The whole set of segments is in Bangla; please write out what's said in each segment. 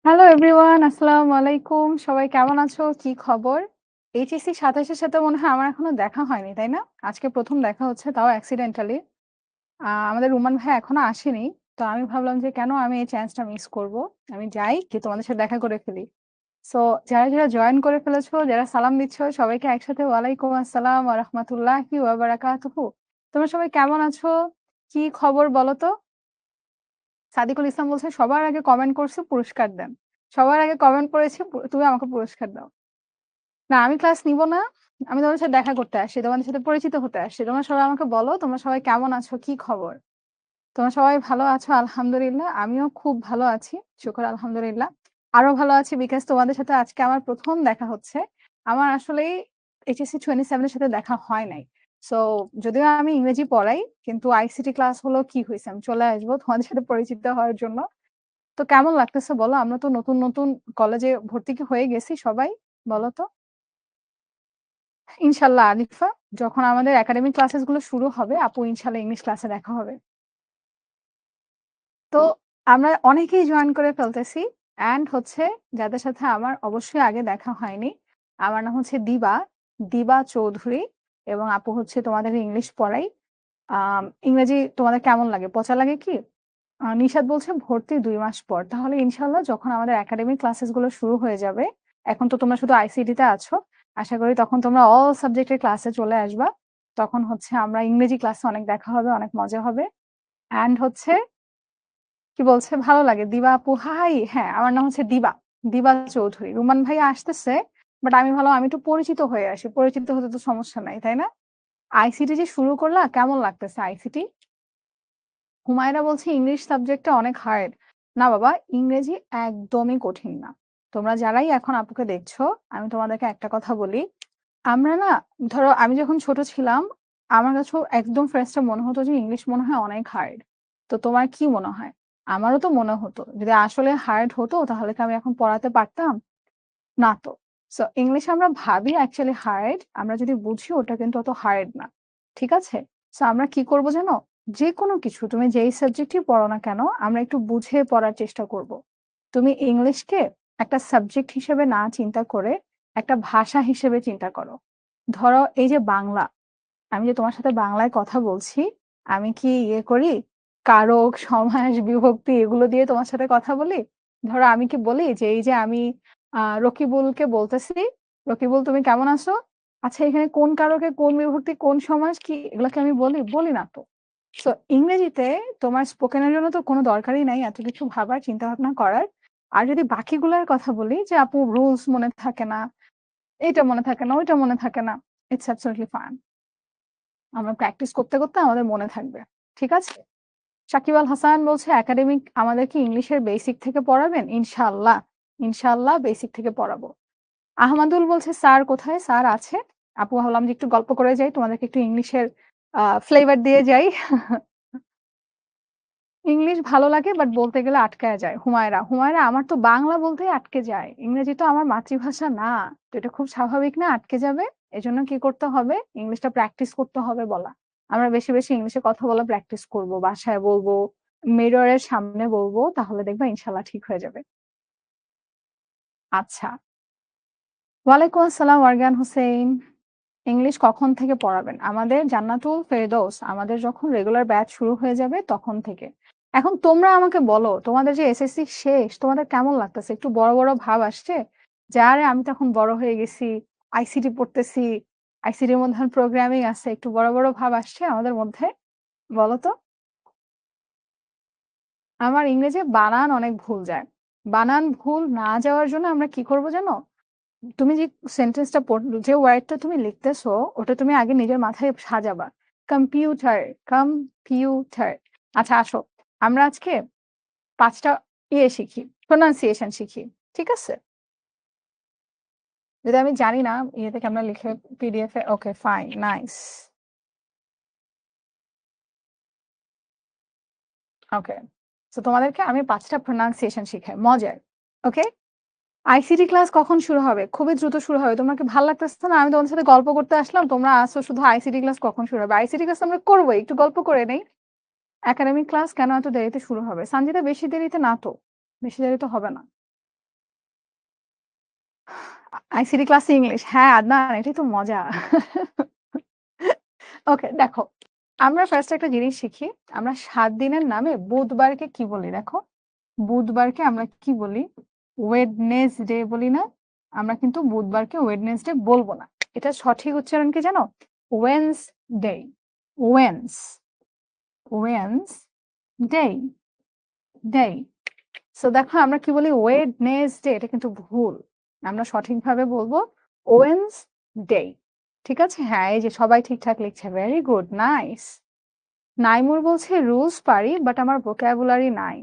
হ্যালো এভরিওয়ান, আসসালামু আলাইকুম। সবাই কেমন আছো? কি খবর? এইচএসসি ২৭ এর সাথে মনে হয় আমার এখনো দেখা হয়নি, তাই না? আজকে ১ম দেখা হচ্ছে, তাও অ্যাক্সিডেন্টালি। আমাদের রুমান ভাই এখনো আসেনি। তো আমি ভাবলাম যে কেন আমি এই চান্সটা মিস করব? আমি যাই, গিয়ে তোমাদের সাথে দেখা করে ফেলি। সো যারা জয়েন করে ফেলেছো, যারা সালাম দিচ্ছ সবাইকে একসাথে ওয়ালাইকুম আসসালাম ওয়া রাহমাতুল্লাহি ওয়া বারাকাতুহু। তোমরা সবাই কেমন আছো? কি খবর বলো তো? সাদিকুল ইসলাম বলছে, "সবার আগে কমেন্ট করছি, পুরস্কার দেন।" সবার আগে কমেন্ট করেছি, তুমি আমাকে পুরস্কার দাও। না, আমি ক্লাস নিব না। আমি তোমাদের সাথে দেখা করতে আসছি। তোমাদের সাথে পরিচিত হতে আসছি। তোমরা সবাই আমাকে বলো, তোমরা সবাই কেমন আছো? কি খবর? তোমরা সবাই ভালো আছো? আলহামদুলিল্লাহ। আমিও খুব ভালো আছি। শুকর আলহামদুলিল্লাহ। আরো ভালো আছি বিকজ তোমাদের সাথে আজকে আমার ১ম দেখা হচ্ছে। আমার আসলেই এইচএসসি 27 এর সাথে দেখা হয় নাই। সো যদিও আমি ইংরেজি পড়াই, কিন্তু আইসিটি ক্লাস হলো কি হইছে? আমি চলে আসবো তোমাদের সাথে পরিচিত হওয়ার জন্য। তো কেমন লাগতেছে বলো? আমরা তো নতুন কলেজে ভর্তি কি হয়ে গেছি সবাই? বলো তো? ইনশাআল্লাহ আনিফা, যখন আমাদের একাডেমিক ক্লাসেস গুলো শুরু হবে, আপু ইনশাআল্লাহ ইংলিশ ক্লাসে দেখা হবে। তো আমরা অনেকেই জয়েন করে ফেলতেছি। অ্যান্ড হচ্ছে যাদের সাথে আমার অবশ্যই আগে দেখা হয়নি। আমার নাম হচ্ছে দিবা, দিবা চৌধুরী, এবং আপু হচ্ছে তোমাদের ইংলিশ পড়াই। ইংরেজি তোমাদের কেমন লাগে? পচা লাগে কি? নিশাত বলছে ভর্তি ২ মাস পর। তাহলে ইনশাআল্লাহ যখন আমাদের একাডেমিক ক্লাসেস গুলো শুরু হয়ে যাবে, এখন তো তোমরা শুধু আইসিটি তে আছো। আশা করি তখন তোমরা অল সাবজেক্টের ক্লাসে চলে আসবা। তখন হচ্ছে আমরা ইংরেজি ক্লাসে অনেক দেখা হবে, অনেক মজা হবে। অ্যান্ড হচ্ছে কি বলছে? ভালো লাগে। দিবা আপু, হাই! হ্যাঁ, আমার নাম হচ্ছে দিবা। দিবা চৌধুরী। রুমান ভাইয়া আসতেছে। বাট আমি ভাবলাম আমি একটু পরিচিত হয়ে আসি। পরিচিত হতে তো সমস্যা নাই, তাই না? আইসিটি যে শুরু করলা, কেমন লাগতেছে আইসিটি? হুমায়রা বলছে ইংলিশ সাবজেক্টটা অনেক হার্ড। না বাবা, ইংরেজি একদমই কঠিন না। তোমরা যারাই এখন আপুকে দেখছো, আমি তোমাদেরকে একটা কথা বলি। আমরা না, ধরো আমি যখন ছোট ছিলাম, আমার কাছেও একদম ফার্স্টে মনে হতো যে ইংলিশ মনে হয় অনেক হার্ড। তো তোমার কি মনে হয়? আমারও তো মনে হতো যদি আসলে হার্ড হতো তাহলে কি আমি এখন পড়াতে পারতাম? না তো। সো ইংলিশ আমরা ভাবি অ্যাকচুয়ালি হার্ড, আমরা যদি বুঝি ওটা কিন্তু অত হার্ড না। ঠিক আছে? সো আমরা কি করব জানো? যেকোনো কিছু তুমি যেই সাবজেক্টই পড়ো না কেন, আমরা একটু বুঝে পড়ার চেষ্টা করব। তুমি ইংলিশকে একটা সাবজেক্ট হিসেবে না চিন্তা করে একটা ভাষা হিসেবে চিন্তা করো। ধরো এই যে বাংলা, আমি যে তোমার সাথে বাংলায় কথা বলছি, আমি কি ইয়ে করি? কারক, সমাস, বিভক্তি এগুলো দিয়ে তোমার সাথে কথা বলি? ধরো আমি কি বলি যে এই যে আমি রকিবুলকে বলতেছি, "রকিবুল তুমি কেমন আছো?" আচ্ছা, এখানে কোন কারকে, কোন বিভক্তি, কোন সমাস কি এগুলা কি আমি বলি? বলি না তো। সো ইংরেজিতে তোমার স্পোকেন এর জন্য তো কোনো দরকারই নাই এত কিছু ভাবার, চিন্তা ভাবনা করার। আর যদি বাকিগুলার কথা বলি যে আপু রুলস মনে থাকে না, এইটা মনে থাকে না, ওইটা মনে থাকে না। It's absolutely fine. আমরা প্র্যাকটিস করতে আমাদের মনে থাকবে। ঠিক আছে? সাকিব আল হাসান বলছে একাডেমিক আমাদেরকে ইংলিশের বেসিক থেকে পড়াবেন? ইনশাআল্লাহ, ইনশাআল্লাহ বেসিক থেকে পড়াবো। আহমাদুল বলছে স্যার কোথায়? স্যার আছে। আপু ভাবলাম যে একটু গল্প করে যাই, তোমাদেরকে একটু ইংলিশের ফ্লেভার দিয়ে যাই। ইংলিশ ভালো লাগে বাট বলতে গেলে আটকায়া যায়। হুমায়রা আমার তো বাংলা বলতেই আটকে যায়। ইংরেজি তো আমার মাতৃভাষা না। তো এটা খুব স্বাভাবিক না আটকে যাবে? এজন্য কি করতে হবে? ইংলিশটা প্র্যাকটিস করতে হবে বলা। আমরা বেশি ইংলিশে কথা বলা প্র্যাকটিস করব। বাসায় বলবো, মিররের সামনে বলবো, তাহলে দেখবা ইনশাআল্লাহ ঠিক হয়ে যাবে। আচ্ছা। ওয়ালাইকুম আসসালাম ওয়ারগান হোসেইন। ইংলিশ কখন থেকে পড়াবেন? আমাদের জান্নাতুল ফেরদৌস আমাদের যখন রেগুলার ব্যাচ শুরু হয়ে যাবে তখন থেকে। এখন তোমরা আমাকে বলো, তোমাদের যে এসএসসি শেষ, তোমাদের কেমন লাগতেছে? একটু বড় ভাব আসছে? যে আরে আমি তো এখন বড় হয়ে গেছি, আইসিটি পড়তেছি, আইসিটির মধ্যে এখন প্রোগ্রামিং আছে। একটু বড় ভাব আসছে আমাদের মধ্যে? বলো তো? আমার ইংরেজি বানান অনেক ভুল যায়। বানান ভুল না যাওয়ার জন্য আমরা কি করব জানো? তুমি যে সেন্টেন্সটা যে ওয়ার্ডটা তুমি লিখতেছো ওটা তুমি আগে নিজের মাথায় সাজাবা। Computer, computer. আচ্ছা আসো, আমরা আজকে ৫টা শিখি, প্রোনাউন্সিয়েশন শিখি। ঠিক আছে? যদি আমি জানি না ইয়েতে কেমনে লিখে, পিডিএফ এ, ওকে ফাইন, নাইস। ওকে। সো তোমাদেরকে আমি ৫টা প্রোনাউন্সিয়েশন শিখাই, মজার। ওকে? আইসিটি ক্লাস কখন শুরু হবে? খুবই দ্রুত শুরু হবে। তোমার কি ভাল লাগতেছে না? আমি তোমাদের সাথে গল্প করতে আসলাম। তোমরা আসো শুধু আইসিটি ক্লাস কখন শুরু হবে? আইসিটি ক্লাস আমরা করবোই। একটু গল্প করে নেই। একাডেমিক ক্লাস কেন এত দেরিতে শুরু হবে? সানজিদা বেশি দেরিতে না তো। বেশি দেরিতে হবে না। আইসিটি ক্লাসে ইংলিশ। হ্যাঁ, আদনান এটাই তো মজা। ওকে দেখো, আমরা ফার্স্ট একটা জিনিস শিখি। আমরা ৭ দিনের নামে বুধবারকে কি বলি দেখো? বুধবারকে আমরা কি বলি? ওয়েডনেসডে বলি না? আমরা কিন্তু বুধবারকে ওয়েডনেসডে বলব না। এটা সঠিক উচ্চারণ কি জানো? Wednesday. Weil's, Wednesday, day. So দেখো আমরা কি বলি? ওয়েডনেসডে, এটা কিন্তু ভুল। আমরা সঠিকভাবে বলবো ওয়েন্সডে। ঠিক আছে? হ্যাঁ, এই যে সবাই ঠিকঠাক লিখছে। Very good, nice. নাইমুর বলছে রুলস পারি বাট আমার ভোকাবুলারি নাই।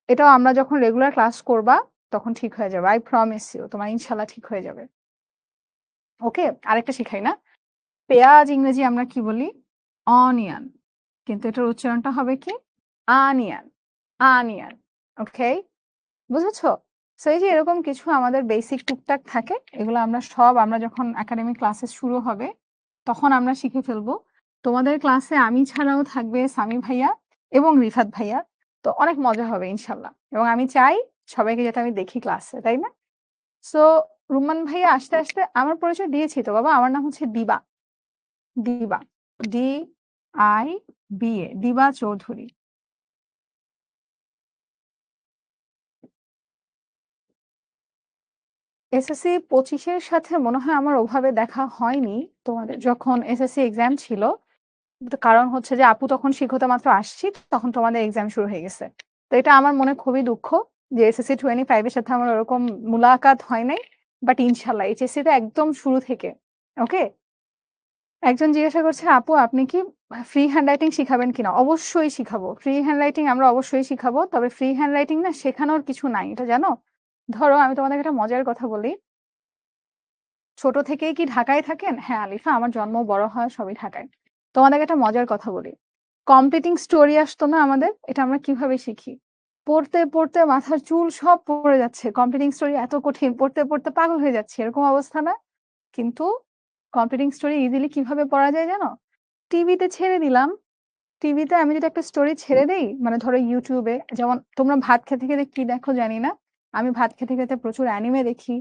এটাও আমরা যখন রেগুলার ক্লাস করবা তখন ঠিক হয়ে যাবে। আই প্রমিস ইউ, তোমার ইনশাল্লাহ ঠিক হয়ে যাবে। ওকে, আরেকটা শিখাই না? পেঁয়াজ ইংরেজি আমরা কি বলি? অনিয়ন, কিন্তু এটার উচ্চারণটা হবে কি? Onion, onion. ওকে, বুঝেছো? সো এই যে এরকম কিছু আমাদের বেসিক টুকটাক থাকে, এগুলো আমরা যখন একাডেমিক ক্লাসে শুরু হবে তখন আমরা শিখে ফেলবো। তোমাদের ক্লাসে আমি ছাড়াও থাকবে সামি ভাইয়া এবং রিফাত ভাইয়া। তো অনেক মজা হবে ইনশাল্লাহ, এবং আমি চাই সবাইকে যাতে আমি দেখি ক্লাসে, তাই না? সো রুমান ভাইয়া আসতে আসতে আমার পরিচয় দিয়েছি তো বাবা, আমার নাম হচ্ছে দিবা। দিবা, DIBA, দিবা চৌধুরী। এসএসসি 25-এর সাথে মনে হয় আমার ওভাবে দেখা হয়নি। তোমাদের যখন এসএসসি এক্সাম ছিল, তো কারণ হচ্ছে যে আপু তখন শিক্ষকতা মাত্র আসছি, তখন তোমাদের এক্সাম শুরু হয়ে গেছে। তো এটা আমার মনে খুবই দুঃখ যে এসএসসি 25 এর সাথে আমার ওরকম মুলাকাত হয় নাই। বাট ইনশাল্লাহ এইচএসসি তে একদম শুরু থেকে। ওকে, একজন জিজ্ঞাসা করছে আপু আপনি কি ফ্রি হ্যান্ড রাইটিং শিখাবেন কিনা? অবশ্যই শিখাবো। ফ্রি হ্যান্ড রাইটিং আমরা অবশ্যই শিখাবো, তবে ফ্রি হ্যান্ড রাইটিং না শেখানোর কিছু নাই, এটা জানো? ধরো আমি তোমাদের একটা মজার কথা বলি। ছোট থেকেই কি ঢাকায় থাকেন? হ্যাঁ আলিফা, আমার জন্ম বড় হয় সবই ঢাকায়। তোমাদেরকে একটা মজার কথা বলি। কমপ্লিটিং স্টোরি আসতো না আমাদের, এটা আমরা কিভাবে শিখি? পড়তে পড়তে মাথার চুল সব পড়ে যাচ্ছে, কমপ্লিটিং স্টোরি এত কঠিন, পড়তে পড়তে পাগল হয়ে যাচ্ছে, এরকম অবস্থা না? কিন্তু কমপ্লিটিং স্টোরি ইজিলি কিভাবে পড়া যায় জানো? টিভিতে ছেড়ে দিলাম। টিভিতে আমি যদি একটা স্টোরি ছেড়ে দেই, মানে ধরো ইউটিউবে, যেমন তোমরা ভাত খেতে খেতে কি দেখো জানি না, আমি ভাত খেতে খেতে প্রচুর অ্যানিমে দেখি।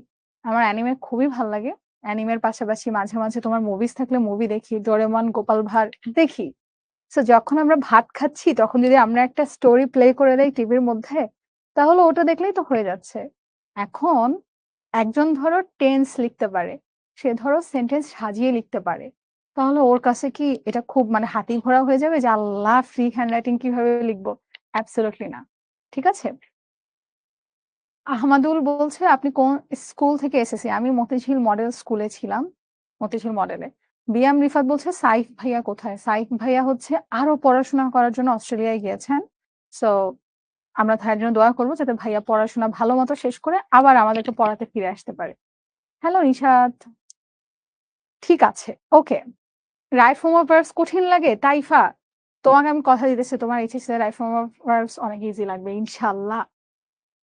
আমার অ্যানিমে খুবই ভাল লাগে। অ্যানিমের পাশাপাশি মাঝে মাঝে তোমার মুভিজ থাকলে মুভি দেখি, ডোরেমন, গোপাল ভাঁড় দেখি। সো যখন আমরা ভাত খাচ্ছি তখন যদি আমরা একটা স্টোরি প্লে করে দেই টিভির মধ্যে, তাহলে ওটা দেখলেই তো হয়ে যাচ্ছে। এখন একজন ধরো টেন্স লিখতে পারে, সে ধরো সেন্টেন্স সাজিয়ে লিখতে পারে, তাহলে ওর কাছে কি এটা খুব মানে হাতি ঘোড়া হয়ে যাবে যে আল্লাহ ফ্রি হ্যান্ড রাইটিং কিভাবে লিখবো? অ্যাবসলিউটলি না। ঠিক আছে। আহমাদুল বলছে আপনি কোন স্কুল থেকে এসেছি? আমি মতিঝিল মডেল স্কুলে ছিলাম, মতিঝিল মডেলে। বিয়াম রিফাত বলছে সাইফ ভাইয়া কোথায়? সাইফ ভাইয়া হচ্ছে আরো পড়াশোনা করার জন্য অস্ট্রেলিয়ায় গিয়েছেন। সো আমরা ভাইয়ের জন্য দোয়া করবো যাতে ভাইয়া পড়াশোনা ভালো মতো শেষ করে আবার আমাদেরকে পড়াতে ফিরে আসতে পারে। হ্যালো নিশাত। ঠিক আছে, ওকে। রাইট ফর্ম অফ ভার্বস কঠিন লাগে তাইফা? তোমাকে আমি কথা দিতেছি, তোমার HSC right form of verbs অনেক ইজি লাগবে ইনশাল্লাহ।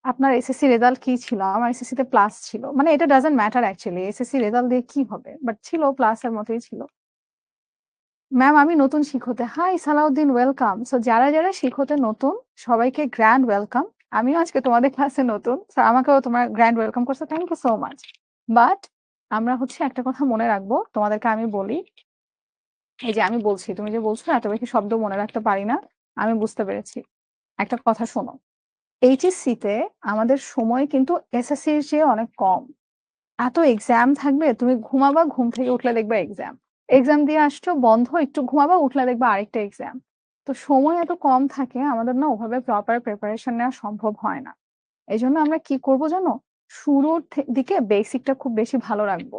আপনার এসএসসি রেজাল্ট কি ছিল? আমার এসএসসি তে প্লাস ছিল, মানে এটা doesn't matter actually, SSC result দিয়ে কি হবে, বাট ছিল, প্লাস এর মতোই ছিল। ম্যাম আমি নতুন শিক্ষতে। High Salauddin, welcome. সো যারা যারা শিক্ষতে নতুন সবাইকে গ্র্যান্ড ওয়েলকাম। আমিও আজকে তোমাদের ক্লাসে নতুন, সো আমাকেও তোমার গ্র্যান্ড ওয়েলকাম করছো, thank you so much. But আমরা হচ্ছে একটা কথা মনে রাখবো, তোমাদেরকে আমি বলি, এই যে আমি বলছি, তুমি যে বলছো এত বেশি শব্দ মনে রাখতে পারি না, আমি বুঝতে পেরেছি। একটা কথা শোনো, এইচএসসি তে আমাদের সময় কিন্তু এসএসসির চেয়ে অনেক কম। এত এক্সাম থাকবে, তুমি ঘুমাবা, ঘুম থেকে উঠলে দেখবা এক্সাম। এক্সাম দিয়ে আসছো, বন্ধ, একটু ঘুমাবা, উঠলে দেখবা আরেকটা এক্সাম। তো সময় এত কম থাকে, আমাদের না ওভাবে প্রপার প্রিপারেশন নেওয়া সম্ভব হয় না। এই জন্য আমরা কি করব জানো? শুরুর দিকে বেসিকটা খুব বেশি ভালো রাখবো।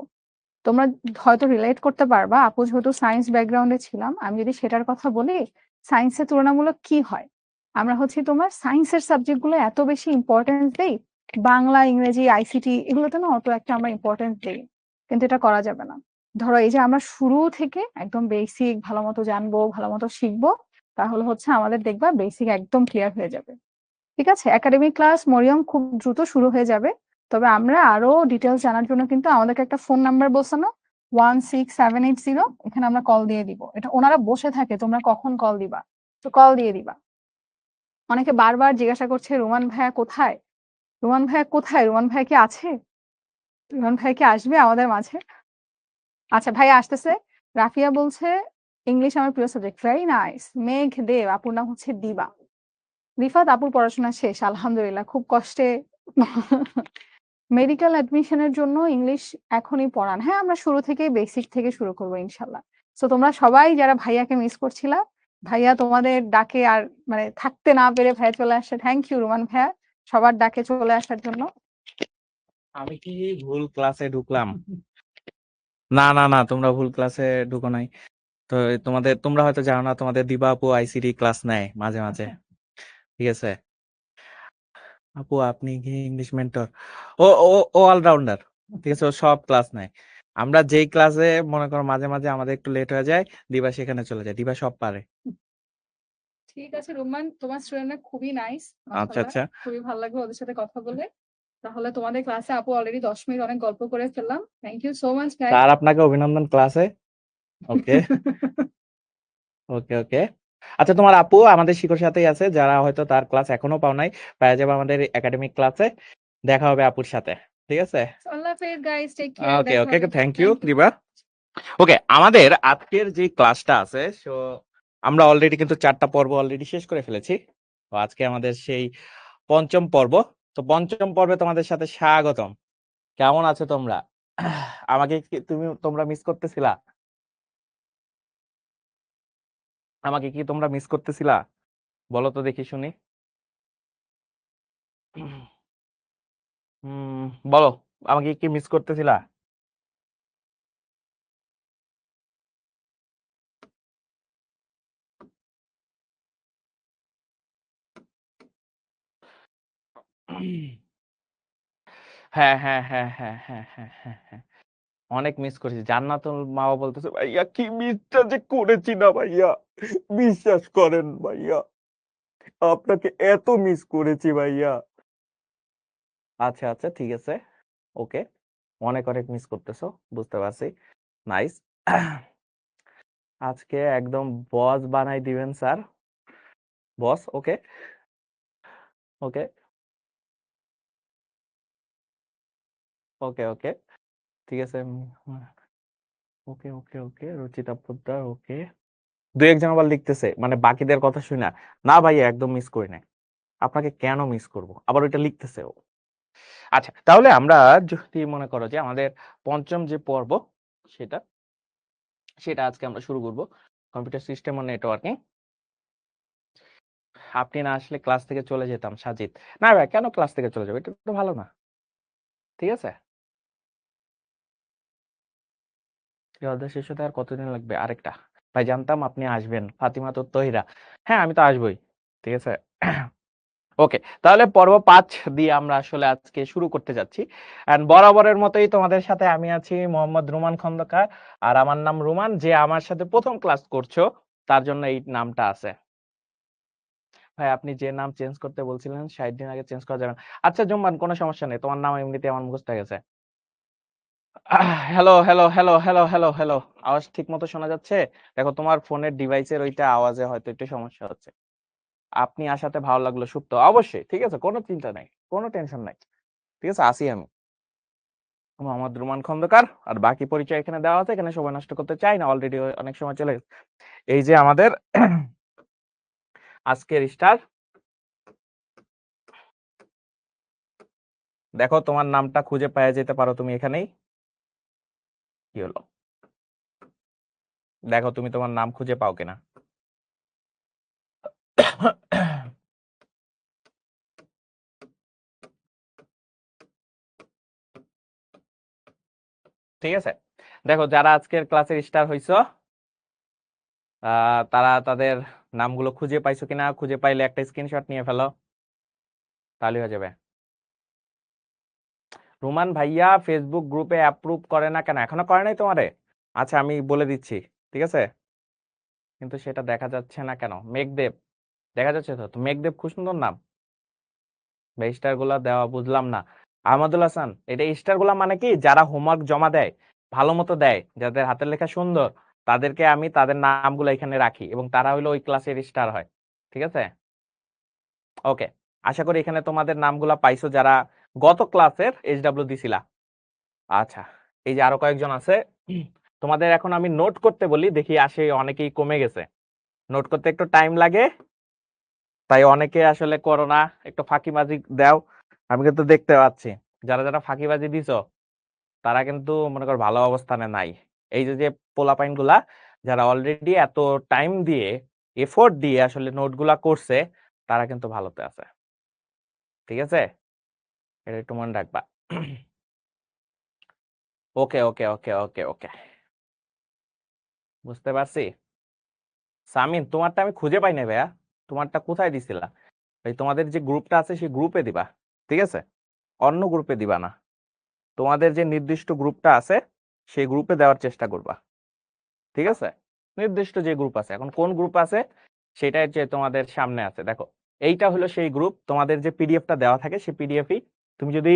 তোমরা হয়তো রিলেট করতে পারবা, আপু যেহেতু সায়েন্স ব্যাকগ্রাউন্ডে ছিলাম, আমি যদি সেটার কথা বলি, সায়েন্সের তুলনামূলক কি হয়, আমরা হচ্ছে তোমার সায়েন্সের সাবজেক্ট গুলো এত বেশি ইম্পর্টেন্স দেই, বাংলা, ইংরেজি, আইসিটি এগুলোতে না অত একটা আমরা ইম্পর্টেন্স দেই। কিন্তু এটা করা যাবে না। ধরো এই যে আমরা শুরু থেকে একদম বেসিক ভালো মতো জানবো, ভালো মতো শিখবো, তাহলে হচ্ছে আমাদের দেখবা বেসিক একদম ক্লিয়ার হয়ে যাবে। ঠিক আছে, একাডেমিক ক্লাস মরিয়ম খুব দ্রুত শুরু হয়ে যাবে। তবে আমরা আরো ডিটেলস জানার জন্য কিন্তু আমাদেরকে একটা ফোন নাম্বার বলছো না, 16780, এখানে আমরা কল দিয়ে দিব। এটা ওনারা বসে থাকে, তোমরা কখন কল দিবা, তো কল দিয়ে দিবা। অনেকে বারবার জিজ্ঞাসা করছে রুমান ভাইয়া কোথায়? রুমান ভাইয়া কোথায়? রুমান ভাইয়া কি আছে? রুমান ভাই কি আসবে আমাদের মাঝে? আচ্ছা ভাইয়া আসতেছে। রাফিয়া বলছে, "ইংলিশ আমার প্রিয় সাবজেক্ট।" Very nice. মেঘ দেব, আপুর নাম হচ্ছে দিবা। রিফাত, আপুর পড়াশোনা শেষ। আলহামদুলিল্লাহ। খুব কষ্টে মেডিকেল অ্যাডমিশন এর জন্য ইংলিশ এখনই পড়ান। হ্যাঁ, আমরা শুরু থেকেই বেসিক থেকে শুরু করব ইনশাআল্লাহ। সো তোমরা সবাই যারা ভাইয়াকে মিস করছিলা, ভাইয়া তোমাদের ডাকে আর মানে থাকতে না পেরে ভাইয়া চলে আসছে। থ্যাংক ইউ রুমান ভাইয়া সবার ডাকে চলে আসার জন্য। আমি কি ভুল ক্লাসে ঢুকলাম? না না না, তোমরা ভুল ক্লাসে ঢুকো নাই। তো তোমরা হয়তো জানো না, তোমাদের দিবা আপু আইসিডি ক্লাস নেয় মাঝে মাঝে। ঠিক আছে আপু, আপনি কি ইংলিশ মেন্টর? ও ও ও অলরাউন্ডার। ঠিক আছে, ও সব ক্লাস নেয়। আমরা যেই ক্লাসে মনে করো মাঝে মাঝে আমাদের একটু লেট হয়ে যায়, দিবা সেখানে চলে যায়। দিবা সব পারে। ঠিক আছে রুমান, তোমার স্টুডেন্টরা খুবই নাইস আচ্ছা মাশাআল্লাহ। আচ্ছা, খুবই ভালো লাগলো ওদের সাথে কথা বলে। তাহলে তোমাদের ক্লাসে আপু অলরেডি 10 মিনিট অনেক গল্প করে ফেললাম। Thank you so much guys. Sir আপনাকে অভিনন্দন ক্লাসে। ওকে ওকে ওকে। আচ্ছা, তোমার আপু আমাদের শিক্ষক সাথেই আছে, যারা হয়তো তার ক্লাস এখনো পাও নাই, পেয়ে যাবে আমাদের একাডেমিক ক্লাসে। দেখা হবে আপুর সাথে। ঠিক আছে, আল্লাহ হাফেজ গাইস, টেক কেয়ার, ওকে দেখা ওকে, হবে। Thank you thank you. দিবা। ওকে, আমাদের আজকের যে ক্লাসটা আছে, সো আমরা অলরেডি কিন্তু 4টা পর্ব অলরেডি শেষ করে ফেলেছি। তো আজকে আমাদের সেই পঞ্চম পর্ব। তো পঞ্চম পর্বে তোমাদের সাথে স্বাগতম। কেমন আছো তোমরা? আমাকে কি তোমরা মিস করতেছিলা? আমাকে কি তোমরা মিস করতেছিলা? বলো তো দেখি শুনি। বলো, আমাকে কি মিস করতেছিলা? হ্যাঁ হ্যাঁ হ্যাঁ হ্যাঁ হ্যাঁ হ্যাঁ হ্যাঁ হ্যাঁ, অনেক মিস করেছি। জান্নাতুল মা বাবা বলতেছে, ভাইয়া কি মিসটা যে করেছি না ভাইয়া, বিশ্বাস করেন ভাইয়া, আপনাকে এত মিস করেছি ভাইয়া। আচ্ছা আচ্ছা, ঠিক আছে, ওকে, অনেক অনেক মিস করতেছো, বুঝতে পারছি। নাইস। আজকে একদম বস বানাই দিবেন স্যার। বস, ওকে ওকে ওকে ওকে, ঠিক আছে। ওকে ওকে ওকে, রুচিতা পোদ্দার, ওকে। দু একজন আবার লিখতেছে মানে বাকিদের কথা শুই না। না ভাইয়া, একদম মিস করি না। আপনাকে কেন মিস করব? আবার ওইটা লিখতেছে ও। আচ্ছা, তাহলে আমরা যদি মনে করো যে আমাদের পঞ্চম যে পর্ব, সেটা সেটা আজকে আমরা শুরু করব, কম্পিউটার সিস্টেম ও নেটওয়ার্কিং। আপনি না আসলে ক্লাস থেকে চলে যেতাম সাজিদ। না ভাই, কেন ক্লাস থেকে চলে যাবো? এটা তো ভালো না। ঠিক আছে, এই অধ্যায় শেষ হতে আর কতদিন লাগবে? আরেকটা। ভাই জানতাম আপনি আসবেন, ফাতিমা তো তহিরা। হ্যাঁ, আমি তো আসবোই। ঠিক আছে, ওকে। তাহলে পর্ব 5 দিয়ে আমরা আসলে আজকে শুরু করতে যাচ্ছি। এন্ড বরাবরের মতোই তোমাদের সাথে আমি আছি মোহাম্মদ রুমান খন্দকার। আর আমার নাম রুমান। যে আমার সাথে প্রথম ক্লাস করছো, তার জন্য এই নামটা আছে। ভাই, আপনি যে নাম চেঞ্জ করতে বলছিলেন 60 দিন আগে, চেঞ্জ করা যাবে না। আচ্ছা জুম্মান, কোনো সমস্যা নেই, তোমার নাম এমনিতে আমার মুখস্থ হয়ে গেছে। Hello hello hello hello hello hello, আওয়াজ ঠিক মতো শোনা যাচ্ছে? দেখো, তোমার ফোনের ডিভাইসের ওইটা আওয়াজে হয়তো একটু সমস্যা হচ্ছে। আপনি আসাতে ভালো লাগলো সুপ্ত, অবশ্যই। ঠিক আছে, কোনো চিন্তা নাই, কোনো টেনশন নাই। ঠিক আছে, আসি আমি, মোহাম্মদ রুমান খন্দকার। আর বাকি পরিচয় এখানে দেওয়া আছে, এখানে সময় নষ্ট করতে চাই না, অলরেডি অনেক সময় চলে গেছে। এই যে আমাদের আজকের স্টার, দেখো তোমার নামটা খুঁজে পেয়ে যেতে পারো তুমি এখানেই। কি হলো, দেখো তুমি তোমার নাম খুঁজে পাও কিনা। ঠিক আছে, দেখো যারা আজকের ক্লাসের স্টার হইছো, তারা তাদের নামগুলো খুঁজে পাইছো কিনা। খুঁজে পাইলে একটা স্ক্রিনশট নিয়ে ফেলো, তাহলে হয়ে যাবে। রুমান ভাইয়া ফেসবুক গ্রুপে অ্যাপ্রুভ করে না কেন? এখনো করে নাই তোমারে? আচ্ছা, আমি বলে দিচ্ছি। ঠিক আছে, কিন্তু সেটা দেখা যাচ্ছে না কেন? মেঘদেব দেখা যাচ্ছে তো? তো মেঘদেব খুব সুন্দর নাম। বা স্টার গুলা দেওয়া বুঝলাম না। আহমদুল হাসান, এটা স্টার গুলা মানে কি? যারা হোমওয়ার্ক জমা দেয়, ভালো মতো দেয়, যাদের হাতের লেখা সুন্দর, তাদেরকে আমি তাদের নামগুলো এখানে রাখি এবং তারা হইলো ওই ক্লাসের স্টার হয়। ঠিক আছে, ওকে। আশা করি এখানে তোমাদের নামগুলা পাইছো, যারা গত ক্লাসের এইচডব্লিউ দিছিলা। আচ্ছা, এই যে আরো কয়েকজন আছে, তোমাদের এখন আমি নোট করতে বলি, দেখি আসে অনেকেই কমে গেছে। নোট করতে একটু টাইম লাগে, তাই অনেকে আসলে করো না, একটু ফাঁকিবাজি দাও। আমি কিন্তু দেখতে পাচ্ছি যারা যারা ফাঁকিবাজি দিছো তারা কিন্তু মনে কর ভালো অবস্থানে নাই। এই যে যে পোলাপাইন গুলা যারা অলরেডি এত টাইম দিয়ে এফোর্ট দিয়ে আসলে নোটগুলা করছে তারা কিন্তু ভালোতে আছে, ঠিক আছে? এটা একটু মনে রাখবা। ওকে ওকে ওকে ওকে ওকে, বুঝতে পারছি। সামিন, তোমারটা আমি খুঁজে পাই না ভাইয়া, তোমারটা কোথায় দিছিলা? ভাই তোমাদের যে গ্রুপটা আছে সেই গ্রুপে দিবা, ঠিক আছে? অন্য গ্রুপে দিবা না, তোমাদের যে নির্দিষ্ট গ্রুপটা আছে সেই গ্রুপে দেওয়ার চেষ্টা করবা, ঠিক আছে? নির্দিষ্ট যে গ্রুপ আছে, এখন কোন গ্রুপ আছে সেটা হচ্ছে তোমাদের সামনে আছে, দেখো এইটা হলো সেই গ্রুপ। তোমাদের যে পিডিএফটা দেওয়া থাকে সেই পিডিএফই তুমি যদি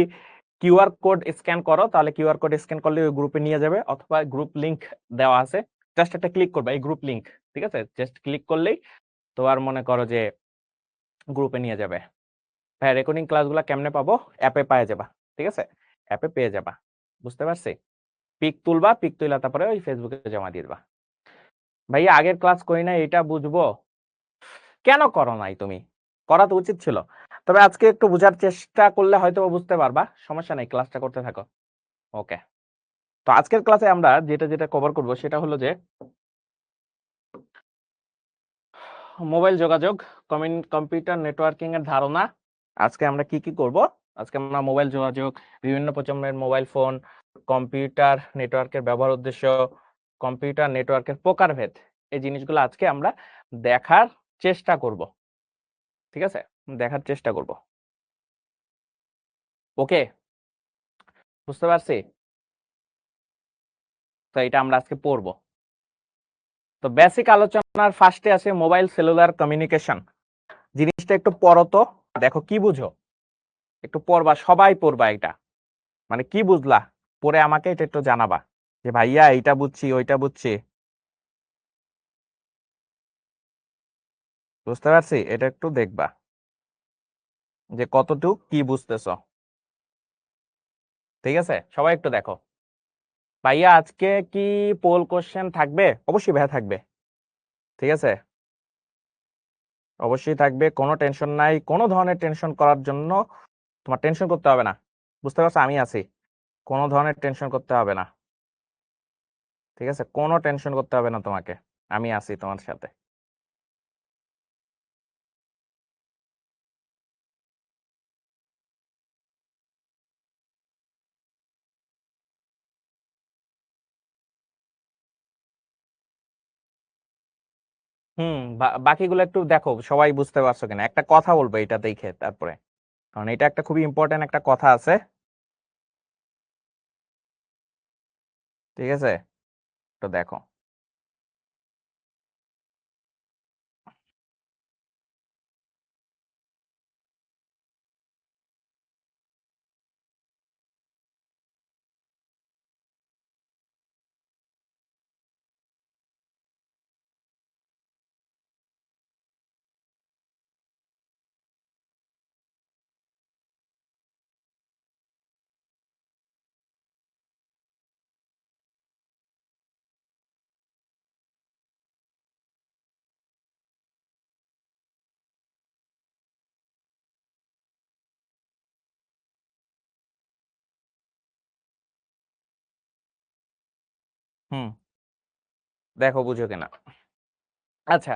কিউআর কোড স্ক্যান করো তাহলে কিউআর কোড স্ক্যান করলে ওই গ্রুপে নিয়ে যাবে, অথবা গ্রুপ লিংক দেওয়া আছে, জাস্ট একটা ক্লিক করবা এই গ্রুপ লিংক, ঠিক আছে? জাস্ট ক্লিক করলেই তোমার মনে করো যে গ্রুপে নিয়ে যাবে। ভাই রেকর্ডিং ক্লাসগুলো কেমনে পাবো? অ্যাপে পেয়ে যাবা, ঠিক আছে? অ্যাপে পেয়ে যাবা, বুঝতে পারছি। পিক তুলবা, পিক তুলা তারপরে ওই ফেসবুকে জমা দিয়ে দিবা। ভাইয়া আগের ক্লাস করি না এটা বুঝবো, কেন করো নাই তুমি? করা তো উচিত ছিল। তবে আজকে একটু বোঝার চেষ্টা করলে হয়তো বুঝতে পারবা, সমস্যা নেই, ক্লাসটা করতে থাকো। ওকে, তো আজকের ক্লাসে আমরা যেটা যেটা কভার করব সেটা হলো যে মোবাইল যোগাযোগ, কম্পিউটার নেটওয়ার্কিং এর ধারণা। আজকে আমরা কি কি করব? আজকে আমরা মোবাইল যোগাযোগ, বিভিন্ন প্রজন্মের মোবাইল ফোন, কম্পিউটার নেটওয়ার্কের ব্যবহার উদ্দেশ্য, কম্পিউটার নেটওয়ার্কের প্রকারভেদ, এই জিনিসগুলো আজকে আমরা দেখার চেষ্টা করব, ঠিক আছে? দেখার চেষ্টা করব। ওকে, বুঝতে পারছি। তো এটা আমরা আজকে পড়বো। তো বেসিক আলোচনার ফার্স্টে আছে মোবাইল সেলুলার কমিউনিকেশন। জিনিসটা একটু পড়ো তো, দেখো কি বুঝো, একটু পড়বা, সবাই পড়বা এটা, মানে কি বুঝলা পড়ে আমাকে এটা একটু জানাবা যে ভাইয়া এইটা বুঝছি ওইটা বুঝছি, বুঝতে পারছি। এটা একটু দেখবা যে কতটুক কি বুঝতেছো, ঠিক আছে? সবাই একটু দেখো। ভাইয়া আজকে কি পোল কোশ্চেন থাকবে? অবশ্যই ভাইয়া থাকবে, ঠিক আছে? অবশ্যই থাকবে, কোনো টেনশন নাই, কোনো ধরনের টেনশন করার জন্য তোমার টেনশন করতে হবে না, বুঝতে পারছো? আমি আছি, কোনো ধরনের টেনশন করতে হবে না, ঠিক আছে? কোনো টেনশন করতে হবে না তোমাকে, আমি আছি তোমার সাথে। বাকিগুলো একটু দেখো সবাই বুঝতে পারছো কিনা। একটা কথা বলবো এটা দেখে তারপরে, কারণ এটা একটা খুবই ইম্পর্টেন্ট একটা কথা আছে, ঠিক আছে? তো দেখো। হুম, দেখো বুঝো কিনা। আচ্ছা,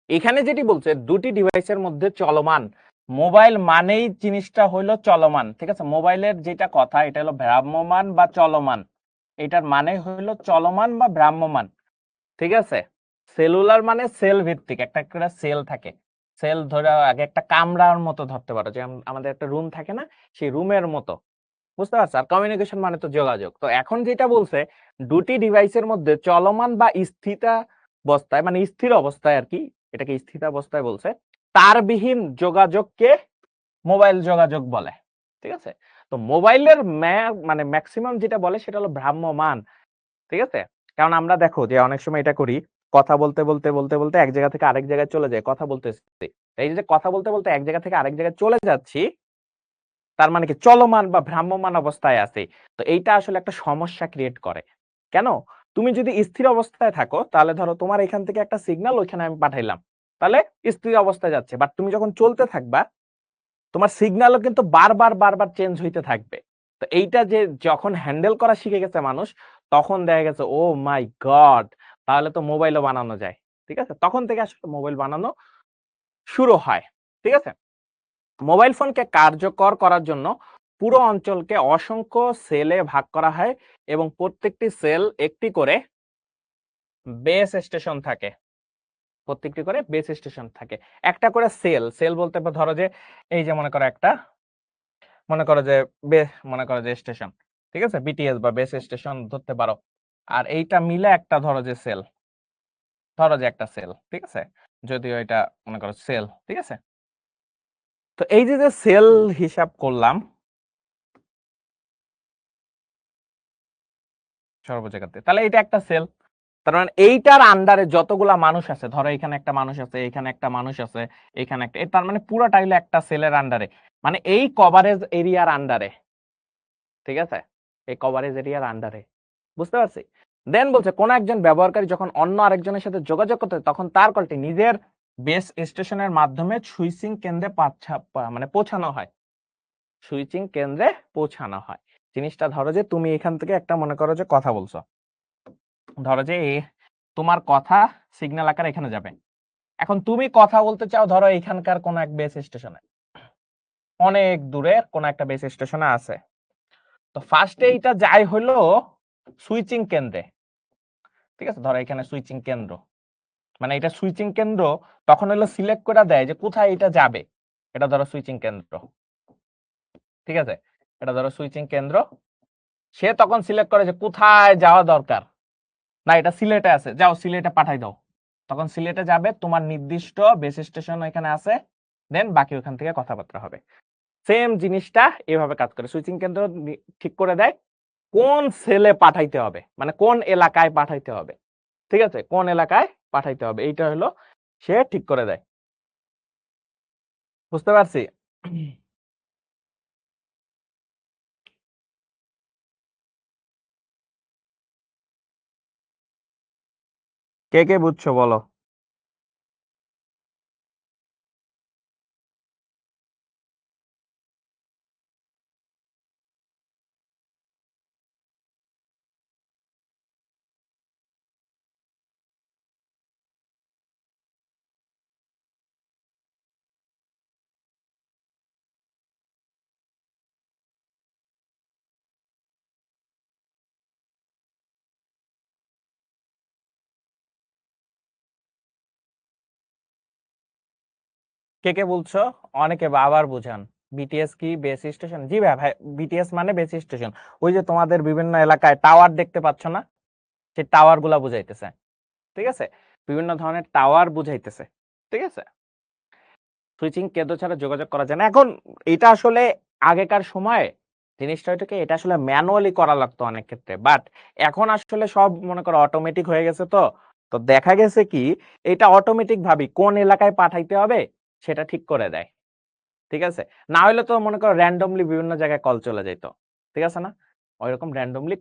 এখানে যেটি বলছে দুটি ডিভাইসের মধ্যে চলমান, মোবাইল মানেই জিনিসটা হইলো চলমান, ঠিক আছে? মোবাইলের যেটা কথা এটা হলো ভ্রাম্যমান বা চলমান, এটার মানে হইলো চলমান বা ভ্রাম্যমান, ঠিক আছে? সেলুলার মানে সেল ভিত্তিক, একটা করে সেল থাকে, সেল ধরে আগে একটা কামরার মতো ধরতে পারো, যে আমাদের একটা রুম থাকে না, সেই রুমের মতো, বুঝতে পারছো? আর কমিউনিকেশন মানে তো যোগাযোগ। তো এখন যেটা বলছে দুটি ডিভাইসের মধ্যে চলমান বা স্থিতাবস্থায়, মানে স্থির অবস্থায় আর কি, এটাকে স্থিতাবস্থায় বলছে, তারবিহীন যোগাযোগকে মোবাইল যোগাযোগ বলে, ঠিক আছে? তো মোবাইলের মানে ম্যাক্সিমাম যেটা বলে সেটা হলো ভ্রাম্যমান, ঠিক আছে? কারণ আমরা দেখো যে অনেক সময় এটা করি, কথা বলতে বলতে বলতে বলতে এক জায়গা থেকে আরেক জায়গায় চলে যায়, কথা বলতেছি, এই যে কথা বলতে বলতে এক জায়গা থেকে আরেক জায়গায় চলে যাচ্ছি, তার মানে কি চলমান বা ভ্রাম্যমান অবস্থায় আছে। তো এইটা আসলে একটা সমস্যা ক্রিয়েট করে। কেন? তুমি যদি স্থির অবস্থায় থাকো তাহলে ধরো তোমার এখান থেকে একটা সিগন্যাল ওইখানে আমি পাঠাইলাম। তাহলে স্থির অবস্থায় যাচ্ছে। বাট তুমি যখন চলতে থাকবা তোমার সিগন্যালও কিন্তু বারবার চেঞ্জ হইতে থাকবে। তো এইটা যে যখন হ্যান্ডেল করা শিখে গেছে মানুষ তখন দেখা গেছে ও মাই গড! তাহলে তো মোবাইলও বানানো যায়। ঠিক আছে? তখন থেকে আসলে মোবাইল বানানো শুরু হয়। ঠিক আছে? মোবাইল ফোনকে কার্যকর করার জন্য পুরো অঞ্চলকে অসংখ্য সেলে ভাগ করা হয় এবং প্রত্যেকটি সেল একটি করে বেস স্টেশন থাকে। প্রত্যেকটি করে বেস স্টেশন থাকে। একটা করে সেল বলতে ধরো যে এই যে মনে করো একটা মনে করো যে মনে করো যে স্টেশন। ঠিক আছে? বিটিএস বা বেস স্টেশন ধরতে পারো। আর এইটা মিলে একটা ধরো যে সেল। ধরো যে একটা সেল। ঠিক আছে? যদিও এটা মনে করো সেল। ঠিক আছে? তো এই যে সেল হিসাব করলাম সর্ব জায়গাতে। তাহলে এটা একটা সেল। তার মানে এইটার আন্ডারে যতগুলা মানুষ আছে, ধরো এখানে একটা মানুষ আছে, এখানে একটা মানুষ আছে, এখানে একটা, তার মানে পুরোটা হইলো একটা সেলের আন্ডারে। মানে এই কভারেজ এরিয়ার আন্ডারে। ঠিক আছে? এই কভারেজ এরিয়ার আন্ডারে। বুঝতে পারছি? দেন বলছে কোন একজন ব্যবহারকারী যখন অন্য আরেকজনের সাথে যোগাযোগ করতে তখন তার কলটি নিজের বেস স্টেশনের মাধ্যমে সুইচিং কেন্দ্রে মানে পৌঁছানো হয়। সুইচিং কেন্দ্রে পৌঁছানো হয়। জিনিসটা ধরো যে তুমি এখান থেকে একটা মনে করো যে কথা বলছো। ধরো যে তোমার কথা সিগন্যাল আকারে এখানে যাবে। এখন তুমি কথা বলতে চাও ধরো এখানকার কোন এক বেস স্টেশনে, অনেক দূরে কোন একটা বেস স্টেশনে আছে। তো ফার্স্টে এইটা যাই হলো সুইচিং কেন্দ্রে। ঠিক আছে? ধরো এখানে সুইচিং কেন্দ্র, মানে এটা সুইচিং কেন্দ্র তখন হলো সিলেক্ট করে দেয় যে কোথায় এটা যাবে। এটা ধরো সুইচিং কেন্দ্র। ঠিক আছে? এটা ধরো সুইচিং কেন্দ্র। সে তখন সিলেক্ট করে যে কোথায় যাওয়া দরকার। না এটা সিলেটে আছে, যাও সিলেটে পাঠাই দাও। তখন সিলেটে যাবে, তোমার নির্দিষ্ট বেস স্টেশন এখানে আছে, দেন বাকি ওখান থেকে কথাবার্তা হবে। সেম জিনিসটা এভাবে কাজ করে। সুইচিং কেন্দ্র ঠিক করে দেয় কোন সেলে পাঠাইতে হবে, মানে কোন এলাকায় পাঠাইতে হবে। ঠিক আছে? কোন এলাকায় পাঠাইতে হবে এইটা হলো সে ঠিক করে দেয়। বুঝতে পারছি? কে কে বুঝছো বলো? কে কে বলছো? অনেকে আবার বুঝান। বিটিএস কি বেস স্টেশন? জি ভাই ভাই, বিটিএস মানে বেস স্টেশন। ওই যে তোমাদের বিভিন্ন এলাকায় টাওয়ার দেখতে পাচ্ছ না, সেই টাওয়ার গুলা বুঝাইতেছে। ঠিক আছে? বিভিন্ন ধরনের টাওয়ার বুঝাইতেছে। ঠিক আছে? সুইচিং কেন্দ্র ছাড়া যোগাযোগ করা যায় না। এখন এটা আসলে আগেকার সময়ে জিনিসটা হয়তো কি এটা আসলে ম্যানুয়ালি করা লাগতো অনেক ক্ষেত্রে, বাট এখন আসলে সব মনে করো অটোমেটিক হয়ে গেছে। তো তো দেখা গেছে কি এটা অটোমেটিক ভাবে কোন এলাকায় পাঠাইতে হবে সেটা ঠিক করে দেয়। ঠিক আছে? না হলে তো মনে করো র্যান্ডমলি বিভিন্ন জায়গায় কল চলে যেত। ঠিক আছে না? ওইরকম র্যান্ডমলি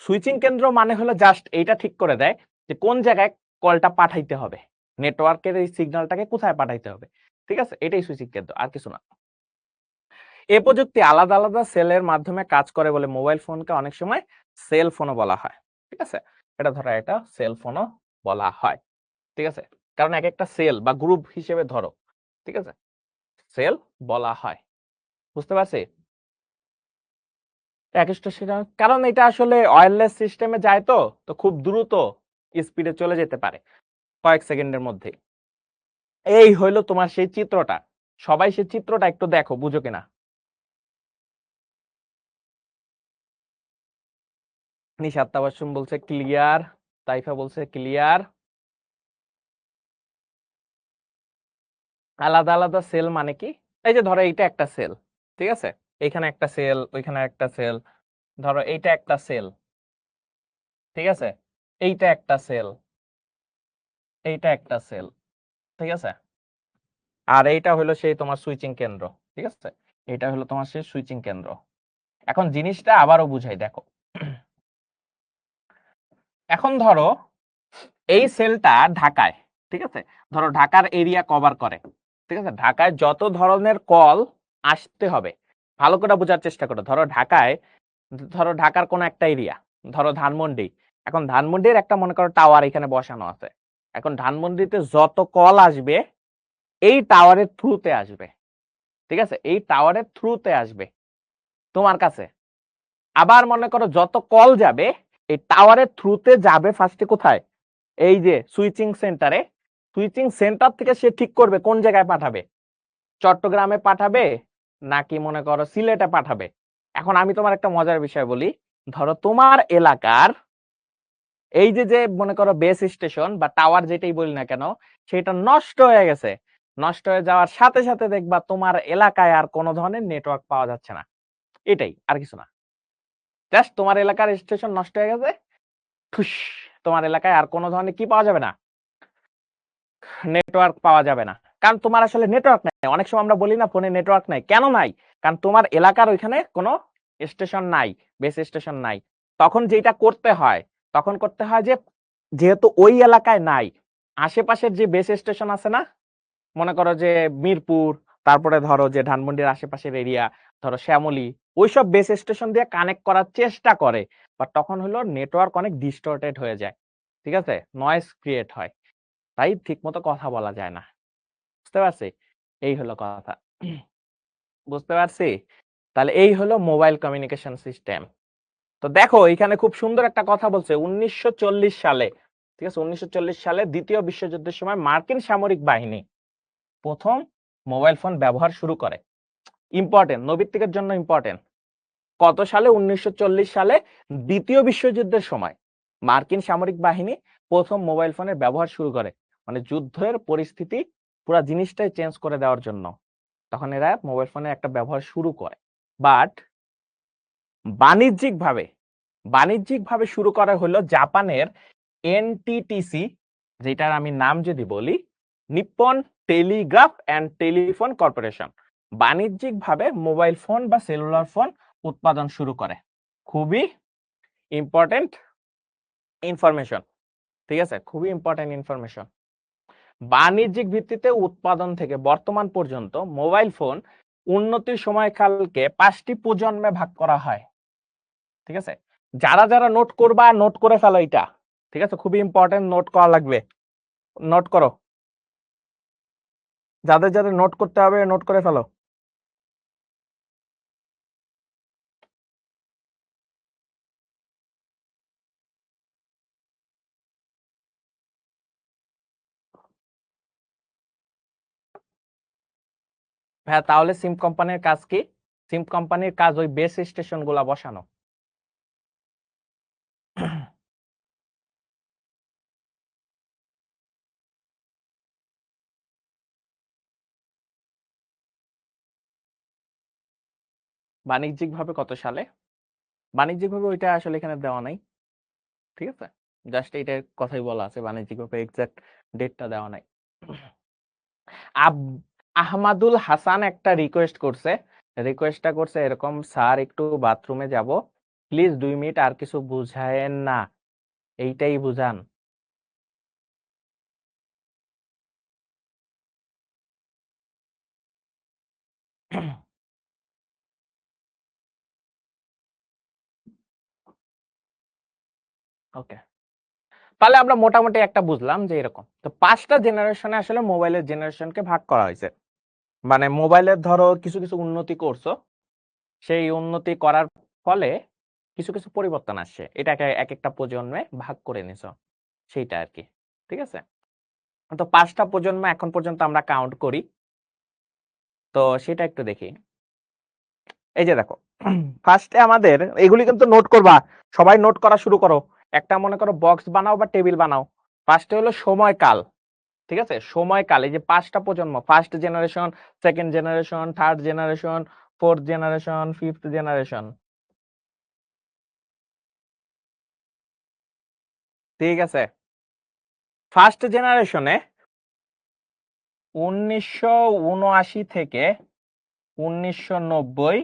সুইচিং কেন্দ্র মানে হলো জাস্ট এইটা ঠিক করে দেয় যে কোন জায়গায় কলটা পাঠাইতে হবে, নেটওয়ার্কের এই সিগন্যালটাকে কোথায় পাঠাইতে হবে। ঠিক আছে? এটাই সুইচিং কেন্দ্র, আর কিছু না। এই প্রযুক্তি আলাদা আলাদা সেলের মাধ্যমে কাজ করে বলে মোবাইল ফোনকে অনেক সময় সেল ফোনও বলা হয়। ঠিক আছে? এটা ধরো এটা সেল ফোনও বলা হয়। ঠিক আছে? কারণ এক একটা সেল বা গ্রুপ হিসেবে ধরো। ঠিক আছে? সেল বলা হয়। বুঝতে পারছি? কারণ এটা আসলে ওয়্যারলেস সিস্টেমে যায়, তো তো খুব দ্রুত স্পিডে চলে যেতে পারে কয়েক সেকেন্ডের মধ্যে। এই হইলো তোমার সেই চিত্রটা। সবাই সেই চিত্রটা একটু দেখো, বুঝো কিনা। নিশাত তাবাসসুম বলছে ক্লিয়ার, তাইফা বলছে ক্লিয়ার। আলাদা আলাদা সেল মানে কি? এই যে ধরো এইটা একটা সেল। ঠিক আছে? এইখানে একটা সেল, ওইখানে একটা সেল। ধরো এইটা একটা সেল। ঠিক আছে? এইটা একটা সেল, এইটা একটা সেল। ঠিক আছে? আর এইটা হলো সেই তোমার সুইচিং কেন্দ্র। ঠিক আছে? এটা হলো তোমার সেই সুইচিং কেন্দ্র। এখন জিনিসটা আবারও বুঝাই, দেখো। এখন ধরো এই সেলটা ঢাকায়, ঠিক আছে, ধরো ঢাকার এরিয়া কভার করে, ঠিক আছে, ঢাকায় যত ধরনের কল আসতে হবে ভালো করে বোঝার চেষ্টা করো। ধরো ঢাকার কোন একটা এরিয়া, ধরো ধানমন্ডি। এখন ধানমন্ডির একটা মনে করো টাওয়ার এখানে বসানো আছে। এখন ধানমন্ডিতে যত কল আসবে এই টাওয়ারের থ্রুতে আসবে, ঠিক আছে, এই টাওয়ারের থ্রুতে আসবে তোমার কাছে। আবার মনে করো যত কল যাবে এই টাওয়ারের থ্রুতে যাবে ফার্স্টে কোথায়, এই যে সুইচিং সেন্টারে। সুইচিং সেন্টার থেকে সে ঠিক করবে কোন জায়গায় পাঠাবে, চট্টগ্রামে পাঠাবে নাকি মনে করো সিলেটে পাঠাবে। এখন আমি তোমার একটা মজার বিষয় বলি, ধরো তোমার এলাকার এই যে যে মনে করো বেস স্টেশন বা টাওয়ার যেটাই বলি না কেন, সেটা নষ্ট হয়ে গেছে। নষ্ট হয়ে যাওয়ার সাথে সাথে দেখবা তোমার এলাকায় আর কোনো ধরনের নেটওয়ার্ক পাওয়া যাচ্ছে না। এটাই, আর কিছু না। জাস্ট তোমার এলাকার স্টেশন নষ্ট হয়ে গেছে, ঠুস, তোমার এলাকায় আর কোনো ধরনের কি পাওয়া যাবে না, নেটওয়ার্ক পাওয়া যাবে না। কারণ তোমার আসলে নেটওয়ার্ক নাই। অনেক সময় আমরা বলি না ফোনে নেটওয়ার্ক নাই, কেন নাই? কারণ তোমার এলাকার ওইখানে কোনো স্টেশন নাই, বেস স্টেশন নাই। তখন যেটা করতে হয়, তখন করতে হয় যে যেহেতু ওই এলাকায় নাই, আশেপাশের যে বেস স্টেশন আছে না, মনে করো যে মিরপুর, তারপরে ধরো যে ধানমন্ডির আশেপাশের এরিয়া, ধরো শ্যামলী, ওইসব বেস স্টেশন দিয়ে কানেক্ট করার চেষ্টা করে। বাট তখন হলো নেটওয়ার্ক অনেক ডিস্টর্টেড হয়ে যায়, ঠিক আছে, নয়েজ ক্রিয়েট হয়, তাই ঠিক মতো কথা বলা যায় না। বুঝতে পারছি? এই হলো কথা। বুঝতে পারছি? তাহলে এই হলো মোবাইল কমিউনিকেশন সিস্টেম। তো দেখো এখানে খুব সুন্দর একটা কথা বলছে 1940 সালে, ঠিক আছে, 1940 সালে দ্বিতীয় বিশ্বযুদ্ধের সময় মার্কিন সামরিক বাহিনী প্রথম মোবাইল ফোন ব্যবহার শুরু করে। ইম্পর্টেন্ট, নৈবিত্তিকের জন্য ইম্পর্টেন্ট। কত সালে? 1940 সালে দ্বিতীয় বিশ্বযুদ্ধের সময় মার্কিন সামরিক বাহিনী প্রথম মোবাইল ফোনের ব্যবহার শুরু করে, মানে যুদ্ধের পরিস্থিতি পুরো জিনিসটাই চেঞ্জ করে দেওয়ার জন্য তখন এরা মোবাইল ফোনের একটা ব্যবহার শুরু করে। বাট বাণিজ্যিকভাবে বাণিজ্যিকভাবে শুরু করা হলো জাপানের এনটিটিসি, যেটার আমি নাম যদি বলি, Nippon Telegraph and telephone corporation, বাণিজ্যিকভাবে মোবাইল ফোন বা সেলুলার ফোন উৎপাদন শুরু করে। খুবই ইম্পর্টেন্ট ইনফরমেশন, ঠিক আছে, খুবই ইম্পর্টেন্ট ইনফরমেশন। বাণিজ্যিক ভিত্তিতে উৎপাদন থেকে বর্তমান পর্যন্ত মোবাইল ফোন উন্নতির সময়কালকে 5টি প্রজন্মে ভাগ করা হয়, ঠিক আছে। যারা যারা নোট করবা নোট করে ফেলো এটা, ঠিক আছে, খুবই ইম্পর্টেন্ট, নোট করা লাগবে, নোট করো। যাদের যাদের নোট করতে হবে নোট করে ফেলো। হ্যাঁ, তাহলে সিম কোম্পানির কাজ কি? সিম কোম্পানির কাজ ওই বেস স্টেশন গুলা বসানো। বাণিজ্যিক ভাবে কত সালে? বাণিজ্যিক ভাবে ওইটা আসলে এখানে দেওয়া নাই, ঠিক আছে, জাস্ট এইটার কথাই বলা আছে, বাণিজ্যিক ভাবে এক্সাক্ট ডেটটা দেওয়া নাই। আহমাদুল হাসান একটা রিকোয়েস্ট করছে, রিকোয়েস্টটা করছে এরকম, স্যার একটু বাথরুমে যাব, প্লিজ 2 মিনিট, আর কিছু বুঝায়েন না, এইটাই বুঝান। ওকে, তাহলে আমরা মোটামুটি একটা বুঝলাম যে এরকম। তো 5টা জেনারেশনে আসলে মোবাইলের জেনারেশনকে ভাগ করা হয়েছে, মানে মোবাইলের ধরো কিছু কিছু উন্নতি করছো, সেই উন্নতি করার ফলে কিছু কিছু পরিবর্তন আসছে, এটাকে এক একটা প্রজন্মে ভাগ করে নিছো, সেইটা আর কি, ঠিক আছে। তো 5টা প্রজন্ম এখন পর্যন্ত আমরা কাউন্ট করি, তো সেটা একটু দেখি। এই যে দেখো, ফার্স্টে আমাদের এগুলি কিন্তু নোট করবা, সবাই নোট করা শুরু করো, একটা মনে করো বক্স বানাও বা টেবিল বানাও। ফার্স্টে হলো সময়কাল, ঠিক আছে, সময়কাল, এই যে 5টা প্রজন্ম, first generation, second generation, third generation, fourth generation, fifth generation, ঠিক আছে। ফার্স্ট জেনারেশনে 1979 থেকে 1990,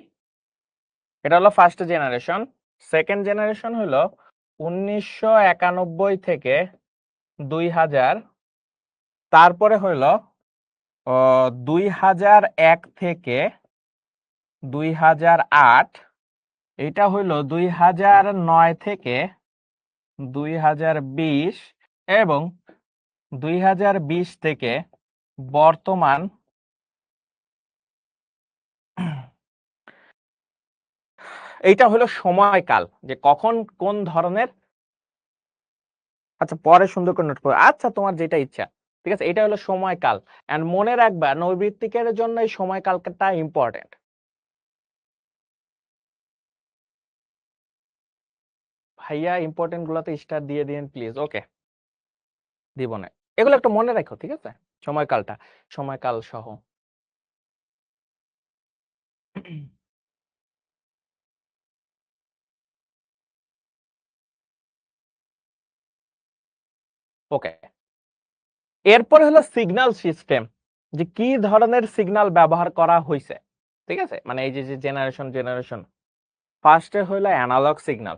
এটা হলো ফার্স্ট জেনারেশন। সেকেন্ড জেনারেশন হলো 1991 থেকে 2000, তারপরে হলো 2001 থেকে 2008, এটা হইলো 2009 থেকে 2020, এবং 2020 থেকে বর্তমান এইটা হলো সময়কাল, যে কখন কোন ধরনের। আচ্ছা পরে সুন্দর করে নোট করো, আচ্ছা তোমার যেটা ইচ্ছা, ঠিক আছে। এটা হলো সময়কাল, এন্ড মনে রাখবা নৈর্বৃত্তিকের জন্য এই সময়কালটা ইম্পর্টেন্ট। ভাইয়া ইম্পর্টেন্ট গুলোতে স্টার দিয়ে দিন প্লিজ। ওকে, দিব না, এগুলো একটু মনে রাখো, ঠিক আছে। সময়কালটা, সময়কাল সহ। ওকে, এরপর হলো সিগন্যাল সিস্টেম, যে কি ধরনের সিগন্যাল ব্যবহার করা হয়েছে, ঠিক আছে। মানে এই যে জেনারেশন জেনারেশন, ফার্স্টে হলো অ্যানালগ সিগন্যাল,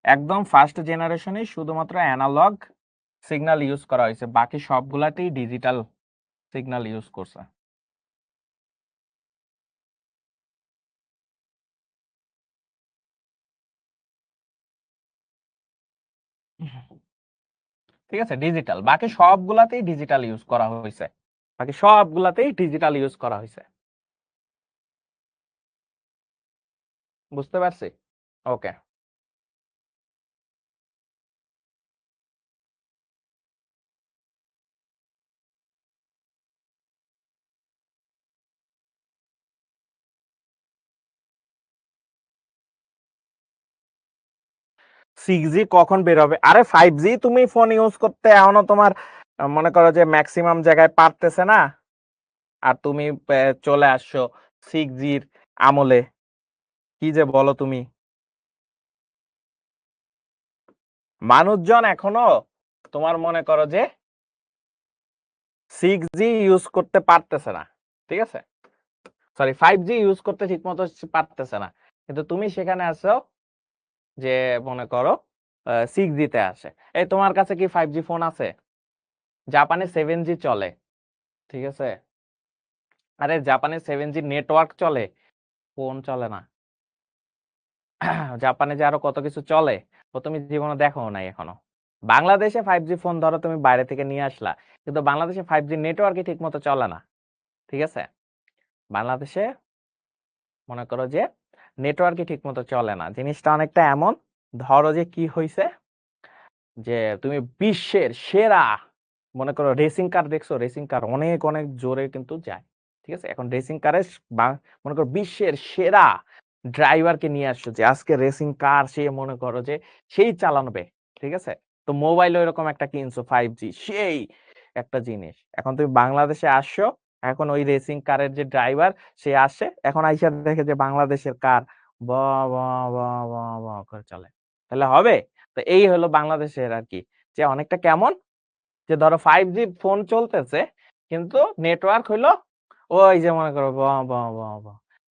একদম ফার্স্ট জেনারেশনে শুধুমাত্র অ্যানালগ সিগন্যাল ইউজ করা হয়েছে, বাকি সবগুলাতেই ডিজিটাল সিগন্যাল ইউজ করছে। ঠিক আছে, ডিজিটাল, বাকি সবগুলাতেই ডিজিটাল ইউজ করা হয়েছে, বাকি সবগুলাতেই ডিজিটাল ইউজ করা হয়েছে। বুঝতে পারছি? ওকে, সিক্স জি কখন বের হবে? আরে 5G তুমি ফোন ইউজ করতে এখনো তোমার মনে করো যে ম্যাক্সিমাম জায়গায় পারতেছে না, আর তুমি চলে আসছো 6Gর আমলে, কি যে বলো তুমি। মানুষজন এখনো তোমার মনে করো যে 6G ইউজ করতে পারতেছে না, ঠিক আছে, সরি 5G ইউজ করতে ঠিক মতো পারতেছে না, কিন্তু তুমি সেখানে আছো যে মনে করো 6G তে আসে। এই তোমার কাছে কি 5G ফোন আছে? জাপানে 7G চলে, ঠিক আছে। আরে জাপানে 7G নেটওয়ার্ক চলে, ফোন চলে না। জাপানে যে আরো কত কিছু চলে, ও তুমি জীবনে দেখো নাই এখনো। বাংলাদেশে 5G ফোন ধরো তুমি বাইরে থেকে নিয়ে আসলা, কিন্তু বাংলাদেশে 5G নেটওয়ার্কই ঠিক মতো চলে না, ঠিক আছে। বাংলাদেশে মনে করো যে নেটওয়ার্কই ঠিক মতো চলে না। জিনিসটা অনেকটা এমন, ধরো যে কি হয়েছে, যে তুমি বিশ্বের সেরা মনে করো রেসিং কার দেখছো, রেসিং কার অনেক অনেক জোরে কিন্তু যায়, ঠিক আছে। এখন রেসিং কারে মনে করো বিশ্বের সেরা ড্রাইভারকে নিয়ে আসছো, যে আজকে রেসিং কার সে মনে করো যে সেই চালানবে, ঠিক আছে। তো মোবাইল এরকম একটা কিনছো 5G, সেই একটা জিনিস। এখন তুমি বাংলাদেশে আসছো, এখন ওই রেসিং কারের যে ড্রাইভার সে আসে, এখন আইসা দেখে যে বাংলাদেশের কার ব ব ব ব ব করে চলে, তাহলে হবে? তো এই হলো বাংলাদেশের আর কি, যে অনেকটা কেমন, যে ধরো 5G ফোন চলতেছে, কিন্তু নেটওয়ার্ক হইলো ওই যে মনে করো ব ব ব ব,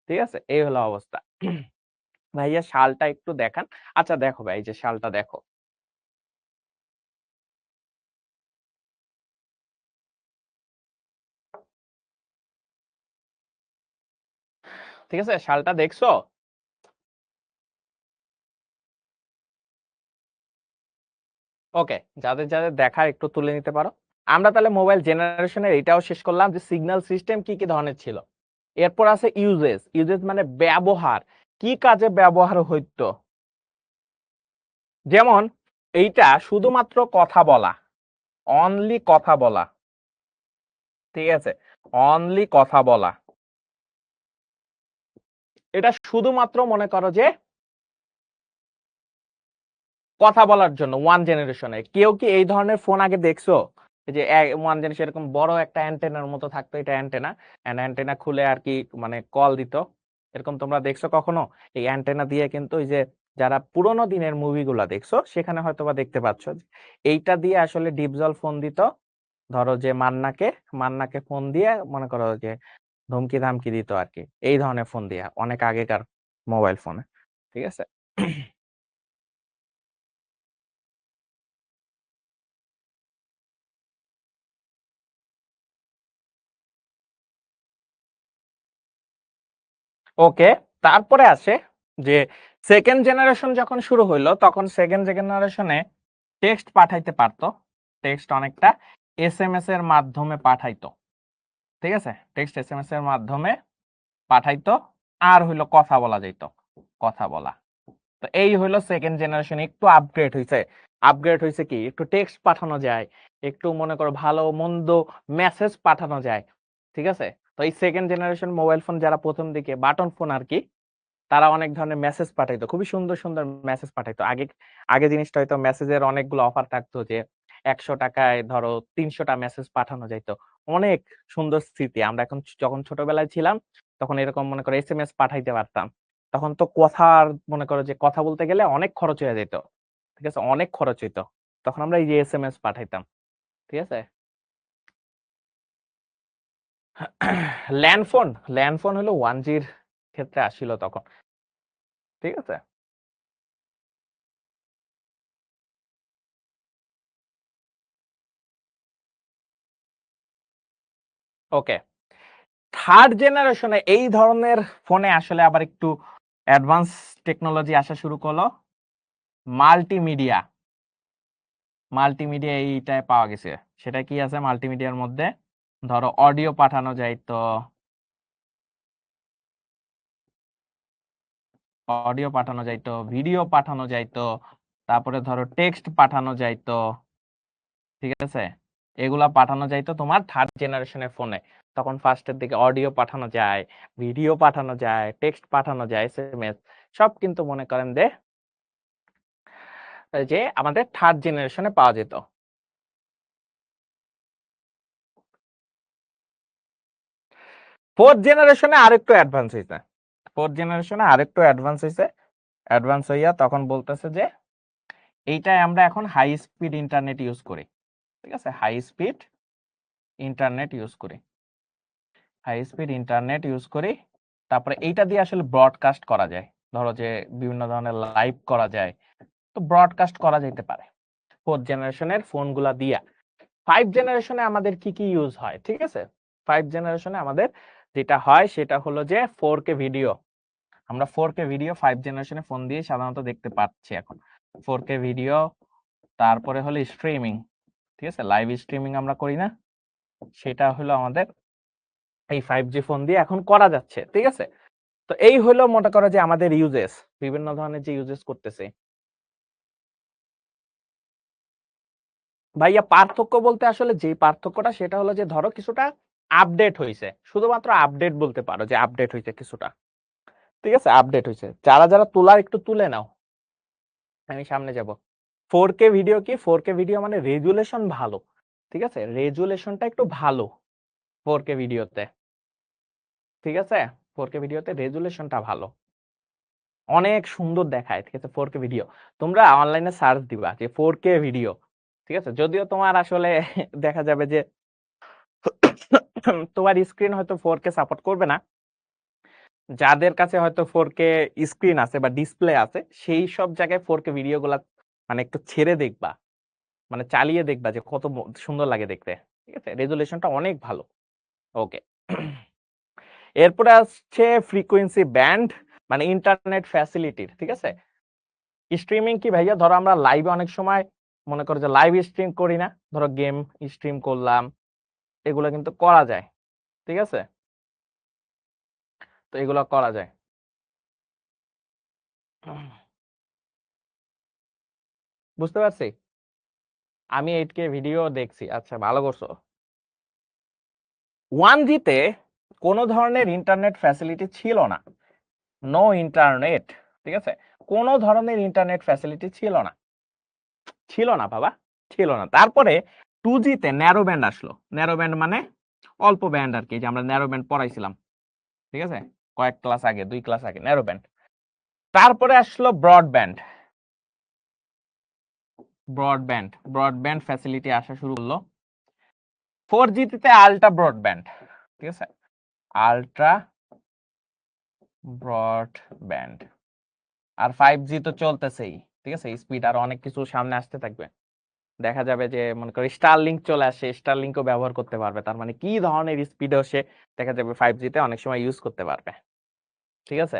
ঠিক আছে। এই হলো অবস্থা। ভাইয়া শালটা একটু দেখান। আচ্ছা দেখো ভাই, এই যে শালটা দেখো, ঠিক আছে, শালটা দেখছো? ওকে, যাদের যাদের দেখা একটু তুলে নিতে পারো। আমরা তাহলে মোবাইল জেনারেশনের এটাও শেষ করলাম, যে সিগন্যাল সিস্টেম কি কি ধরনের ছিল। এরপর আছে ইউজেস। ইউজেস মানে ব্যবহার, কি কাজে ব্যবহার হইতো। যেমন এইটা শুধুমাত্র কথা বলা, অনলি কথা বলা, ঠিক আছে, অনলি কথা বলা। এটা শুধুমাত্র মনে করো যে কথা বলার জন্য ওয়ান জেনারেশনে। কেউ কি এই ধরনের ফোন আগে দেখছো? এই যে ওয়ান জেনারেশন এরকম বড় একটা অ্যান্টেনার মতো থাকতো, এটা অ্যান্টেনা, অ্যান্টেনা খুলে আর কি মানে কল দিত, এরকম তোমরা দেখছো কখনো? এই অ্যান্টেনা দিয়ে কিন্তু ওই যে যারা পুরোনো দিনের মুভিগুলা দেখছো সেখানে হয়তোবা দেখতে পাচ্ছ, এইটা দিয়ে আসলে ডিপজল ফোন দিত। ধরো যে মান্নাকে ফোন দিয়ে মনে করো যে ধমকি ধামকি দিত আর কি, এই ধরনের ফোন দিয়ে, অনেক আগেকার মোবাইল ফোনে। ঠিক আছে? ওকে, তারপরে আসে যে সেকেন্ড জেনারেশন যখন শুরু হইলো, তখন সেকেন্ড জেনারেশনে টেক্সট পাঠাইতে পারতো। টেক্সট অনেকটা এসএমএস এর মাধ্যমে পাঠাইতো। ঠিক আছে? টেক্সট এসএমএস এর মাধ্যমে পাঠাইতো, আর হইলো কথা বলা যাইত, কথা বলা। তো এই হইলো সেকেন্ড জেনারেশন, একটু আপগ্রেড হইছে। আপগ্রেড হইছে কি, একটু টেক্সট পাঠানো যায়, একটু মনে করো ভালো মন্দ মেসেজ পাঠানো যায়। ঠিক আছে? তো এই সেকেন্ড জেনারেশন মোবাইল ফোন যারা প্রথম দিকে বাটন ফোন আর কি, তারা অনেক ধরনের মেসেজ পাঠাইতো, খুবই সুন্দর সুন্দর মেসেজ পাঠাইতো। আগে আগে জিনিসটা হয়তো মেসেজের অনেকগুলো অফার থাকতো, যে 100 টাকায় ধরো 300টা মেসেজ পাঠানো যাইতো। অনেক সুন্দর স্মৃতি। আমরা এখন যখন ছোটবেলায় ছিলাম, তখন এরকম মনে করো এসএমএস পাঠাইতে পারতাম। তখন তো কথার মনে করো যে কথা বলতে গেলে অনেক খরচ হয়ে যেত। ঠিক আছে? অনেক খরচ হইতো। তখন আমরা এই যে এসএমএস পাঠাইতাম। ঠিক আছে? ল্যান্ড ফোন, ল্যান্ড ফোন হলো 1G র ক্ষেত্রে আসছিল তখন। ঠিক আছে? ওকে, থার্ড জেনারেশনে এই ধরনের ফোনে আসলে আবার একটু অ্যাডভান্স টেকনোলজি আসা শুরু করলো। মাল্টিমিডিয়া, মাল্টিমিডিয়া এইটায় পাওয়া গেছে। সেটা কি আছে মাল্টিমিডিয়ার মধ্যে? ধরো অডিও পাঠানো যাইতো, অডিও পাঠানো যাইতো, ভিডিও পাঠানো যাইতো, তারপরে ধরো টেক্সট পাঠানো যাইতো। ঠিক আছে? এগুলা পাঠানো যাইতো তোমার থার্ড জেনারেশনের ফোনে। তখন ফার্স্টের দিকে অডিও পাঠানো যায়, ভিডিও পাঠানো যায়, টেক্সট পাঠানো যায়, এসএমএস, সব কিন্তু মনে করেন যে আমাদের থার্ড জেনারেশনে পাওয়া যেত। ফোর্থ জেনারেশনে আরেকটু অ্যাডভান্স হইছে। ফোর্থ জেনারেশনে আরেকটু অ্যাডভান্স হইছে। অ্যাডভান্স হইয়া তখন বলতেছে যে এইটাই আমরা এখন হাই স্পিড ইন্টারনেট ইউজ করি। ঠিক আছে? হাই স্পিড ইন্টারনেট ইউজ করি, হাই স্পিড ইন্টারনেট ইউজ করি। তারপরে এইটা দিয়ে আসলে ব্রডকাস্ট করা যায়। ধরো যে বিভিন্ন ধরনের লাইভ করা যায়, তো ব্রডকাস্ট করা যেতে পারে ফোর্থ জেনারেশনের ফোনগুলা দিয়া। ফাইভ জেনারেশনে আমাদের কি কি ইউজ হয়? ঠিক আছে? ফাইভ জেনারেশনে আমাদের যেটা হয় সেটা হলো যে 4K ভিডিও। আমরা 4K ভিডিও ফাইভ জেনারেশনে ফোন দিয়ে সাধারণত দেখতে পাচ্ছি এখন। 4K ভিডিও, তারপরে হলো স্ট্রিমিং। ঠিক আছে? লাইভ স্ট্রিমিং আমরা করি না, সেটা হলো আমাদের এই 5G ফোন দিয়ে এখন করা যাচ্ছে। ঠিক আছে? তো এই হলো মনে করো যে আমাদের ইউজেস, বিভিন্ন ধরনের যে ইউজেস করতেছে। ভাইয়া পার্থক্য বলতে আসলে যে পার্থক্যটা সেটা হলো যে ধরো কিছুটা আপডেট হয়েছে, শুধুমাত্র আপডেট বলতে পারো যে আপডেট হয়েছে কিছুটা। ঠিক আছে? আপডেট হয়েছে। যারা যারা তোলার একটু তুলে নাও, আমি সামনে যাব। 4K ভিডিও কি? 4K ভিডিও মানে রেজুলেশন ভালো। ঠিক আছে? রেজুলেশনটা একটু ভালো 4K ভিডিওতে। ঠিক আছে? 4K ভিডিওতে রেজুলেশনটা ভালো, অনেক সুন্দর দেখায়। ঠিক আছে? 4K ভিডিও তোমরা অনলাইনে সার্চ দিবা যে 4K ভিডিও। ঠিক আছে? যদিও তোমার আসলে দেখা যাবে যে তোমার স্ক্রিন হয়তো 4K সাপোর্ট করবে না। যাদের কাছে হয়তো 4K স্ক্রিন আছে বা ডিসপ্লে আছে, সেই সব জায়গায় 4K ভিডিও গুলা মানে একটু ছেড়ে দেখবা, মানে চালিয়ে দেখবা যে কত সুন্দর লাগে দেখতে। ঠিক আছে? রেজুলেশনটা অনেক ভালো। ওকে। এরপরে আসছে ফ্রিকোয়েন্সি ব্যান্ড, মানে ইন্টারনেট ফ্যাসিলিটির। ঠিক আছে? স্ট্রিমিং কি ভাইয়া? ধরো আমরা লাইভে অনেক সময় মনে করো যে লাইভ স্ট্রিম করি না, ধরো গেম স্ট্রিম করলাম, এগুলো কিন্তু করা যায়। ঠিক আছে? তো এগুলো করা যায়। বুঝতে পারছি। আমি 8K ভিডিও দেখছি। আচ্ছা, ভালো করছো। 1G তে কোনো ধরনের ইন্টারনেট ফ্যাসিলিটি ছিল না, নো ইন্টারনেট। ঠিক আছে? কোনো ধরনের ইন্টারনেট ফ্যাসিলিটি ছিল না, ছিল না বাবা, ছিল না। তারপরে 2G তে ন্যারো ব্যান্ড আসলো। ন্যারো ব্যান্ড মানে অল্প ব্যান্ড আর কি, যে আমরা ন্যারো ব্যান্ড পড়াইছিলাম। ঠিক আছে? কয়েক ক্লাস আগে, 2 ক্লাস আগে, ন্যারো ব্যান্ড। তারপরে আসলো ব্রডব্যান্ড। ব্রডব্যান্ড, ব্রডব্যান্ড ফ্যাসিলিটি আসা শুরু করলো। 4G তে আলট্রা ব্রডব্যান্ড। ঠিক আছে? Ultra broadband. আর 5G তো চলতেছেই, ঠিক আছে, স্পিড আর অনেক কিছু সামনে আসতে থাকবে। দেখা যাবে যে মনে করো স্টারলিংক চলে আসে, স্টারলিংকও ব্যবহার করতে পারবে। তার মানে কি ধরনের স্পিডও সে দেখা যাবে 5G তে অনেক সময় ইউজ করতে পারবে, ঠিক আছে।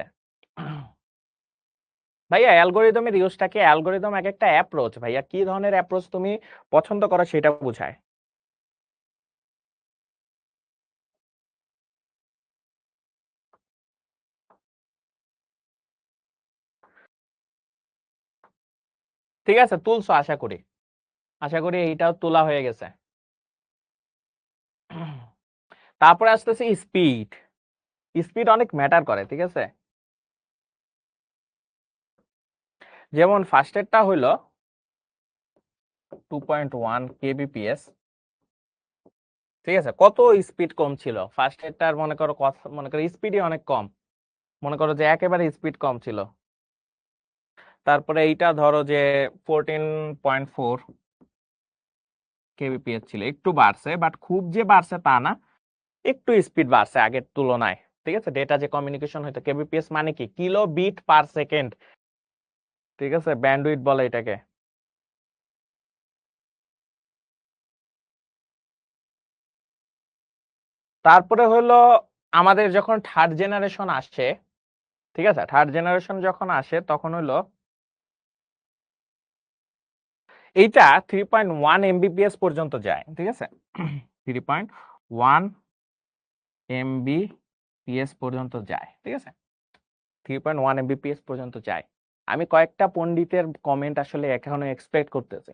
ভাইয়া অ্যালগোরিদমের ইউজটাকে, অ্যালগোরিদম এক একটা অ্যাপ্রোচ ভাইয়া, কি ধরনের অ্যাপ্রোচ তুমি পছন্দ করো সেটা বোঝায়। ঠিক আছে, তুলছো, আশা করি এইটাও তোলা হয়ে গেছে। তারপরে আসতেছে স্পিড। স্পিড অনেক ম্যাটার করে, ঠিক আছে। যেমন ফার্স্টেরটা হইলো 2.1 kbps, ঠিক আছে। কত স্পিড কম ছিল ফার্স্টেরটার, মনে করো স্পিডই অনেক কম, মনে করো যে একেবারে স্পিড কম ছিল। তারপরে এইটা ধরো যে 14.4 kbps ছিল, একটু বাড়ছে, বাট খুব যে বাড়ছে তা না, একটু স্পিড বাড়ছে আগের তুলনায়, ঠিক আছে। ডেটা যে কমিউনিকেশন হইতো, কেবিপিএস মানে কি, কিলো বিট পার সেকেন্ড, ঠিক আছে, ব্যান্ডউইথ বলে এটাকে। তারপরে হলো আমাদের যখন থার্ড জেনারেশন আসে, ঠিক আছে, থার্ড জেনারেশন যখন আসে তখন হলো এইটা 3.1 এমবিপিএস পর্যন্ত যায়, ঠিক আছে। 3.1 এমবিপিএস পর্যন্ত যায়, ঠিক আছে। 3.1 এমবিপিএস পর্যন্ত যায়। আমি কয়েকটা পণ্ডিতের কমেন্ট আসলে এখনো এক্সপেক্ট করতেছি,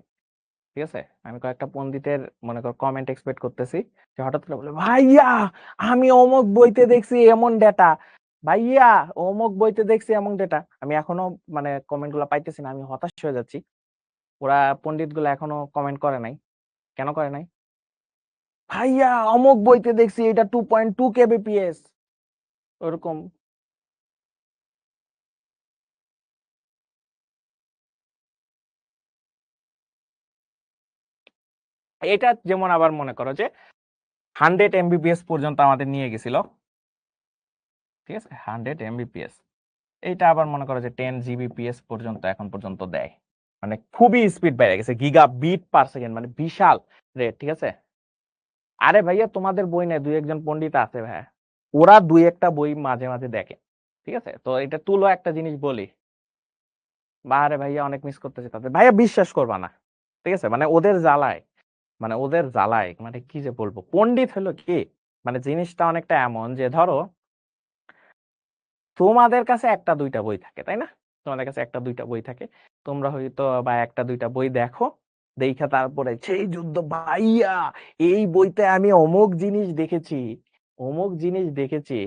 ঠিক আছে। আমি কয়েকটা পণ্ডিতের মনে কর কমেন্ট এক্সপেক্ট করতেছি, যে হঠাৎ করে বলে ভাইয়া আমি অমুক বইতে দেখছি এমন ডেটা, ভাইয়া অমুক বইতে দেখছি এমন ডেটা। আমি এখনো মানে কমেন্ট গুলা পাইতেছি না, আমি হতাশ হয়ে যাচ্ছি। ওরা পণ্ডিত গুলা এখনো কমেন্ট করে নাই, কেন করে নাই? ভাইয়া অমুক বইতে দেখছি এটা 2.2 kbps, ওরকম। এটা যেমন আবার মনে করো যে 100 এমবিপিএস পর্যন্ত আমাদের নিয়ে গেছিল, ঠিক আছে, 100 এমবিপিএস। এইটা আবার মনে করো যে 10 জিবিপিএস পর্যন্ত এখন পর্যন্ত দেয়, মানে খুবই স্পিড বেড়ে গেছে, গিগা বিট পার সেকেন্ড, মানে বিশাল রেট, ঠিক আছে। আরে ভাইয়া তোমাদের বই নেই, দুই একজন পণ্ডিত আছে ভাইয়া, ওরা দুই একটা বই মাঝে মাঝে দেখে, ঠিক আছে। তো এটা তুলো একটা জিনিস বলি, বাহারে ভাইয়া অনেক মিস করতেছে তাদের, ভাইয়া বিশ্বাস করবা না, ঠিক আছে। মানে ওদের জ্বালায়, মানে কি যে বলবো, পণ্ডিত হলো কি, মানে জিনিসটা অনেকটা এমন যে ধরো তোমাদের কাছে একটা দুইটা বই থাকে, তাই না? তোমাদের কাছে একটা দুইটা বই থাকে, তোমরা হয়তো বা একটা দুইটা বই দেখো, দেখা তারপরে সেই যুদ্ধ ভাইয়া এই বইতে আমি অমুক জিনিস দেখেছি, অমুক জিনিস দেখেছি,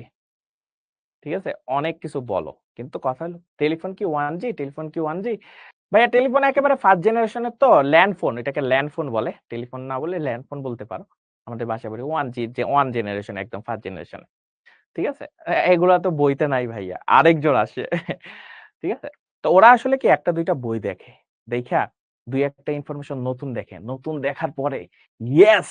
ঠিক আছে, অনেক কিছু বলো। কিন্তু কথা হলো টেলিফোন কি 1G, টেলিফোন কি 1G? ভাইয়া টেলিফোন একেবারে ফার্স্ট জেনারেশনের, তো ল্যান্ড ফোন, এটাকে ল্যান্ড ফোন বলে, টেলিফোন না বলে ল্যান্ড ফোন বলতে পারো। আমাদের বাসায় বলি 1G, যে 1 জেনারেশন, একদম ফার্স্ট জেনারেশন, ঠিক আছে। এগুলা তো বইতে নাই ভাইয়া, আরেকজন আসে। ঠিক আছে। তো ওরা আসলে কি একটা দুইটা বই দেখে, দেখা দুই একটা ইনফরমেশন নতুন দেখে, নতুন দেখার পরে ইয়েস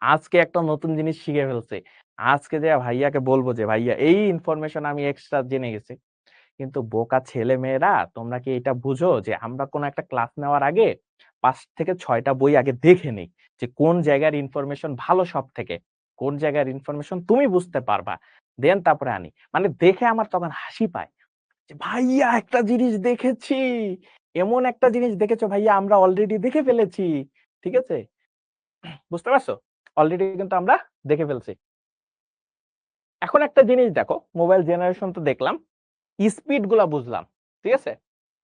আজকে একটা নতুন জিনিস শিখে ফেলছে, আজকে যে ভাইয়াকে বলবো যে ভাইয়া এই ইনফরমেশন আমি এক্সট্রা জেনে গেছি। কিন্তু বোকা ছেলে মেয়েরা, তোমরা কি এটা বুঝো যে আমরা কোন একটা ক্লাস নেওয়ার আগে 5 থেকে 6টা বই আগে দেখে নিই, যে কোন জায়গার ইনফরমেশন ভালো সব থেকে, কোন জায়গার ইনফরমেশন তুমি বুঝতে পারবা, দেন তারপরে আনি। মানে দেখে আমার তখন হাসি পায় যে ভাইয়া একটা জিনিস দেখেছি, এমন একটা জিনিস দেখেছো ভাইয়া, আমরা অলরেডি দেখে ফেলেছি, ঠিক আছে। বুঝতে পারছো? অলরেডি কিন্তু আমরা দেখে ফেলছি। এখন একটা জিনিস দেখো, মোবাইল জেনারেশন তো দেখলাম, স্পিড গুলা বুঝলাম, ঠিক আছে।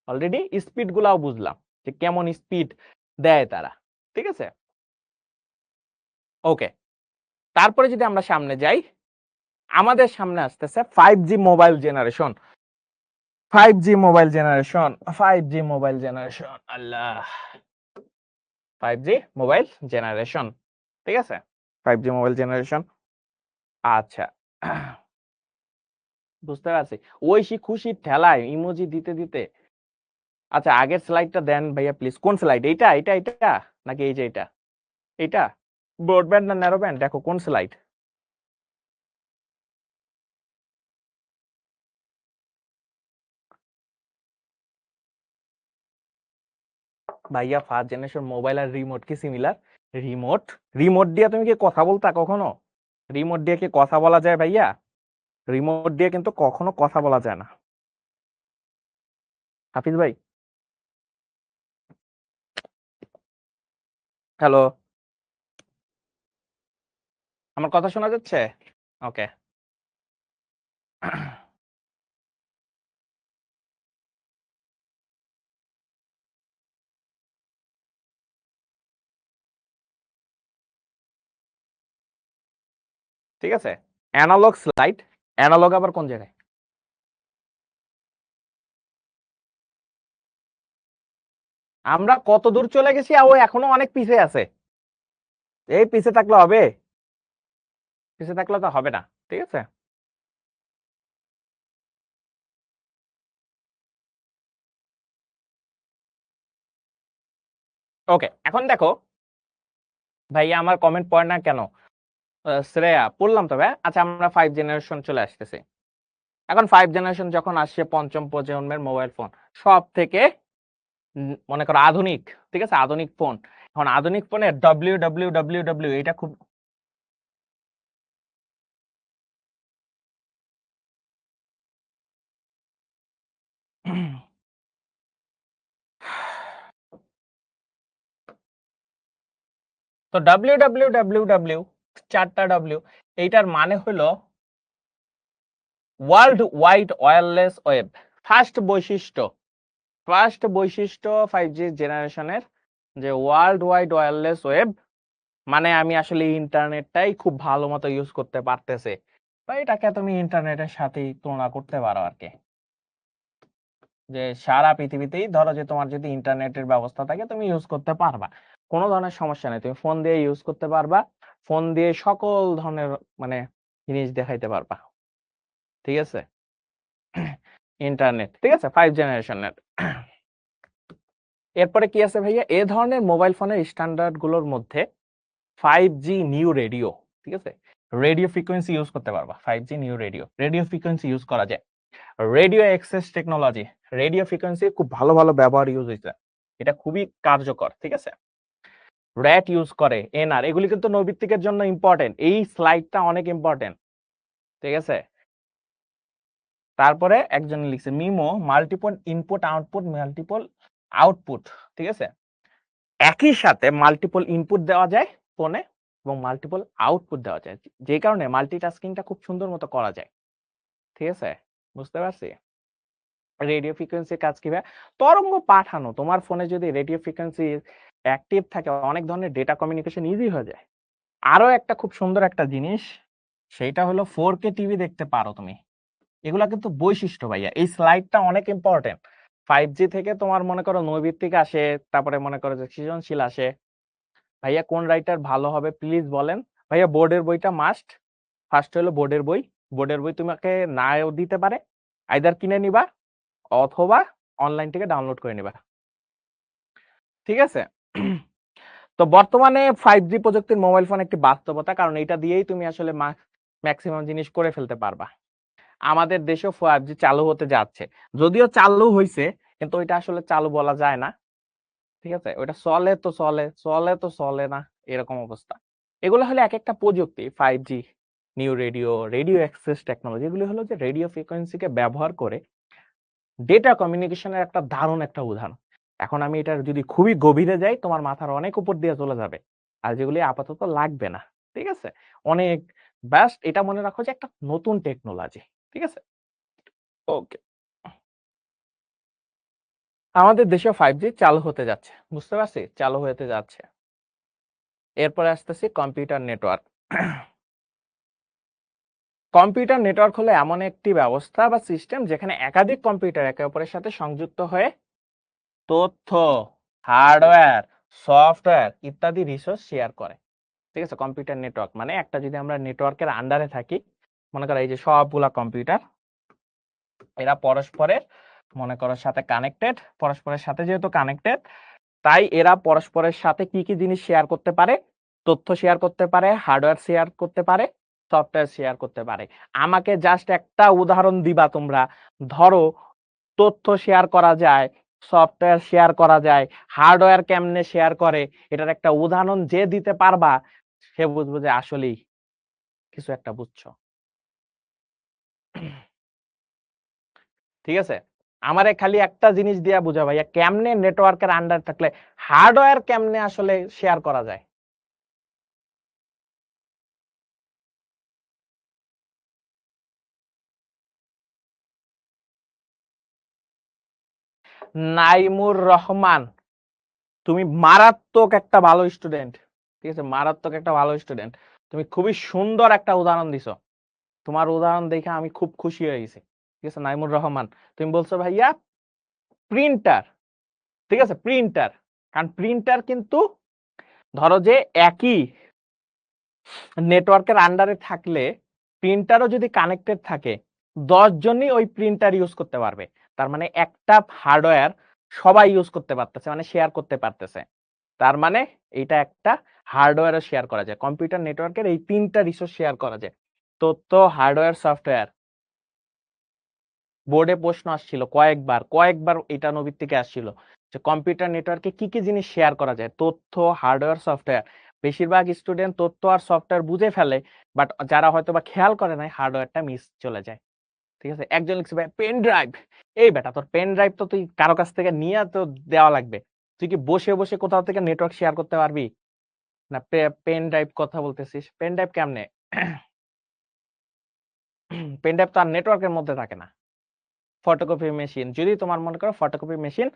অলরেডি স্পিড গুলাও বুঝলাম যে কেমন স্পিড দেয় তারা, ঠিক আছে। ওকে, তারপরে যদি আমরা সামনে যাই, আমাদের সামনে আসতেছে 5G mobile generation. 5G mobile generation, 5G mobile generation, আল্লাহ, 5G মোবাইল জেনারেশন, ঠিক আছে। 5G মোবাইল জেনারেশন, আচ্ছা। বুঝতে পারছি, ঐশী খুশির ঠেলায় ইমোজি দিতে দিতে। আচ্ছা আগের স্লাইডটা দেন ভাইয়া প্লিজ, কোন স্লাইড, এইটা এটা এটা নাকি এই যে এটা, এটা ব্রডব্যান্ড না ন্যারো ব্যান্ড, দেখো কোন স্লাইড। ভাইয়া ফার্স্ট জেনারেশন মোবাইল আর রিমোট কি সিমিলার? রিমোট রিমোট দিয়ে তুমি কি কথা বলতা কখনো? রিমোট দিয়ে কি কথা বলা যায় ভাইয়া? রিমোট দিয়ে কিন্তু কখনো কথা বলা যায় না। হাফিজ ভাই, হ্যালো, আমার কথা শোনা যাচ্ছে? ওকে। ঠিক আছে, অ্যানালগ স্লাইড, অ্যানালগ আবার কোন জায়গায়? আমরা কত দূর চলে গেছি, ও এখনো অনেক পিছে আছে। এই পিছে থাকলে হবে? পিছে থাকলে তো হবে না। ঠিক আছে, ওকে। এখন দেখো ভাইয়া, আমার কমেন্ট পড়ে না কেন? শ্রেয়া পড়লাম তবে। আচ্ছা, আমরা 5 জেনারেশন চলে আসতেছি। এখন 5 জেনারেশন যখন আসছে, পঞ্চম প্রজন্মের মোবাইল ফোন সব থেকে মনে করো আধুনিক, ঠিক আছে, আধুনিক ফোন। এখন আধুনিক ফোনে ডব্লিউ এটা খুব তো ডব্লিউ 4টা ডব্লিউ, এইটার মানে হলো world wide wireless web. First বৈশিষ্ট্য, ফার্স্ট বৈশিষ্ট্য 5G জেনারেশনের, যে ওয়ার্ল্ড ওয়াইড ওয়্যারলেস ওয়েব, মানে আমি আসলে ইন্টারনেটটাই খুব ভালো মতো ইউজ করতে পারতেছে, বা এটাকে তুমি ইন্টারনেটের সাথেই তুলনা করতে পারো আর কি। যে সারা পৃথিবীতেই ধরো যে তোমার যদি ইন্টারনেটের ব্যবস্থা থাকে, তুমি ইউজ করতে পারবা, কোনো ধরনের সমস্যা নেই, তুমি ফোন দিয়ে ইউজ করতে পারবা, ফোন দিয়ে সকল ধরনের মানে জিনিস দেখাইতে পারবা। ঠিক আছে, ইন্টারনেট, ঠিক আছে, 5 জেনারেশনের। এরপরে কি আছে ভাইয়া, এ ধরনের মোবাইল ফোনের স্ট্যান্ডার্ড গুলোর মধ্যে 5G নিউ রেডিও, ঠিক আছে, রেডিও ফ্রিকোয়েন্সি ইউজ করতে পারবা। 5G new radio, radio frequency use করা যায়। Radio access technology, radio frequency খুব ভালো ভালো ব্যবহার ইউজ হয়েছে, এটা খুবই কার্যকর। ঠিক আছে, র্যাট ইউজ করে, এনআর, এগুলি কিন্তু নৈবিত্তিকের জন্য ইম্পর্টেন্ট, এই স্লাইডটা অনেক ইম্পর্টেন্ট। ঠিক আছে, তারপরে একজন লিখছে MIMO, multiple input output, multiple output. ঠিক আছে, একই সাথে মাল্টিপল ইনপুট দেওয়া যায় ফোনে এবং মাল্টিপল আউটপুট দেওয়া যায়, যে কারণে মাল্টিটাস্কিংটা খুব সুন্দর মতো করা যায়। ঠিক আছে, বুঝতে পারছি। রেডিও ফ্রিকোয়েন্সির কাজ কি ভাই? তরঙ্গ পাঠানো, তোমার ফোনে যদি রেডিও ফ্রিকোয়েন্সি অ্যাক্টিভ থাকে, অনেক ধরনের ডেটা কমিউনিকেশন ইজি হয়ে যায়। আরো একটা খুব সুন্দর একটা জিনিস, সেইটা হলো 4K টিভি দেখতে পারো তুমি। এগুলা কিন্তু বৈশিষ্ট্য ভাইয়া, এই স্লাইডটা অনেক ইম্পর্টেন্ট। 5G থেকে তোমার মনে করো নৈবিত্তিক আসে, তারপরে মনে করো যে সৃজনশীল আসে। ভাইয়া কোন রাইটার ভালো হবে প্লিজ বলেন। ভাইয়া বোর্ডের বইটা মাস্ট। ফার্স্ট হলো বোর্ডের বই। বোর্ডের বই তোমাকে নাও দিতে পারে, আইদার কিনে নিবা অথবা অনলাইন থেকে ডাউনলোড করে নিবা। ঠিক আছে, তো বর্তমানে 5G প্রযুক্তির মোবাইল ফোন একটি বাস্তবতা, কারণ এটা দিয়েই তুমি আসলে ম্যাক্সিমাম জিনিস করে ফেলতে পারবা। আমাদের দেশেও 5G চালু হতে যাচ্ছে, যদিও চালু হইছে, কিন্তু ওইটা আসলে চালু বলা যায় না। ঠিক আছে, ওইটা চলে তো চলে, চলে তো চলে না, এরকম অবস্থা। এগুলো হলো এক একটা প্রযুক্তি, 5G new radio, radio access technology, এগুলো হলো যে রেডিও ফ্রিকোয়েন্সিকে ব্যবহার করে ডেটা কমিউনিকেশনের একটা দারুণ একটা উদাহরণ। এখন আমি এটার যদি খুবই গভীরে যাই, তোমার মাথার অনেক উপর দিয়ে চলে যাবে, আর যেগুলি আপাতত লাগবে না। ঠিক আছে, অনেক ব্যাস্ট, এটা মনে রাখো যে একটা নতুন টেকনোলজি। ঠিক আছে, ওকে। আমাদের দেশে 5G চালু হতে যাচ্ছে, বুঝতে পারছি, চালু হতে যাচ্ছে। এরপরে আসতেছি কম্পিউটার নেটওয়ার্ক। কম্পিউটার নেটওয়ার্ক হলো এমন একটি ব্যবস্থা বা সিস্টেম যেখানে একাধিক কম্পিউটার একে অপরের সাথে সংযুক্ত হয়ে তথ্য, হার্ডওয়্যার, সফটওয়্যার ইত্যাদি রিসোর্স শেয়ার করে। ঠিক আছে, কম্পিউটার নেটওয়ার্ক মানে একটা, যদি আমরা নেটওয়ার্কের আন্ডারে থাকি, মনে করো এই যে সবগুলা কম্পিউটার, এরা পরস্পরের মনে করো সাথে কানেক্টেড, পরস্পরের সাথে যেহেতু কানেক্টেড, তাই এরা পরস্পরের সাথে কি কি জিনিস শেয়ার করতে পারে, তথ্য শেয়ার করতে পারে, হার্ডওয়্যার শেয়ার করতে পারে, সফটওয়্যার শেয়ার করতে পারে। আমাকে জাস্ট একটা উদাহরণ দিবা তোমরা, ধরো তথ্য শেয়ার করা যায় সফটওয়্যার শেয়ার করা যায়, হার্ডওয়্যার কেমনে শেয়ার করে, এটার একটা উদাহরণ যে দিতে পারবা সে বুঝবো যে আসলেই কিছু একটা বুঝছো। ঠিক আছে, আমারে খালি একটা জিনিস দিয়া বুঝা ভাইয়া, কেমনে নেটওয়ার্কের আন্ডার থাকলে হার্ডওয়্যার কেমনে আসলে শেয়ার করা যায়। নাইমুর রহমান, তুমি মারাত্মক একটা ভালো স্টুডেন্ট। ঠিক আছে, মারাত্মক একটা ভালো স্টুডেন্ট, তুমি খুবই সুন্দর একটা উদাহরণ দিছো। তোমার উদাহরণ দেখে আমি খুব খুশি হয়ে গেছি। ঠিক আছে নাইমুর রহমান, তুমি বলছো ভাইয়া প্রিন্টার। ঠিক আছে, প্রিন্টার, কারণ প্রিন্টার কিন্তু ধরো যে একই নেটওয়ার্কের আন্ডারে থাকলে প্রিন্টারও যদি কানেক্টেড থাকে 10 জনই ওই প্রিন্টার ইউজ করতে পারবে। তার মানে একটা হার্ডওয়্যার সবাই ইউজ করতে পারতেছে, মানে শেয়ার করতে পারতেছে। তার মানে এটা একটা হার্ডওয়্যারও শেয়ার করা যায়। কম্পিউটার নেটওয়ার্কের এই 3টা রিসোর্স শেয়ার করা যায়, তথ্য, হার্ডওয়্যার, সফটওয়্যার। বোর্ডে প্রশ্ন আসছিল কয়েকবার এটা নবীর থেকে আসছিল যে কম্পিউটার নেটওয়ার্কে কি কি জিনিস শেয়ার করা যায়, তথ্য, হার্ডওয়্যার, সফটওয়্যার। বেশিরভাগ স্টুডেন্ট তথ্য আর সফটওয়্যার বুঝে ফেলে, বাট যারা হয়তো বা খেয়াল করে নাই হার্ডওয়্যারটা মিস চলে যায়। ঠিক আছে, একজন লিখছে ভাই পেন ড্রাইভ। এই বেটা, তোর পেন ড্রাইভ তো তুই কারো কাছ থেকে নিয়ে তো দেওয়া লাগবে। তুই কি বসে বসে কোথাও থেকে নেটওয়ার্ক শেয়ার করতে পারবি না? পেন ড্রাইভ কথা বলতেছিস, পেন ড্রাইভ কেমনে? পেন ড্রাইভ তো আর নেটওয়ার্কের মধ্যে থাকে না। ফটোকপি মেশিন, যদি তোমার মনে করো ফটোকপি মেশিন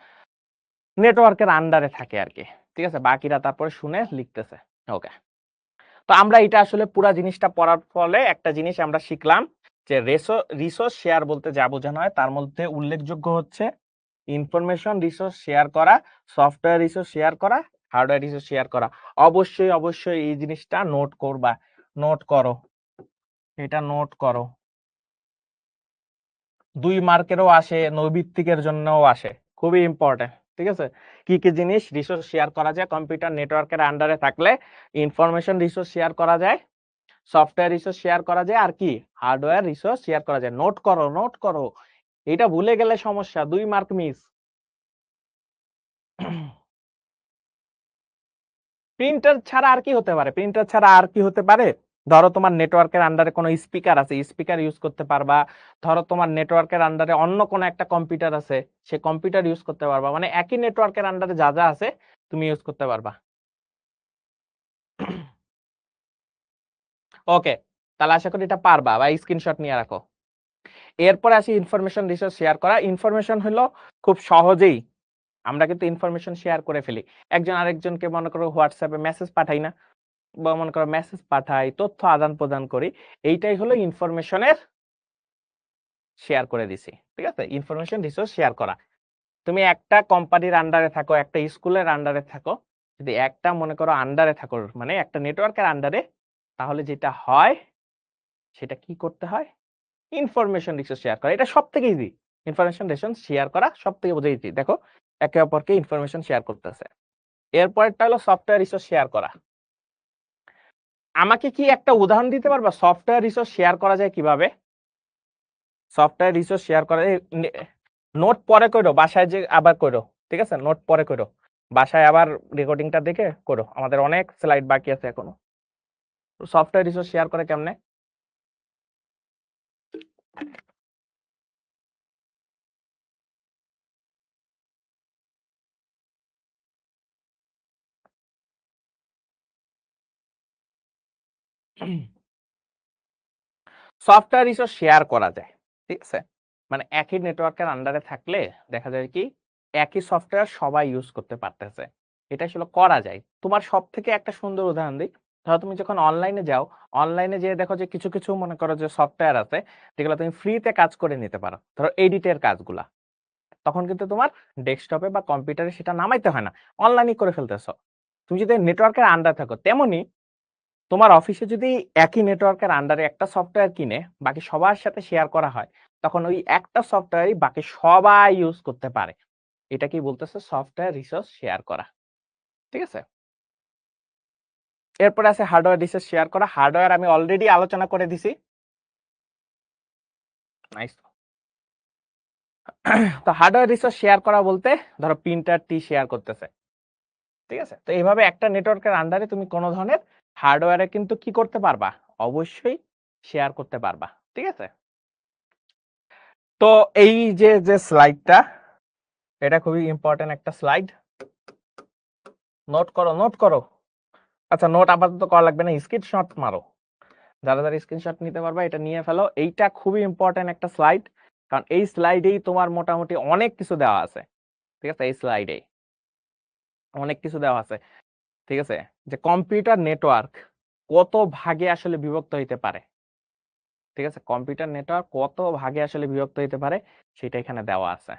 নেটওয়ার্কের আন্ডারে থাকে আর কি। ঠিক আছে, বাকিরা তারপরে শুনে লিখতেছে। ওকে, তো আমরা এটা আসলে পুরা জিনিসটা পড়ার ফলে একটা জিনিস আমরা শিখলাম যে রিসোর্স শেয়ার বলতে যা বোঝানো হয় তার মধ্যে উল্লেখযোগ্য হচ্ছে ইনফরমেশন রিসোর্স শেয়ার করা, সফটওয়্যার রিসোর্স শেয়ার করা, হার্ডওয়্যার রিসোর্স শেয়ার করা। অবশ্যই অবশ্যই এই জিনিসটা নোট করবা, নোট করো, এটা নোট করো। 2 মার্কেরও আসে, নৈবিত্তিকের জন্যও আসে, খুবই ইম্পর্টেন্ট। ঠিক আছে, কি কি জিনিস রিসোর্স শেয়ার করা যায় কম্পিউটার নেটওয়ার্কের আন্ডারে থাকলে? ইনফরমেশন রিসোর্স শেয়ার করা যায়, সফটওয়্যার রিসোর্স শেয়ার করা যায়, আর কি হার্ডওয়্যার রিসোর্স শেয়ার করা যায়। নোট করো, নোট করো, এটা ভুলে গেলে সমস্যা, 2 মার্ক মিস। প্রিন্টার ছাড়া আর কি হতে পারে? প্রিন্টার ছাড়া আর কি হতে পারে? ধরো তোমার নেটওয়ার্কের আন্ডারে কোনো স্পিকার আছে, স্পিকার ইউজ করতে পারবা। ধরো তোমার নেটওয়ার্কের আন্ডারে অন্য কোনো একটা কম্পিউটার আছে, সে কম্পিউটার ইউজ করতে পারবা। মানে একই নেটওয়ার্কের আন্ডারে যা যা আছে তুমি ইউজ করতে পারবা। ওকে, তাহলে আশা করি এটা পারবা বা স্ক্রিনশট নিয়ে রাখো। এরপরে আসি ইনফরমেশন রিসোর্স শেয়ার করা। ইনফরমেশন হলো খুব সহজেই আমরা কিন্তু ইনফরমেশন শেয়ার করে ফেলি। একজন আরেকজনকে মনে করো হোয়াটসঅ্যাপে মেসেজ পাঠাই না, বা মনে করো মেসেজ পাঠাই, তথ্য আদান প্রদান করি। এইটাই হলো ইনফরমেশনের শেয়ার করে দিছি। ঠিক আছে, ইনফরমেশন রিসোর্স শেয়ার করা। তুমি একটা কোম্পানির আন্ডারে থাকো, একটা স্কুলের আন্ডারে থাকো, যদি একটা মনে করো আন্ডারে থাকো, মানে একটা নেটওয়ার্কের আন্ডারে, তাহলে যেটা হয় সেটা কি করতে হয়? ইনফরমেশন রিসোর্স শেয়ার করা। এটা সব থেকে ইজি, ইনফরমেশন রিসোর্স শেয়ার করা সব থেকে বোঝা ইজি। দেখো একে অপরকে ইনফরমেশন শেয়ার করতেছে। এরপরটা হলো সফটওয়্যার রিসোর্স শেয়ার করা। আমাকে কি একটা উদাহরণ দিতে পারবা সফটওয়্যার রিসোর্স শেয়ার করা যায় কিভাবে? সফটওয়্যার রিসোর্স শেয়ার করা নোট পরে করো, বাসায় যে আবার করো। ঠিক আছে, নোট পরে করো, বাসায় আবার রেকর্ডিংটা দেখে করো, আমাদের অনেক স্লাইড বাকি আছে এখনো। সফটওয়্যার রিসোর্স শেয়ার করে কেমনে? সফটওয়্যার রিসোর্স শেয়ার করা যায়। ঠিক আছে, মানে একই নেটওয়ার্কের আন্ডারে থাকলে দেখা যায় কি একই সফটওয়্যার সবাই ইউজ করতে পারতেছে। এটা আসলে করা যায়। তোমার সব থেকে একটা সুন্দর উদাহরণ দিই। ধরো তুমি যখন অনলাইনে যাও, অনলাইনে যেয়ে দেখো যে কিছু কিছু মনে করো যে সফটওয়্যার আছে যেগুলো তুমি ফ্রিতে কাজ করে নিতে পারো, ধরো এডিটের কাজগুলা। তখন কিন্তু তোমার ডেস্কটপে বা কম্পিউটারে সেটা নামাইতে হয় না, অনলাইনে করে ফেলতেছো। তুমি যদি নেটওয়ার্কের আন্ডার থাকো, তেমনি তোমার অফিসে যদি একই নেটওয়ার্কের আন্ডারে একটা সফটওয়্যার কিনে বাকি সবার সাথে শেয়ার করা হয়, তখন ওই একটা সফটওয়্যারই বাকি সবাই ইউজ করতে পারে। এটা কি বলতেছে? সফটওয়্যার রিসোর্স শেয়ার করা। ঠিক আছে, এরপরে আছে হার্ডওয়্যার রিসোর্স শেয়ার করা। হার্ডওয়্যার আমি অলরেডি আলোচনা করে দিছি। নাইস। তো হার্ডওয়্যার রিসোর্স শেয়ার করা বলতে ধরো প্রিন্টারটি শেয়ার করতেছে, ঠিক আছে? তো এইভাবে একটা নেটওয়ার্কের আন্ডারে তুমি কোনো ধরনের হার্ডওয়্যারে কিন্তু কি করতে পারবা, অবশ্যই শেয়ার করতে পারবা, ঠিক আছে? তো এই যে যে স্লাইডটা, এটা খুবই ইম্পর্টেন্ট একটা স্লাইড, নোট করো নোট করো। আচ্ছা নোট আপাতত করা লাগবে না, স্ক্রিনশট মারো, যারা যারা স্ক্রিনশট নিতে পারবা এটা নিয়ে ফেলো। এইটা খুবই ইম্পর্টেন্ট একটা স্লাইড, কারণ এই স্লাইডেই তোমার মোটামুটি অনেক কিছু দেওয়া আছে, ঠিক আছে? এই স্লাইডে অনেক কিছু দেওয়া আছে, ঠিক আছে? যে কম্পিউটার নেটওয়ার্ক কত ভাগে আসলে বিভক্ত হইতে পারে, ঠিক আছে? কম্পিউটার নেটওয়ার্ক কত ভাগে আসলে বিভক্ত হইতে পারে সেটা এখানে দেওয়া আছে,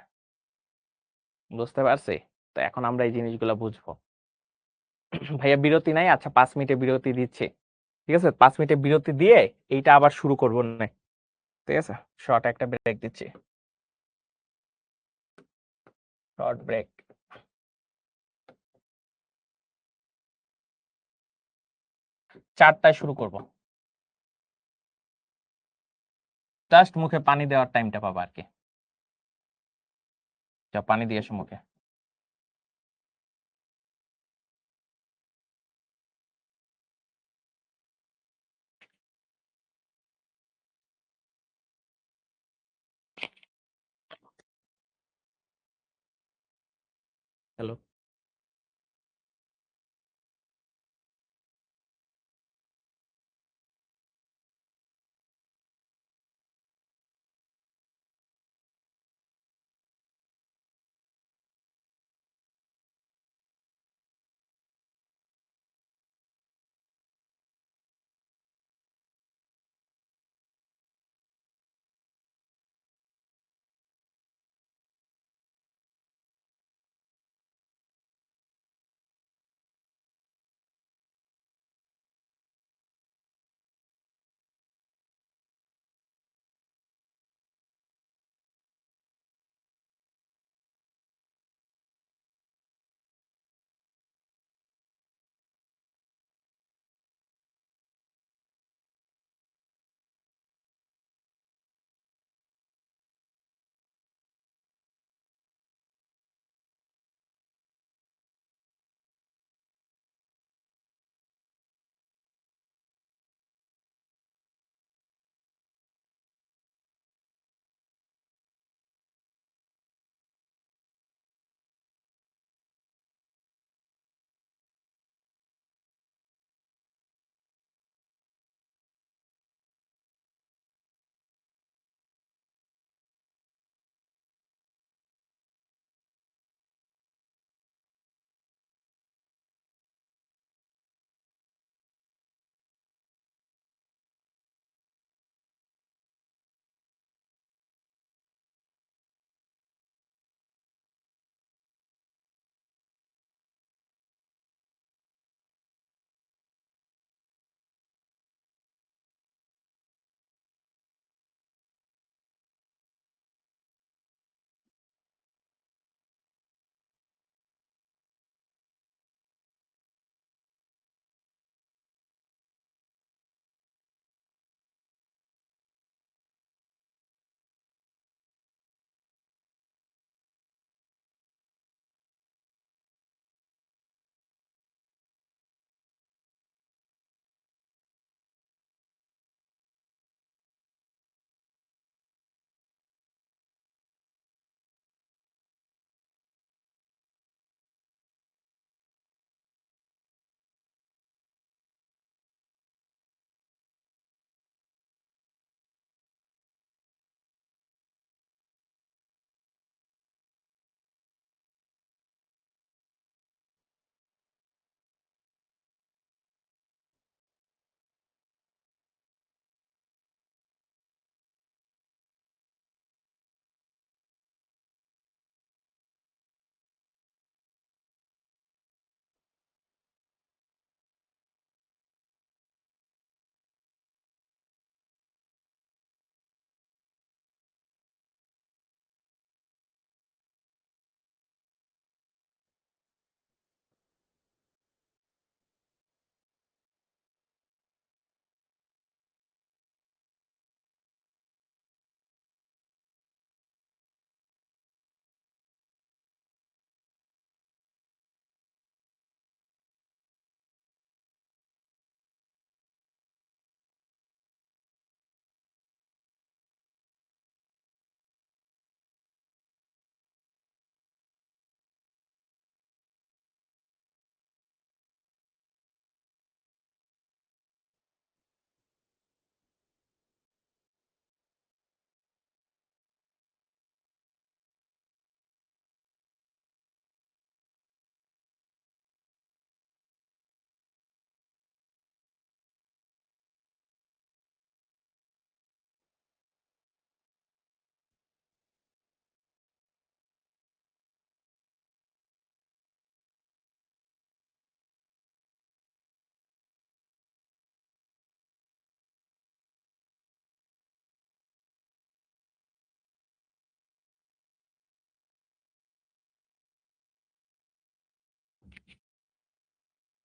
বুঝতে পারছি? তো এখন আমরা এই জিনিসগুলো বুঝবো। ভাইয়া বিরতি নাই? আচ্ছা 5 মিনিটের বিরতি দিচ্ছি, ঠিক আছে? 5 মিনিটের বিরতি দিয়ে এইটা আবার শুরু করবো না, ঠিক আছে? শর্ট একটা ব্রেক দিচ্ছি, শর্ট ব্রেক। 4টায় শুরু করব, জাস্ট মুখে পানি দেওয়ার টাইমটা পাবা আর কি। যা পানি দিয়ে এসো মুখে। হ্যালো।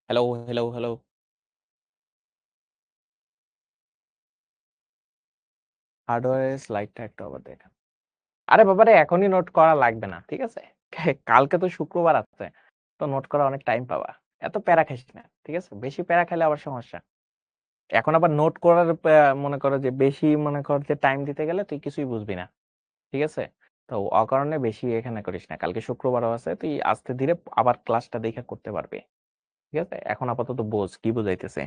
Hello, hello, hello. হার্ডওয়্যারের স্লাইডটা একটু আবার দেখেন। আরে বাবারে এখনই নোট করা লাগবে না। ঠিক আছে? কালকে তো শুক্রবার আছে। তো নোট করা অনেক টাইম পাবা। এত প্যারা খাইস না। ঠিক আছে? বেশি প্যারা খাইলে আবার সমস্যা। এখন আবার নোট করার মনে করো যে বেশি মনে কর যে টাইম দিতে গেলে তুই কিছুই বুঝবি না। ঠিক আছে? তো অকারণে বেশি এখানে করিস না। কালকে শুক্রবারও আছে। তুই আস্তে ধীরে আবার ক্লাসটা দেখে করতে পারবি। ঠিক আছে? এখন আপাতত বোঝ কি বুঝাইতেছে।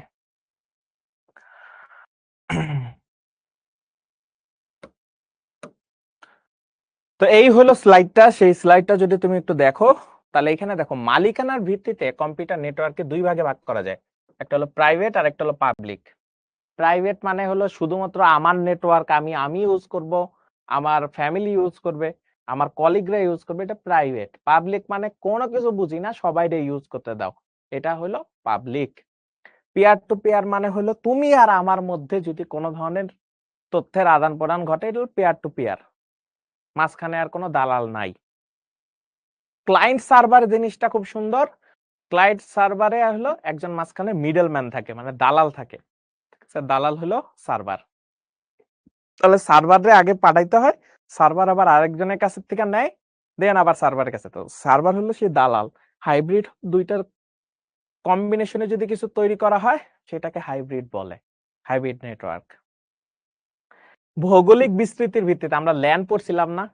তো এই হলো স্লাইডটা। সেই স্লাইডটা যদি তুমি একটু দেখো তাহলে এখানে দেখো মালিকানার ভিত্তিতে কম্পিউটার নেটওয়ার্ককে দুই ভাগে ভাগ করা যায়। একটা হলো প্রাইভেট আর একটা হলো পাবলিক। প্রাইভেট মানে হলো শুধুমাত্র আমার নেটওয়ার্ক আমি ইউজ করব, আমার ফ্যামিলি ইউজ করবে, আমার কলিগরা ইউজ করবে, এটা প্রাইভেট। পাবলিক মানে কোনো কিছু বুঝি না, সবাইরে ইউজ করতে দাও, এটা হলো পাবলিক। পিয়ার টু পিয়ার মানে হলো তুমি আর আমার মধ্যে যদি কোনো ধরনের তথ্যের আদান প্রদান ঘটে, এটা পিয়ার টু পিয়ার, মাঝখানে আর কোনো দালাল নাই। ক্লায়েন্ট সার্ভার জিনিসটা খুব সুন্দর। ক্লায়েন্ট সার্ভারে হলো একজন মাঝখানে মিডল ম্যান থাকে, মানে দালাল থাকে। দালাল হলো সার্ভার। তাহলে সার্ভারে আগে পাঠাইতে হয়, সার্ভার আবার আরেকজনের কাছ থেকে নেয়, দেন আবার সার্ভারের কাছে। তো সার্ভার হলো সেই দালাল। হাইব্রিড দুইটার কম্বিনেশনে যদি কিছু তৈরি করা হয় সেটাকে হাইব্রিড বলে, হাইব্রিড নেটওয়ার্ক। ভৌগোলিক বিস্তৃতির ভিত্তিতে আমরা ল্যান পড়ছিলাম না,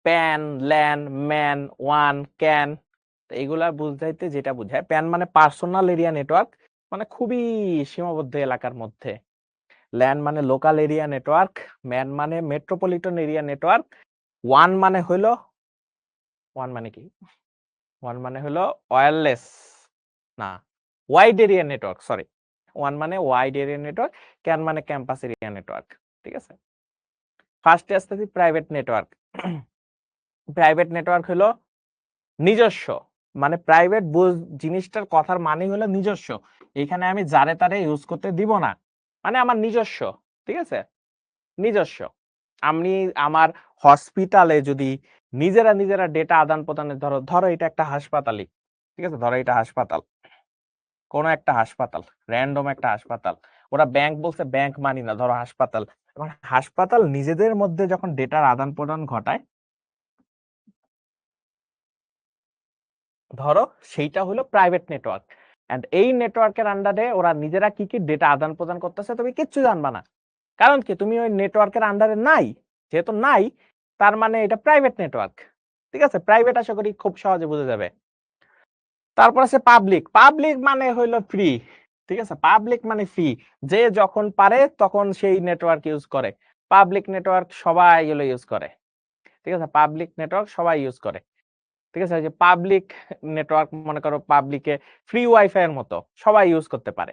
pan, LAN, man, one, can, এইগুলা বুঝাইতে যেটা বুঝায়, প্যান মানে পার্সোনাল এরিয়া নেটওয়ার্ক, মানে খুবই সীমাবদ্ধ এলাকার মধ্যে। ল্যান মানে লোকাল এরিয়া নেটওয়ার্ক, ম্যান মানে মেট্রোপলিটন এরিয়া নেটওয়ার্ক, ওয়ান মানে হলো, ওয়ান মানে কি, ওয়ান মানে হলো ওয়্যারলেস না, wide area network, sorry, one মানে ওয়াইড এরিয়া নেটওয়ার্ক, ক্যান মানে ক্যাম্পাস এরিয়া নেটওয়ার্ক। ঠিক আছে? ফার্স্টে আসতেছি প্রাইভেট নেটওয়ার্ক। প্রাইভেট নেটওয়ার্ক হলো নিজস্ব, মানে প্রাইভেট জিনিসটার কথার মানে হলো নিজস্ব। এখানে আমি যারে তারে ইউজ করতে দিব না, মানে আমার নিজস্ব। ঠিক আছে? নিজস্ব। আমি আমার হসপিটালে যদি নিজেরা ডেটা আদান প্রদানের, ধরো ধরো এটা একটা হাসপাতালই, ঠিক আছে, ধরো এটা হাসপাতাল, কোন একটা হাসপাতাল, র্যান্ডম একটা হাসপাতাল, ওরা ব্যাংক বলছে, ব্যাংক মানি না, ধরো হাসপাতাল। এবং হাসপাতাল নিজেদের মধ্যে যখন ডেটার আদান প্রদান ঘটায়, ধরো সেইটা হলো প্রাইভেট নেটওয়ার্ক। এন্ড এই নেটওয়ার্কের আন্ডারে ওরা নিজেরা কি কি ডেটা আদান প্রদান করতেছে তুমি কিচ্ছু জানবা না, কারণ কি তুমি ওই নেটওয়ার্কের আন্ডারে নাই। যেহেতু নাই, তার মানে এটা প্রাইভেট নেটওয়ার্ক। ঠিক আছে? প্রাইভেট আশা করি খুব সহজে বুঝে যাবে। তারপর আছে পাবলিক। পাবলিক মানে হইলো ফ্রি। ঠিক আছে? পাবলিক মানে ফ্রি, যে যখন পারে তখন সেই নেটওয়ার্ক ইউজ করে। পাবলিক নেটওয়ার্ক সবাই হলো ইউজ করে। ঠিক আছে? পাবলিক নেটওয়ার্ক সবাই ইউজ করে। ঠিক আছে? যে পাবলিক নেটওয়ার্ক মনে করো পাবলিকে ফ্রি ওয়াইফাই এর মতো সবাই ইউজ করতে পারে।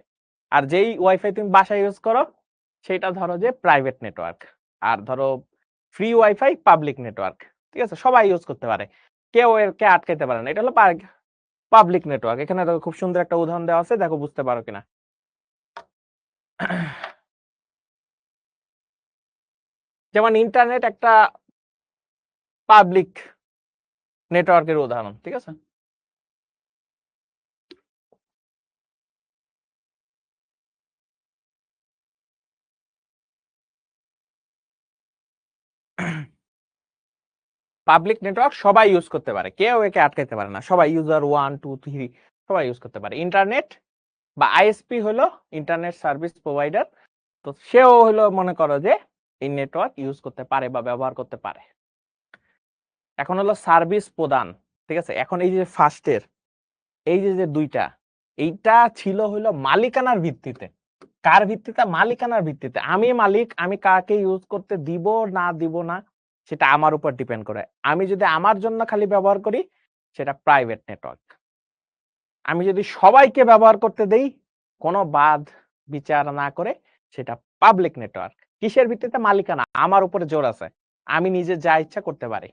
আর যেই ওয়াইফাই তুমি বাসায় ইউজ করো সেটা ধরো যে প্রাইভেট নেটওয়ার্ক। আর ধরো ফ্রি ওয়াইফাই পাবলিক নেটওয়ার্ক। ঠিক আছে? সবাই ইউজ করতে পারে, কেউ এরকে আটকাইতে পারে না। এটা হলো পাবলিক নেটওয়ার্ক। এখানে দেখো খুব সুন্দর একটা উদাহরণ দেওয়া আছে, দেখো বুঝতে পারো কিনা। যেমন ইন্টারনেট একটা পাবলিক নেটওয়ার্কের উদাহরণ। ঠিক আছে? পাবলিক নেটওয়ার্ক সবাই ইউজ করতে পারে, কেউ একে আটকাইতে পারে না, সবাই ইউজার 1 2 3 সবাই ইউজ করতে পারে। ইন্টারনেট বা আইএসপি হলো ইন্টারনেট সার্ভিস প্রোভাইডার। তো সেও হলো মনে করো যে এই নেটওয়ার্ক ইউজ করতে পারে বা ব্যবহার করতে পারে। এখন হলো সার্ভিস প্রদান। ঠিক আছে? এখন এই যে ফার্স্টের এই যে দুইটা, এইটা ছিল হলো মালিকানার ভিত্তিতে। কার ভিত্তিতে? মালিকানার ভিত্তিতে। আমি মালিক, আমি কাকে ইউজ করতে দিব না দিব না সেটা আমার উপর ডিপেন্ড করে। আমি যদি আমার জন্য খালি ব্যবহার করি সেটা প্রাইভেট নেটওয়ার্ক। আমি যদি সবাইকে ব্যবহার করতে দেই কোনো বাদ বিচার না করে সেটা পাবলিক নেটওয়ার্ক। কিসের ভিত্তিতে? মালিকানা, আমার উপরে জোর আছে, আমি নিজে যা ইচ্ছা করতে পারি।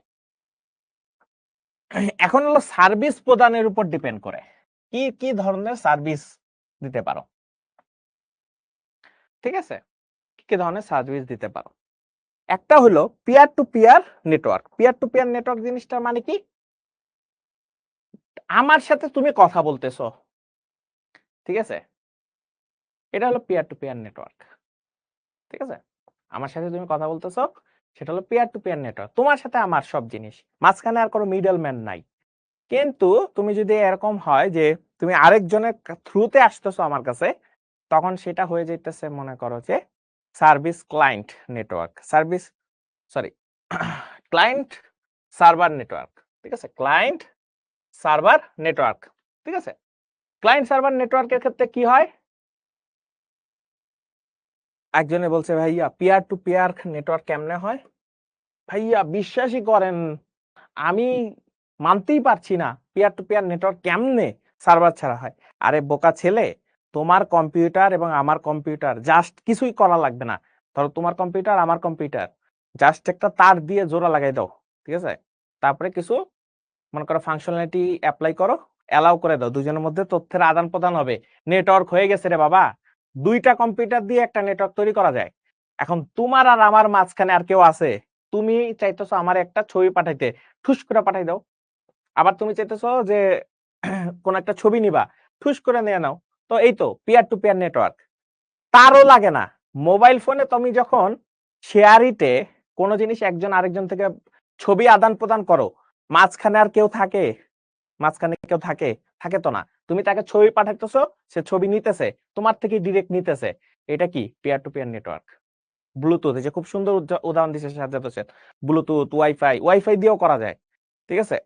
এখন হলো সার্ভিস প্রদানের উপর ডিপেন্ড করে, কি কি ধরনের সার্ভিস দিতে পারো। ঠিক আছে? কি কি ধরনের সার্ভিস দিতে পারো। একটা হলো peer to peer network. Peer to peer network জিনিসটা মানে কি? আমার সাথে তুমি কথা বলতেছো, ঠিক আছে? এটা হলো পিয়ার টু পিয়ার নেটওয়ার্ক। ঠিক আছে? আমার সাথে তুমি কথা বলতেছো, সেটা হলো পিয়ার টু পিয়ার নেটওয়ার্ক। তোমার সাথে আমার সব জিনিস। মাঝখানে আর কোনো মিডল ম্যান নাই। কিন্তু তুমি যদি এরকম হয় যে তুমি আরেকজনের থ্রুতে আসতেছো আমার কাছে, তখন সেটা হয়ে যাইতেছে মনে করো যে service client network, service sorry client server network. ঠিক আছে? Client server network. ঠিক আছে? ক্লায়েন্ট সার্ভার নেটওয়ার্কের ক্ষেত্রে কি হয়? একজনে বলছে ভাইয়া পিয়ার টু পিয়ার নেটওয়ার্ক কেমনে হয়? ভাইয়া বিশ্বাসই করেন আমি মানতেই পারছি না পিয়ার টু পিয়ার নেটওয়ার্ক কেমনে সার্ভার ছাড়া হয়। আরে বোকা ছেলে, তোমার কম্পিউটার এবং আমার কম্পিউটার জাস্ট কিছুই করা লাগবে না। ধরো তোমার কম্পিউটার আমার কম্পিউটার, জাস্ট একটা তার দিয়ে জোড়া লাগাই দাও। ঠিক আছে? তারপরে কিছু মনে করো ফাংশনালিটি অ্যাপ্লাই করো, অ্যালাউ করে দাও, দুজনের মধ্যে তথ্যের আদান প্রদান হবে। নেটওয়ার্ক হয়ে গেছে রে বাবা। দুইটা কম্পিউটার দিয়ে একটা নেটওয়ার্ক তৈরি করা যায়। এখন তোমার আর আমার মাঝখানে আর কেউ আছে? তুমি চাইতেছো আমার একটা ছবি পাঠাইতে, ঠুস করে পাঠাই দাও। আবার তুমি চাইতেছো যে কোন একটা ছবি নিবা, ঠুস করে নিয়ে নাও। তো এই তো পিয়ার টু পিয়ার নেটওয়ার্ক। তারও লাগে না। মোবাইল ফোনে তুমি যখন শেয়ারিতে কোনো জিনিস একজন আরেকজন থেকে ছবি আদান প্রদান করো, মাঝখানে আর কেউ থাকে? মাঝখানে কেউ থাকে? থাকে তো না। তুমি তাকে ছবি পাঠাইতেছো, সে ছবি নিতেছে, তোমার থেকে ডিরেক্ট নিতেছে। এটা কি peer to peer network. Bluetooth, এই যে খুব সুন্দর উদাহরণ দিচ্ছে সাজ্জাদ হোসেন, ব্লুটুথ, ওয়াইফাই দিয়েও করা যায়। ঠিক আছে?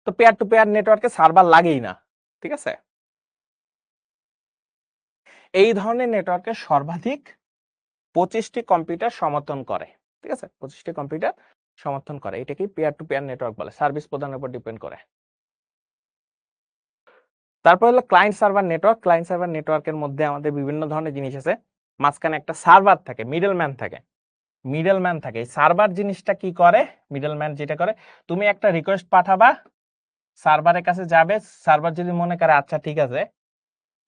তো পেয়ার টু পেয়ার নেটওয়ার্কে সার্ভার লাগেই না। ঠিক আছে? এই ধরনের নেটওয়ার্কে সর্বাধিক 25টি কম্পিউটার সমর্থন করে। ঠিক আছে? 25টি কম্পিউটার সমর্থন করে। এটাকে পেয়ার টু পেয়ার নেটওয়ার্ক বলে, সার্ভিস প্রদানের উপর ডিপেন্ড করে। তারপর হলো client server network. Client server নেটওয়ার্কের মধ্যে আমাদের বিভিন্ন ধরনের জিনিস আছে। মাঝখানে একটা সার্ভার থাকে, মিডলম্যান থাকে। মিডলম্যান থাকে। এই সার্ভার জিনিসটা কি করে? মিডলম্যান যেটা করে, তুমি একটা রিকোয়েস্ট পাঠাবা, সার্ভারের কাছে যাবে, সার্ভার যদি মনে করে আচ্ছা ঠিক আছে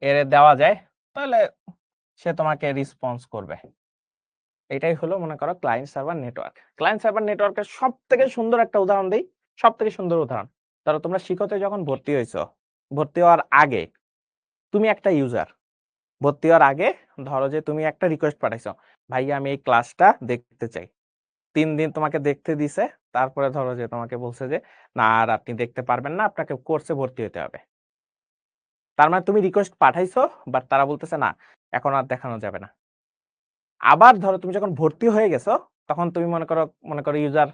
এর দেওয়া যায়, তাহলে সে তোমাকে রেসপন্স করবে। এটাই হলো মনে করো client server network. Client server নেটওয়ার্কের সব থেকে সুন্দর একটা উদাহরণ দিই, সব থেকে সুন্দর উদাহরণ। ধরো তোমরা শিক্ষতে যখন ভর্তি হয়েছো, ভর্তি হওয়ার আগে তুমি একটা ইউজার, ভর্তি হওয়ার আগে ধরো যে তুমি একটা রিকোয়েস্ট পাঠাইছো, ভাইয়া আমি এই ক্লাসটা দেখতে চাই। 3 দিন তোমাকে দেখতে দিছে, তারপরে ধরো যে তোমাকে বলছে যে না আর আপনি দেখতে পারবেন না, আপনাকে কোর্সে ভর্তি হতে হবে। তার মানে তুমি রিকোয়েস্ট পাঠাইছো, বাট তারা বলতেছে না এখন আর দেখানো যাবে না। আবার ধরো তুমি যখন ভর্তি হয়ে গেছো, তখন তুমি মনে করো ইউজার,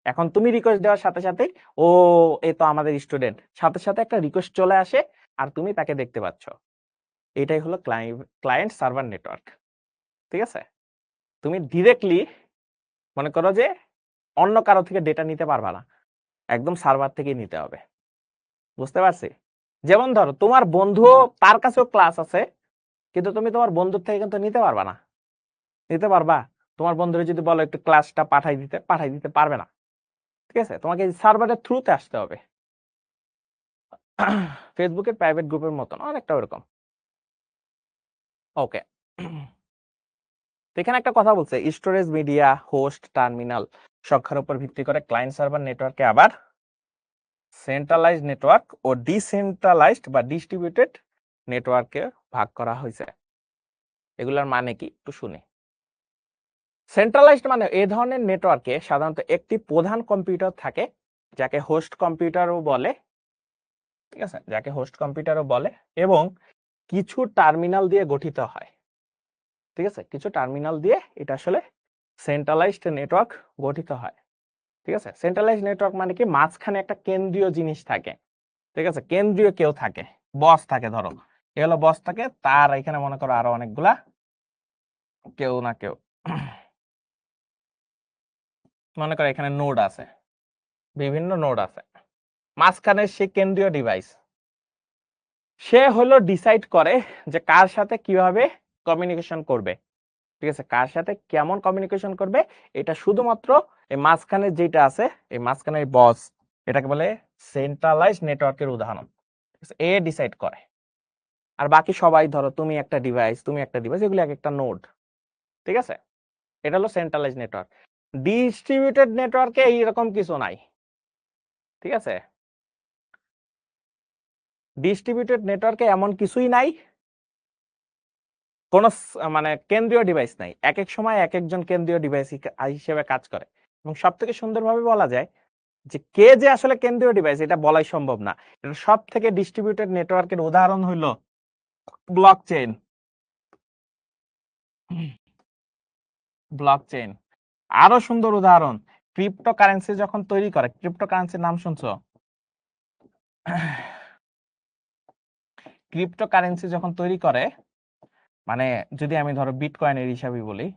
এখন তুমি রিকোয়েস্ট দেওয়ার সাথে সাথে ও এ তো আমাদের স্টুডেন্ট, সাথে সাথে একটা রিকোয়েস্ট চলে আসে আর তুমি তাকে দেখতে পাচ্ছ। এটাই হলো ক্লায়েন্ট সার্ভার নেটওয়ার্ক। ঠিক আছে? তুমি ডিরেক্টলি মনে করো যে অন্য কারো থেকে ডেটা নিতে পারবা না, একদম সার্ভার থেকেই নিতে হবে। বুঝতে পারছি? যেমন ধরো তোমার বন্ধু, তার কাছেও ক্লাস আছে, কিন্তু তুমি তোমার বন্ধুর থেকে কিন্তু নিতে পারবা না। নিতে পারবা? তোমার বন্ধুরা যদি বলো একটু ক্লাসটা পাঠাই দিতে পারবে না। ঠিক আছে? তোমাকে সার্ভারের থ্রুতে আসতে হবে। ফেসবুকের প্রাইভেট গ্রুপের মতন অনেকটা ওরকম। ওকে। এখানে একটা কথা বলছে, স্টোরেজ মিডিয়া হোস্ট টার্মিনাল সংখ্যার উপর ভিত্তি করে ক্লায়েন্ট সার্ভার নেটওয়ার্কে আবার সেন্ট্রালাইজড নেটওয়ার্ক ও ডিসেন্ট্রালাইজড বা ডিস্ট্রিবিউটেড নেটওয়ার্কে ভাগ করা হয়েছে। এগুলোর মানে কি একটু শুনি। সেন্ট্রালাইজড মানে এই ধরনের নেটওয়ার্কে সাধারণত একটি প্রধান কম্পিউটার থাকে, যাকে হোস্ট কম্পিউটারও বলে। ঠিক আছে? যাকে হোস্ট কম্পিউটারও বলে, এবং কিছু টার্মিনাল দিয়ে গঠিত হয়। ঠিক আছে? কিছু টার্মিনাল দিয়ে এটা আসলে সেন্ট্রালাইজড নেটওয়ার্ক গঠিত হয়। ঠিক আছে? সেন্ট্রালাইজড নেটওয়ার্ক মানে কি মাঝখানে একটা কেন্দ্রীয় জিনিস থাকে। ঠিক আছে? কেন্দ্রীয় কেউ থাকে, বস থাকে। ধরো এ হলো বস থাকে, তার এখানে মনে করো আরো অনেকগুলা কেউ না কেউ মনে করো এখানে নোড আছে, বিভিন্ন নোড আছে, মাঝখানে সে কেন্দ্রীয় ডিভাইস। সে হলো ডিসাইড করে যে কার সাথে কিভাবে কমিউনিকেশন করবে। ঠিক আছে? কার সাথে কেমন কমিউনিকেশন করবে, এটা শুধুমাত্র এই মাঝখানে যেটা আছে, এই মাঝখানের বস, এটাকে বলে সেন্ট্রালাইজড নেটওয়ার্কের উদাহরণ। এ ডিসাইড করে। আর বাকি সবাই ধরো তুমি একটা ডিভাইস, এগুলো এক একটা নোড। ঠিক আছে? এটা হলো সেন্ট্রালাইজড নেটওয়ার্ক। ডিস্ট্রিবিউটেড নেটওয়ার্কে এইরকম কিছু নাই। ঠিক আছে? ডিস্ট্রিবিউটেড নেটওয়ার্কে এমন কিছুই নাই, কোন মানে কেন্দ্রীয় ডিভাইস নাই, এক এক সময় এক একজন কেন্দ্রীয় ডিভাইস হিসেবে কাজ করে। এবং সব থেকে সুন্দরভাবে বলা যায় যে কে যে আসলে কেন্দ্রীয় ডিভাইস এটা বলাই সম্ভব না। এটা সব থেকে ডিস্ট্রিবিউটেড নেটওয়ার্কের উদাহরণ হইল ব্লকচেইন। ব্লকচেইন আরো সুন্দর উদাহরণ ক্রিপ্টোকারেন্সি যখন তৈরি করে, ক্রিপ্টোকারেন্সির নাম শুনছো? ক্রিপ্টোকারেন্সি যখন তৈরি করে, মানে যদি আমি ধরো বিটকয়েনের হিসাবে বলি,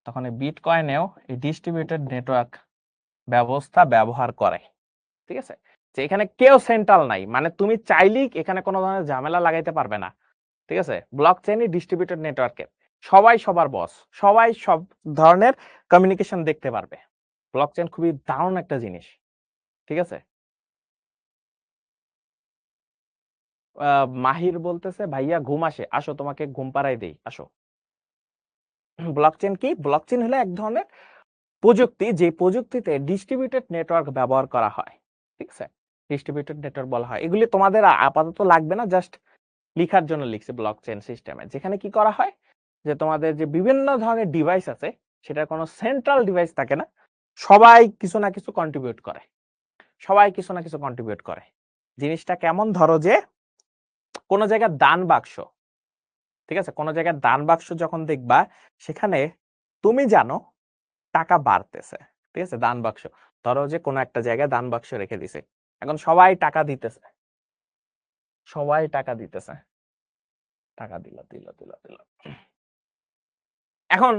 তখন এই বিটকয়েনেও এই ডিস্ট্রিবিউটেড নেটওয়ার্ক ব্যবস্থা ব্যবহার করে। ঠিক আছে, যে এখানে কেউ সেন্ট্রাল নাই, মানে তুমি চাইলেই এখানে কোনো ধরনের ঝামেলা লাগাইতে পারবে না। ঠিক আছে, ব্লকচেইনই ডিস্ট্রিবিউটেড নেটওয়ার্কের সবাই সবার বস, সবাই সব ধরনের কমিউনিকেশন দেখতে পারবে। ব্লকচেইন খুবই দারুণ একটা জিনিস। ঠিক আছে, মাহির বলতেছে ভাইয়া ঘুম আসে, আসো তোমাকে ঘুম পাড়াই দেই, আসো। ব্লকচেইন কি? ব্লকচেইন হলো এক ধরনের প্রযুক্তি, যে প্রযুক্তিতে ডিস্ট্রিবিউটেড নেটওয়ার্ক ব্যবহার করা হয়। ঠিক আছে, ডিস্ট্রিবিউটেড নেটওয়ার্ক বলা হয়। এগুলি তোমাদের আপাতত লাগবে না, জাস্ট লিখার জন্য লিখছে ব্লকচেইন সিস্টেমে। যেখানে কি করা হয় যে তোমাদের যে বিভিন্ন ধরনের ডিভাইস আছে সেটার কোনো সেন্ট্রাল ডিভাইস থাকে না, সবাই কিছু না কিছু কন্ট্রিবিউট করে, সবাই কিছু না কিছু কন্ট্রিবিউট করে। জিনিসটা কেমন, ধরো যে কোন জায়গায় দান বাক্স, ঠিক আছে, কোন জায়গায় দান বাক্স যখন দেখবা সেখানে তুমি জানো টাকা বাড়তেছে। ঠিক আছে, দান বাক্স, ধরো যে কোনো একটা জায়গায় দান বাক্স রেখে দিছে, এখন সবাই টাকা দিতেছে, সবাই টাকা দিতেছে, টাকা দিল দিল দিল দিল। এখন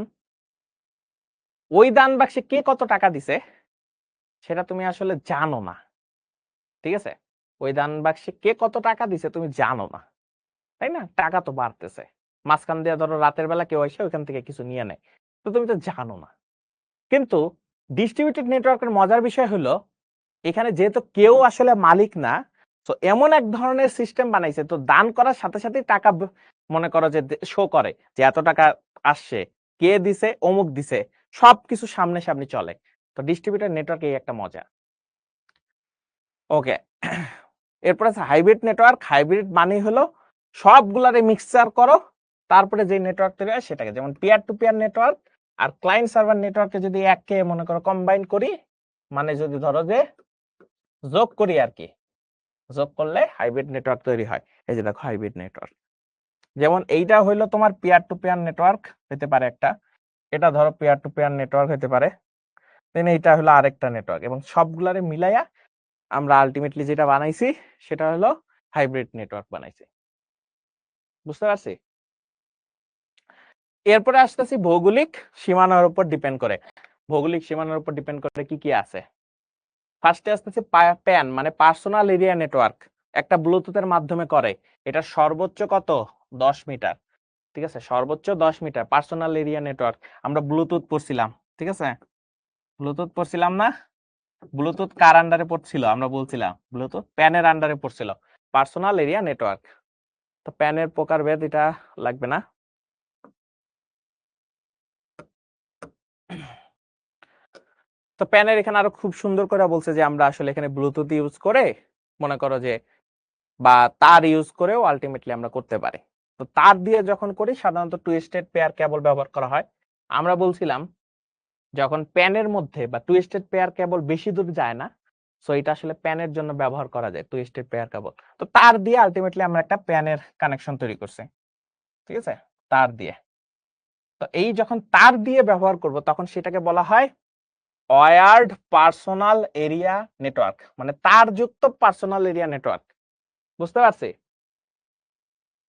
ওই দান বাক্সে কে কত টাকা দিছে সেটা তুমি আসলে জানো না। ঠিক আছে, ওই দান বাক্সে কে কত টাকা দিছে তুমি জানো না, তাই না? টাকা তো বাড়তেছে, মাঝখান দিয়ে ধরো রাতের বেলা কেউ এসে ওইখান থেকে কিছু নিয়ে নেয়, তো তুমি তো জানো না। কিন্তু ডিস্ট্রিবিউটেড নেটওয়ার্কের মজার বিষয় হলো এখানে যেহেতু কেউ আসলে মালিক না, তো এমন এক ধরনের সিস্টেম বানাইছে, তো দান করার সাথে সাথে টাকা মনে করো যে শো করে যে এত টাকা আসছে, কে দিছে, অমুক দিছে, সবকিছু সামনে সামনে চলে। তো ডিস্ট্রিবিউটেড নেটওয়ার্ক এই একটা মজা। ওকে, এরপর আছে হাইব্রিড নেটওয়ার্ক। হাইব্রিড মানে হলো সবগুলারে মিক্সচার করো, তারপরে যে নেটওয়ার্ক তৈরি হয় সেটাকে, যেমন পিয়ার টু পিয়ার নেটওয়ার্ক আর ক্লায়েন্ট সার্ভার নেটওয়ার্কে যদি এককে মনে করো কম্বাইন করি, মানে যদি ধরো যে যোগ করি আর কি, যোগ করলে হাইব্রিড নেটওয়ার্ক তৈরি হয়। এই যে দেখো হাইব্রিড নেটওয়ার্ক, যেমন এইটা হইলো তোমার পিয়ার টু পিয়ার নেটওয়ার্ক হতে পারে একটা, এটা ধরো পিয়ার টু পিয়ার নেটওয়ার্ক হতে পারে, দেন এইটা হলো আরেকটা নেটওয়ার্ক, এবং সবগুলারে মিলাইয়া আমরা আলটিমেটলি যেটা বানাইছি সেটা হলো হাইব্রিড নেটওয়ার্ক বানাইছি। বুঝতে পারছি? এরপরে আসতেছি ভৌগোলিক সীমানার উপর ডিপেন্ড করে। ভৌগোলিক সীমানার উপর ডিপেন্ড করে কি কি আছে। ফার্স্টে আসতেছে প্যান, মানে পার্সোনাল এরিয়া নেটওয়ার্ক, একটা ব্লুটুথের মাধ্যমে করে। এটা সর্বোচ্চ কত? 10 মিটার। ঠিক আছে, সর্বোচ্চ 10 মিটার পার্সোনাল এরিয়া নেটওয়ার্ক। আমরা ব্লুটুথ পড়ছিলাম, ঠিক আছে, ব্লুটুথ পড়ছিলাম না? ব্লুটুথ কার আন্ডারে পড়ছিল? আমরা বলছিলাম ব্লুটুথ প্যানের আন্ডারে পড়ছিল, পার্সোনাল এরিয়া নেটওয়ার্ক। তো প্যানের প্রকারভেদ এটা লাগবে না। তো প্যানের এখানে আরো খুব সুন্দর করে বলছে যে আমরা আসলে এখানে ব্লুটুথ ইউজ করে মনে করো যে, বা তার ইউজ করেও আলটিমেটলি আমরা করতে পারি। তো তার দিয়ে যখন করি সাধারণত টুইস্টেড পেয়ার কেবল ব্যবহার করা হয়। আমরা বলছিলাম যখন প্যানের মধ্যে বা টুইস্টেড পেয়ার কেবল বেশি দূর যায় না, সো এটা আসলে প্যানের জন্য ব্যবহার করা যায় টুইস্টেড পেয়ার কেবল। তো তার দিয়ে আলটিমেটলি আমরা একটা প্যানের কানেকশন তৈরি করছি, ঠিক আছে, তার দিয়ে। তো এই যখন তার দিয়ে ব্যবহার করব তখন সেটাকে বলা হয় ওয়্যার্ড পার্সোনাল এরিয়া নেটওয়ার্ক, মানে তারযুক্ত পার্সোনাল এরিয়া নেটওয়ার্ক। বুঝতে পারছি?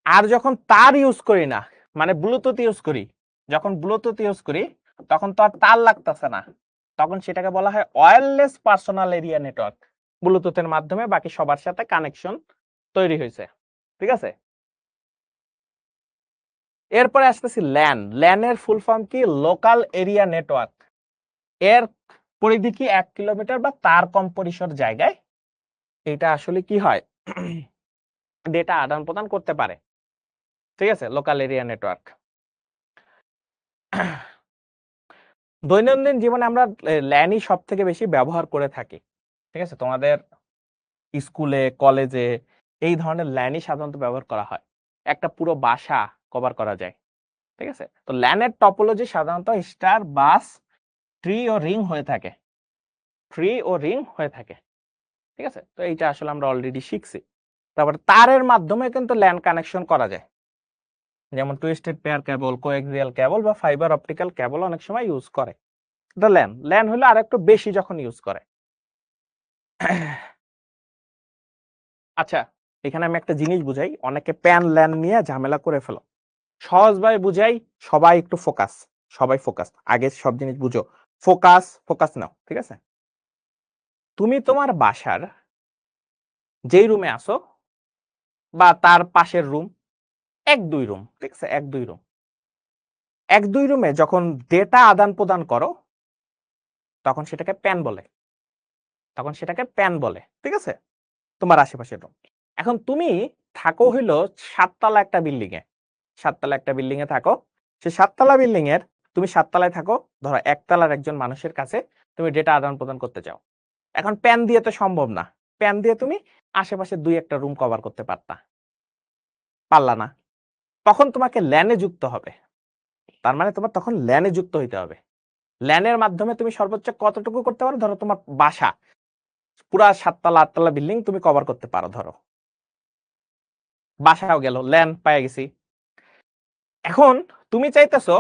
আর যখন তার ইউজ করি না, মানে ব্লুটুথ ইউজ করি, যখন ব্লুটুথ ইউজ করি তখন তো আর তার লাগতেছে না, তখন সেটাকে বলা হয় ওয়্যারলেস পার্সোনাল এরিয়া নেটওয়ার্ক। ব্লুটুথের মাধ্যমে বাকি সবার সাথে কানেকশন তৈরি হয়েছে, ঠিক আছে। এরপরে আসতেছি ল্যান। ল্যানের ফুল ফর্ম কি? Local area network. এর পরিধি কি 1 কিলোমিটার বা তার কম পরিসর জায়গায় এটা আসলে কি হয়, ডেটা আদান প্রদান করতে পারে, ঠিক আছে, লোকাল এরিয়া নেটওয়ার্ক। দৈনন্দিন জীবনে আমরা ল্যানই সব থেকে বেশি ব্যবহার করে থাকি, ঠিক আছে। তোমাদের স্কুলে, কলেজে এই ধরনের ল্যানই সাধারণত ব্যবহার করা হয়, একটা পুরো বাসা কভার করা যায়। ঠিক আছে, তো ল্যানের টপোলজি সাধারণত স্টার, বাস, ট্রি ও রিং হয়ে থাকে, ঠিক আছে। তো এইটা আসলে আমরা অলরেডি শিখছি। তারপরে তারের মাধ্যমে কিন্তু ল্যান কানেকশন করা যায়, যেমন twisted pair cable, coaxial cable বা ফাইবার অপটিক্যাল কেবল অনেক সময় ইউজ করে। এটা ল্যান হলো আর একটু বেশি যখন ইউজ করে। আচ্ছা, এখানে আমি একটা জিনিস বুঝাই, অনেকে প্যান ল্যান নিয়ে ঝামেলা করে ফেলো। সহজভাবে বুঝাই, সবাই একটু ফোকাস, আগে সব জিনিস বুঝো, ফোকাস নাও, ঠিক আছে। তুমি তোমার বাসার যেই রুমে আসো বা তার পাশের রুম, 1-2 রুম, ঠিক আছে, 1-2 রুমে যখন ডেটা আদান প্রদান করো তখন সেটাকে প্যান বলে, ঠিক আছে, তোমার আশেপাশের রুম। এখন তুমি থাকো হইলো 7 তলা একটা বিল্ডিং এ থাকো। সে 7 তলা বিল্ডিং এর তুমি 7 তলায় থাকো, ধরো 1 তলার একজন মানুষের কাছে তুমি ডেটা আদান প্রদান করতে চাও। এখন প্যান দিয়ে তো সম্ভব না, প্যান দিয়ে তুমি আশেপাশে 2-1টা রুম কভার করতে পারলা না, তখন তোমাকে ল্যানে যুক্ত হবে। তার মানে তোমার তখন ল্যানে যুক্ত হইতে হবে। ল্যানের মাধ্যমে তুমি সর্বোচ্চ কতটুকু করতে পারো, ধরো তোমার বাসা পুরা 7 তলা 8 তলা বিল্ডিং তুমি কভার করতে পারো, ধরো বাসাও গেল, ল্যান পেয়ে গেছি। এখন তুমি চাইতেছো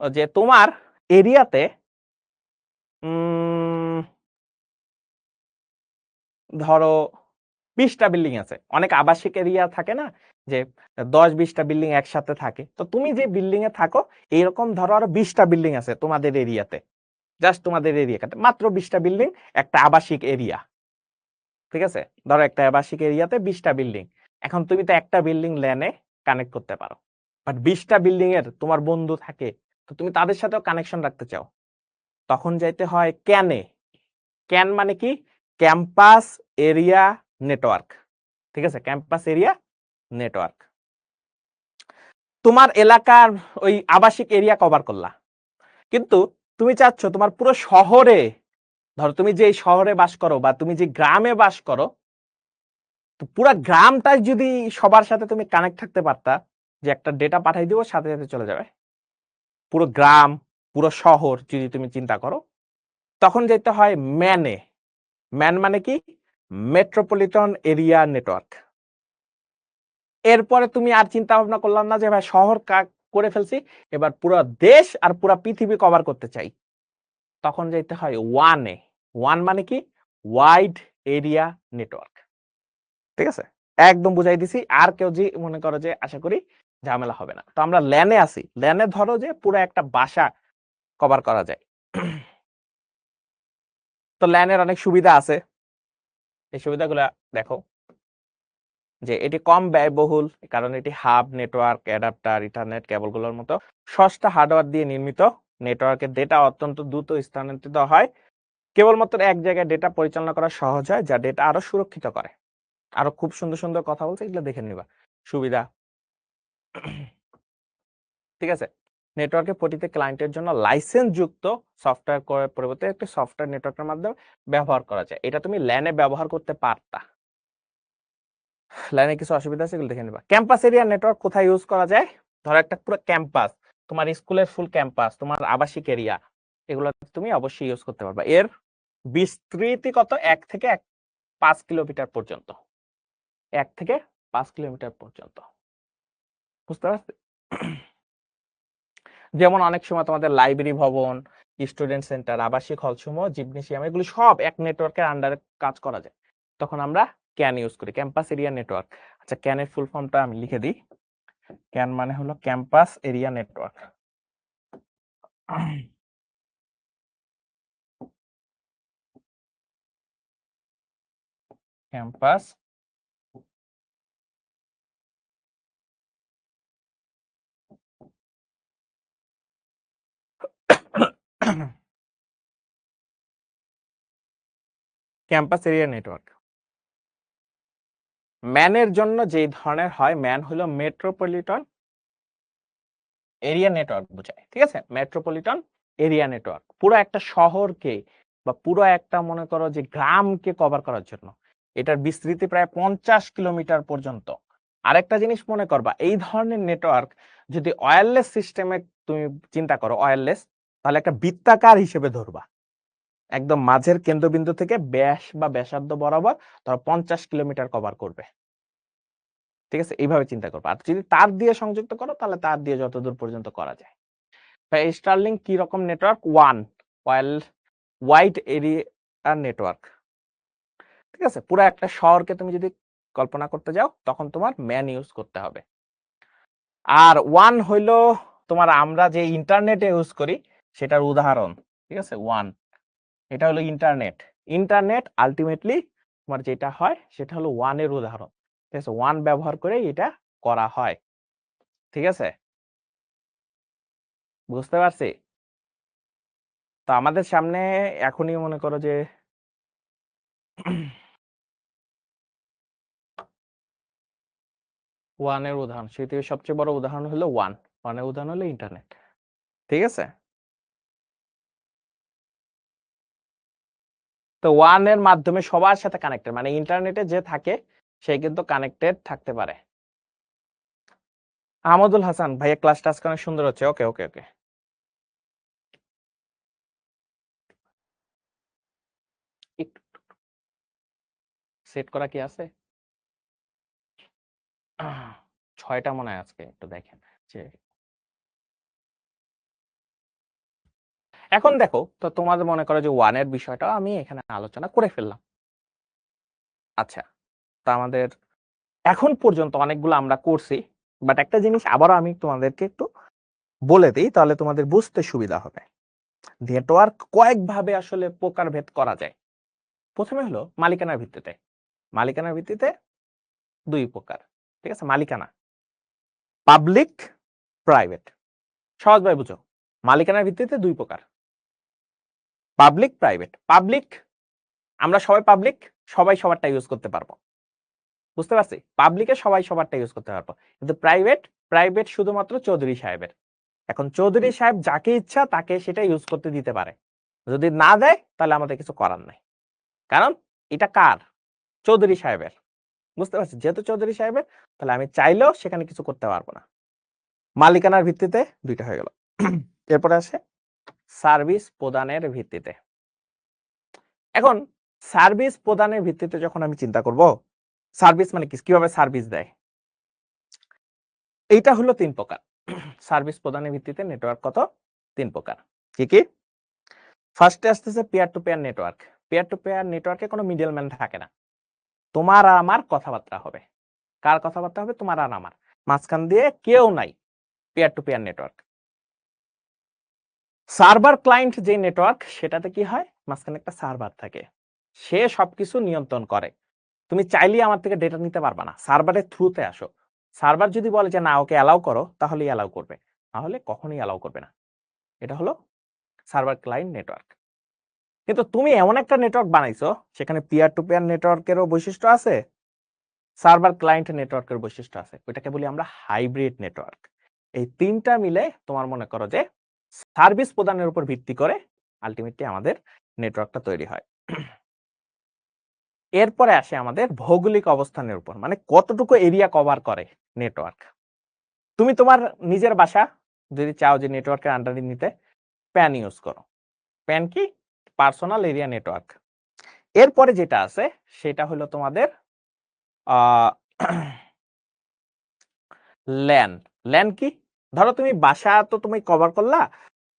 যে তোমার এরিয়াতে ধরো 20টা বিল্ডিং আছে, অনেক আবাসিক এরিয়া থাকে না যে 10-20টা বিল্ডিং একসাথে থাকে, তো তুমি যে বিল্ডিং এ থাকো এইরকম ধরো আরো 20টা বিল্ডিং আছে তোমাদের এরিয়াতে, জাস্ট তোমাদের এরিয়াতে মাত্র 20টা বিল্ডিং, একটা আবাসিক এরিয়া, ঠিক আছে, ধরো একটা আবাসিক এরিয়াতে 20টা বিল্ডিং। এখন তুমি তো একটা বিল্ডিং ল্যানে কানেক্ট করতে পারো, বাট 20টা বিল্ডিং এর তোমার বন্ধু থাকে, তো তুমি তাদের সাথেও কানেকশন রাখতে চাও, তখন যাইতে হয় ক্যান মানে কি, ক্যাম্পাস এরিয়া নেটওয়ার্ক, ঠিক আছে, ক্যাম্পাস এরিয়া নেটওয়ার্ক। তোমার এলাকার ওই আবাসিক এরিয়া কভার করলা, কিন্তু তুমি চাচ্ছ তোমার পুরো শহরে, ধরো তুমি যে শহরে বাস করো বা তুমি যে গ্রামে বাস করো, তো পুরো গ্রামটাই যদি সবার সাথে তুমি কানেক্ট থাকতে পারতা, যে একটা ডেটা পাঠাই দিব সাথে সাথে চলে যাবে, পুরো গ্রাম পুরো শহর যদি তুমি চিন্তা করো, তখন যেতে হয় ম্যান মানে কি, মেট্রোপলিটন এরিয়া নেটওয়ার্ক। এরপরে তুমি আর চিন্তা ভাবনা করলাম না যে ভাই শহর করে ফেলছি, এবার পুরো দেশ আর পুরো পৃথিবী কভার করতে চাই, তখন যেতে হয় ওয়ান মানে কি, ওয়াইড এরিয়া নেটওয়ার্ক, ঠিক আছে, একদম বুঝাই দিছি। আর কেউ যে মনে করো যে আশা করি ঝামেলা হবে না। তো আমরা ল্যানে আসি, ল্যানে ধরো যে পুরো একটা বাসা কভার করা যায়। তো ল্যানের অনেক সুবিধা আছে, এই সুবিধাগুলো দেখো, যে এটি কম ব্যয়বহুল, কারণ এটি হাব নেটওয়ার্ক, অ্যাডাপ্টার, ইথারনেট কেবলগুলোর মতো সস্তা হার্ডওয়্যার দিয়ে নির্মিত। নেটওয়ার্কের ডেটা অত্যন্ত দ্রুত স্থানান্তরিত হয়, কেবলমাত্র এক জায়গায় ডেটা পরিচালনা করা সহজ হয়, যা ডেটা আরো সুরক্ষিত করে। আরো খুব সুন্দর সুন্দর কথা বলছে, এগুলো দেখে নিবা সুবিধা। ঠিক আছে, নেটওয়ার্কে প্রতিটি ক্লায়েন্টের জন্য লাইসেন্স যুক্ত সফটওয়্যার করার পরিবর্তে একটি সফটওয়্যার নেটওয়ার্কের মাধ্যমে ব্যবহার করা যায়, এটা তুমি ল্যানে ব্যবহার করতে পারতা। লাইনে কিছু অসুবিধা আছে, এগুলো দেখে নিবা। ক্যাম্পাস এরিয়া নেটওয়ার্ক কোথায় ইউজ করা যায়, ধরো একটা পুরো ক্যাম্পাস, তোমার স্কুলের ফুল ক্যাম্পাস, তোমার আবাসিক এরিয়া, এগুলো তুমি অবশ্যই ইউজ করতে পারবা। এর বিস্তৃতি কত, 1 থেকে 5 কিলোমিটার পর্যন্ত, 1 থেকে 5 কিলোমিটার পর্যন্ত, বুঝতে পারছি। যেমন অনেক সময় তোমাদের লাইব্রেরি ভবন, স্টুডেন্ট সেন্টার, আবাসিক হলসমূহ, জিমনেসিয়াম, এগুলো সব এক নেটওয়ার্কের আন্ডারে কাজ করা যায়, তখন আমরা ক্যান ইউজ করি, ক্যাম্পাস এরিয়া নেটওয়ার্ক। আচ্ছা, ক্যানের ফুল ফর্মটা আমি লিখে দিই। ক্যান মানে হলো campus area network. Campus campus area network. ম্যানের জন্য যে ধরনের হয়, ম্যান হলো মেট্রোপলিটন এরিয়া নেটওয়ার্ক বোঝায়, ঠিক আছে, মেট্রোপলিটন এরিয়া নেটওয়ার্ক পুরো একটা শহরকে বা পুরো একটা মনে করো যে গ্রামকে কভার করার জন্য। এটার বিস্তৃতি প্রায় 50 কিলোমিটার পর্যন্ত। আরেকটা জিনিস মনে করবা, এই ধরনের নেটওয়ার্ক যদি ওয়্যারলেস সিস্টেমে তুমি চিন্তা করো, ওয়্যারলেস, তাহলে একটা বৃত্তাকার হিসেবে ধরবা, একদম মাঝের কেন্দ্রবিন্দু থেকে ব্যাস বা ব্যাসার্ধ বরাবর ধরো 50 কিলোমিটার কভার করবে। ঠিক আছে, এইভাবে চিন্তা করবা। আর যদি তার দিয়ে সংযুক্ত করো তাহলে তার দিয়ে যতদূর পর্যন্ত করা যায়। স্টারলিংক কি রকম নেটওয়ার্ক? Wide area network. ঠিক আছে, পুরো একটা শহরকে তুমি যদি কল্পনা করতে যাও তখন তোমার ম্যান ইউজ করতে হবে। আর ওয়ান হইল তোমার আমরা যে ইন্টারনেটে ইউজ করি সেটার উদাহরণ। ঠিক আছে, ওয়ান, এটা হলো ইন্টারনেট। ইন্টারনেট আলটিমেটলি তোমার যেটা হয় সেটা হলো ওয়ানের উদাহরণ। ঠিক আছে, ওয়ান ব্যবহার করে এটা করা হয়। ঠিক আছে, বুঝতে পারছি? তো আমাদের সামনে এখনই মনে করো যে ওয়ানের উদাহরণ, সেটির সবচেয়ে বড় উদাহরণ হলো ওয়ানের উদাহরণ হলো ইন্টারনেট। ঠিক আছে, তো ওয়ানের মাধ্যমে সবার সাথে কানেক্টেড, মানে ইন্টারনেটে যে থাকে সে কিন্তু কানেক্টেড থাকতে পারে। আহমদুল হাসান ভাইয়া, ক্লাসটা আজকে অনেক সুন্দর হচ্ছে। ওকে ওকে ওকে, একটু সেট করা কি আছে? 6টা মনে হয় আজকে, একটু দেখেন যে। এখন দেখো তো, তোমাদের মনে করো যে ওয়ানের বিষয়টা আমি এখানে আলোচনা করে ফেললাম। আচ্ছা, তা আমাদের এখন পর্যন্ত অনেকগুলো আমরা করছি, বাট একটা জিনিস আবারও আমি তোমাদেরকে একটু বলে দিই, তাহলে তোমাদের বুঝতে সুবিধা হবে। নেটওয়ার্ক কয়েকভাবে আসলে প্রকারভেদ করা যায়। প্রথমে হলো মালিকানার ভিত্তিতে। মালিকানার ভিত্তিতে দুই প্রকার। ঠিক আছে, মালিকানা, পাবলিক, প্রাইভেট। সহজভাবে বুঝো, মালিকানার ভিত্তিতে দুই প্রকার, পাবলিক, প্রাইভেট। পাবলিক, আমরা সবাই পাবলিক, সবাই সবারটা ইউজ করতে পারবো। বুঝতে পারছি? পাবলিকে সবাই সবারটা ইউজ করতে পারবো, কিন্তু প্রাইভেট, প্রাইভেট শুধুমাত্র চৌধুরী সাহেবের। এখন চৌধুরী সাহেব যাকে ইচ্ছা তাকে সেটা ইউজ করতে দিতে পারে, যদি না দেয় তাহলে আমাদের কিছু করার নাই, কারণ এটা কার? চৌধুরী সাহেবের। বুঝতে পারছি? যেহেতু চৌধুরী সাহেবের, তাহলে আমি চাইলেও সেখানে কিছু করতে পারবো না। মালিকানার ভিত্তিতে দুইটা হয়ে গেল। এরপরে আসে সার্ভিস প্রদানের ভিত্তিতে। এখন সার্ভিস প্রদানের ভিত্তিতে যখন আমি চিন্তা করব, সার্ভিস মানে কি, কিভাবে সার্ভিস দেয়, এইটা হলো 3 প্রকার। সার্ভিস প্রদানের ভিত্তিতে নেটওয়ার্ক কত? 3 প্রকার। কি কি? ফার্স্টে আসতেছে peer to peer network. Peer to peer নেটওয়ার্কে কোনো মিডলম্যান থাকে না, তোমার আর আমার কথাবার্তা হবে। কার কথাবার্তা হবে? তোমার আর আমার, মাঝখান দিয়ে কেউ নাই। Peer to peer network. Server client যে নেটওয়ার্ক, সেটাতে কি হয়, মাঝখানে একটা সার্ভার থাকে, সে সবকিছু নিয়ন্ত্রণ করে। তুমি চাইলেই আমার থেকে ডেটা নিতে পারবা না, সার্ভারের থ্রুতে আসো। সার্ভার যদি বলে যে না, ওকে অ্যালাউ করো, তাহলেই অ্যালাউ করবে, তাহলে কখনোই অ্যালাউ করবে না। এটা হলো সার্ভার ক্লায়েন্ট নেটওয়ার্ক। কিন্তু তুমি এমন একটা নেটওয়ার্ক বানাইছো সেখানে পিয়ার টু পেয়ার নেটওয়ার্কেরও বৈশিষ্ট্য আছে, সার্ভার ক্লায়েন্ট নেটওয়ার্কের বৈশিষ্ট্য আছে, ওইটাকে বলি আমরা হাইব্রিড নেটওয়ার্ক। এই তিনটা মিলে তোমার মনে করো যে সার্ভিস প্রদানের উপর ভিত্তি করে আলটিমেটলি আমাদের নেটওয়ার্কটা তৈরি হয়। এরপরে আসে আমাদের ভৌগোলিক অবস্থানের উপর, মানে কতটুকু এরিয়া কভার করে নেটওয়ার্ক। তুমি তোমার নিজের বাসা যদি চাও যে নেটওয়ার্কের আন্ডারে নিতে, প্যান ইউজ করো। প্যান কি? Personal area network. এরপরে যেটা আছে সেটা হলো তোমাদের ল্যান। ল্যান কি? ধরো তুমি বাসা তো তুমি কভার করলা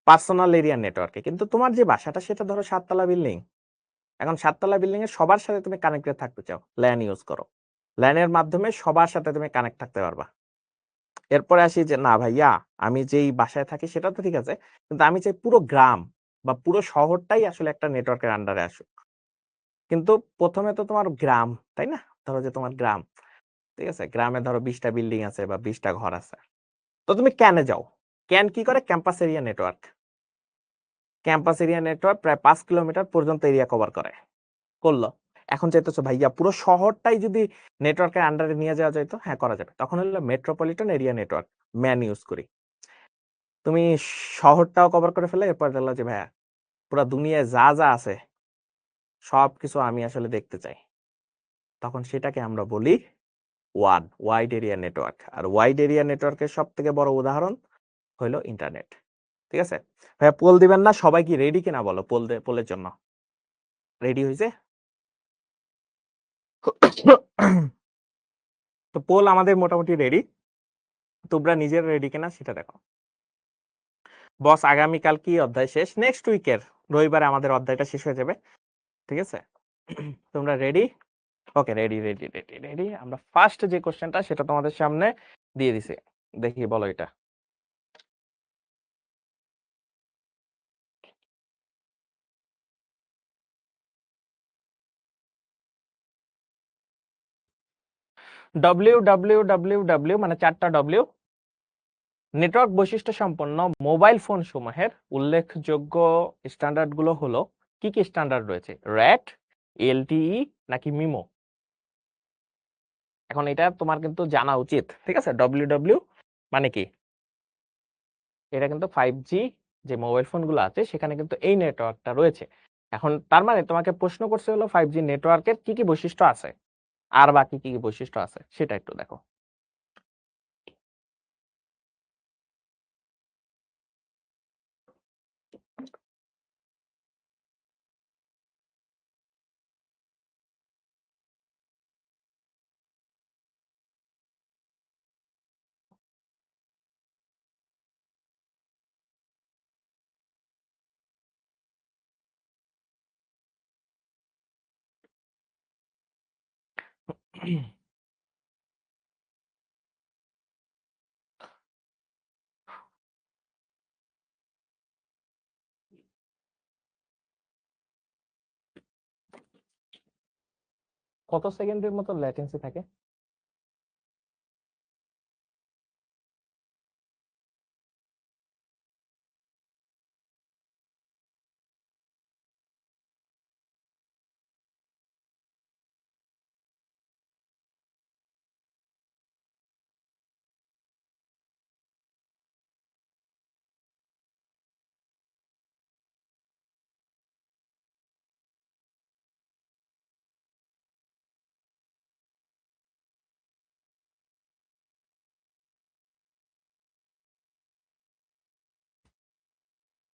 পার্সোনাল এরিয়া নেটওয়ার্কে, কিন্তু তোমার যে বাসাটা সেটা ধরো 7 তলা বিল্ডিং। এখন 7 তলা বিল্ডিং এর সবার সাথে তুমি কানেক্টেড থাকতে চাও, ল্যান ইউজ করো। ল্যানের মাধ্যমে সবার সাথে তুমি কানেক্ট থাকতে পারবা। এরপরে আসি যে না ভাইয়া, আমি যেই বাসায় থাকি সেটা তো ঠিক আছে, কিন্তু আমি চাই পুরো গ্রাম বা পুরো শহরটাই আসলে একটা নেটওয়ার্কের আন্ডারে আসুক। কিন্তু প্রথমে তো তোমার গ্রাম, তাই না? ধরো যে তোমার গ্রাম, ঠিক আছে, গ্রামে ধরো 20টা বিল্ডিং আছে বা 20টা ঘর আছে। তো তুমি ক্যানে যাও। ক্যান কি করে? Campus area network. Campus area network প্রায় 5 কিলোমিটার পর্যন্ত এরিয়া কভার করে, করলো। এখন চাইতেছো ভাইয়া পুরো শহরটাই যদি নেটওয়ার্কের আন্ডারে নিয়ে যাওয়া যেত, হ্যাঁ করা যাবে। তখন হলো metropolitan area network, man use করি। তুমি শহরটাও কভার করে ফেলে, এরপর দেখলো যে ভাইয়া পুরো দুনিয়ায় যা যা আছে সবকিছু আমি আসলে দেখতে চাই, তখন সেটাকে আমরা বলি ওয়ান, ওয়াইড এরিয়া নেটওয়ার্ক। আর ওয়াইড এরিয়া নেটওয়ার্কের সব থেকে বড় উদাহরণ হলো ইন্টারনেট। ঠিক আছে ভাইয়া, পোল দিবেন না? সবাই কি রেডি কিনা বলো পোলের জন্য? রেডি হয়েছে? তো পোল আমাদের মোটামুটি রেডি, তোমরা নিজের রেডি কিনা সেটা দেখো। বস আগামীকাল কি অধ্যায় শেষ? নেক্সট উইকের রবিবারে আমাদের অধ্যায়টা শেষ হয়ে যাবে। ঠিক আছে, তোমরা রেডি? ওকে, রেডি রেডি রেডি রেডি। আমরা ফার্স্ট যে কোশ্চেনটা সেটা তোমাদের সামনে দিয়ে দিছি, দেখি বলো এটা। www মানে 4টা ডব্লিউ, নেটওয়ার্ক বৈশিষ্ট্য সম্পন্ন মোবাইল ফোন সমূহের উল্লেখযোগ্য স্ট্যান্ডার্ড গুলো হলো, কি কি স্ট্যান্ডার্ড রয়েছে? র্যাট, এলটিই নাকি মিমো? এখন এটা তোমার কিন্তু জানা উচিত। ঠিক আছে, ডব্লিউ মানে কি? এটা কিন্তু 5G যে মোবাইল ফোন গুলো আছে সেখানে কিন্তু এই নেটওয়ার্কটা রয়েছে। এখন তার মানে তোমাকে প্রশ্ন করছে হলো 5G নেটওয়ার্কের কি কি বৈশিষ্ট্য আছে, আর বাকি কি কি বৈশিষ্ট্য আছে সেটা একটু দেখো। কত সেকেন্ডের মতো ল্যাটেন্সি থাকে?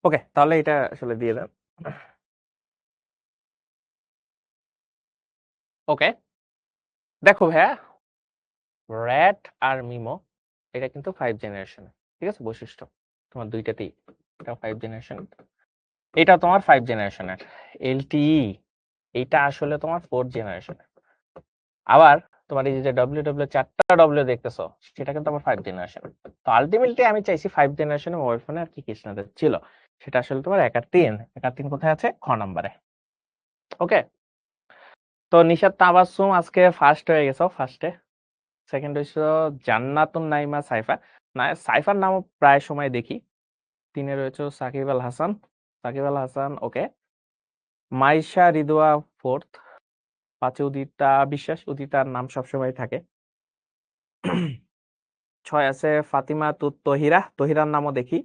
ওকে, তাহলে এটা আসলে দিয়ে দেন। ওকে, দেখো ভাইয়া, র্যাট আর মিমো এটা কিন্তু 5 জেনারেশন। ঠিক আছে, বৈশিষ্ট্য তোমার দুইটাতেই, এটা 5 জেনারেশন, এটা তোমার 5 জেনারেশনের। এলটিই এটা আসলে তোমার 4 জেনারেশনের। আবার তোমার এই যে ডব্লিউ 4টা ডব্লিউ দেখতেছো সেটা কিন্তু আমার 5 জেনারেশন। তো আলটিমেটলি আমি চাইছি 5 জেনারেশনের মোবাইল ফোনে আর কি কি স্ট্যান্ডার্ড ছিল, সেটা আসলে তোমার একার তিন কোথায় আছে? খ নাম্বারে। ওকে, তো নিশাত তাবাসসুম আজকে ফার্স্ট হয়ে গেছো, ফার্স্টে। সেকেন্ড হইছো জান্নাতুন নাইমা সাইফা, না সাইফার নামও প্রায় সময় দেখি। তিনে রয়েছে সাকিব আল হাসান, সাকিব আল হাসান ওকে। মাইশা রিদোয়া ফোর্থ, পাঁচে উদিতা বিশ্বাস, উদিতার নাম সবসময় থাকে। 6 আছে ফাতিমা তহিরা, তহিরার নামও দেখি।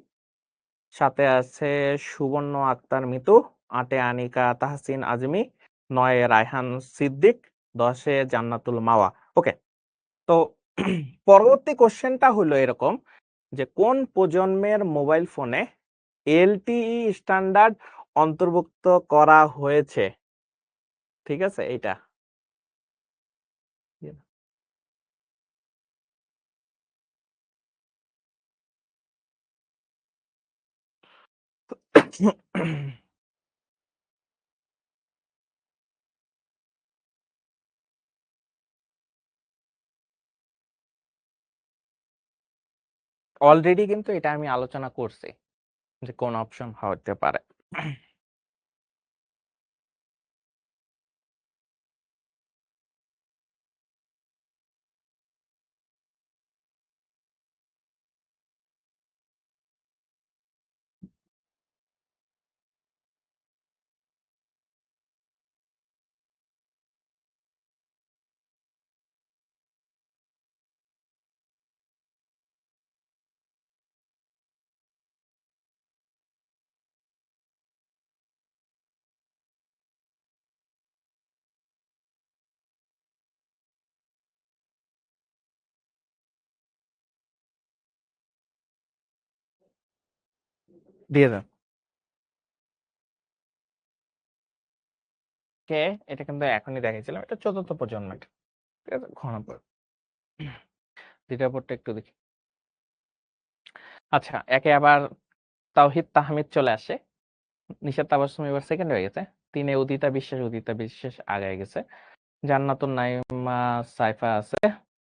7 আছে সুবর্ণ আক্তার মিতু, 8 আনিকা তাহসিন আজমি, 9 রায়হান সিদ্দিক, 10 জান্নাতুল মাওয়া। ওকে, তো পরবর্তী কোশ্চেনটা হলো এরকম যে কোন প্রজন্মের মোবাইল ফোনে এলটিই স্ট্যান্ডার্ড অন্তর্ভুক্ত করা হয়েছে? ঠিক আছে, এইটা অলরেডি কিন্তু এটা আমি আলোচনা করছি যে কোন অপশন হতে পারে। দিয়ে দেন। কে? এটা কিন্তু এখনই দেখাইছিলাম। এটা ৪র্থ প্রজন্মের। ঠিক আছে? ঘ নম্বর। ২টা পড়তে একটু দেখি। আচ্ছা, একে আবার তাওহিদ তাহমিদ চলে আসে। নিশাত তাবাসসুম এবার সেকেন্ড হয়ে গেছে। ৩ এ উদিতা বিশ্বাস আগায় গেছে। জান্নাতুন নাইমা সাইফা আছে।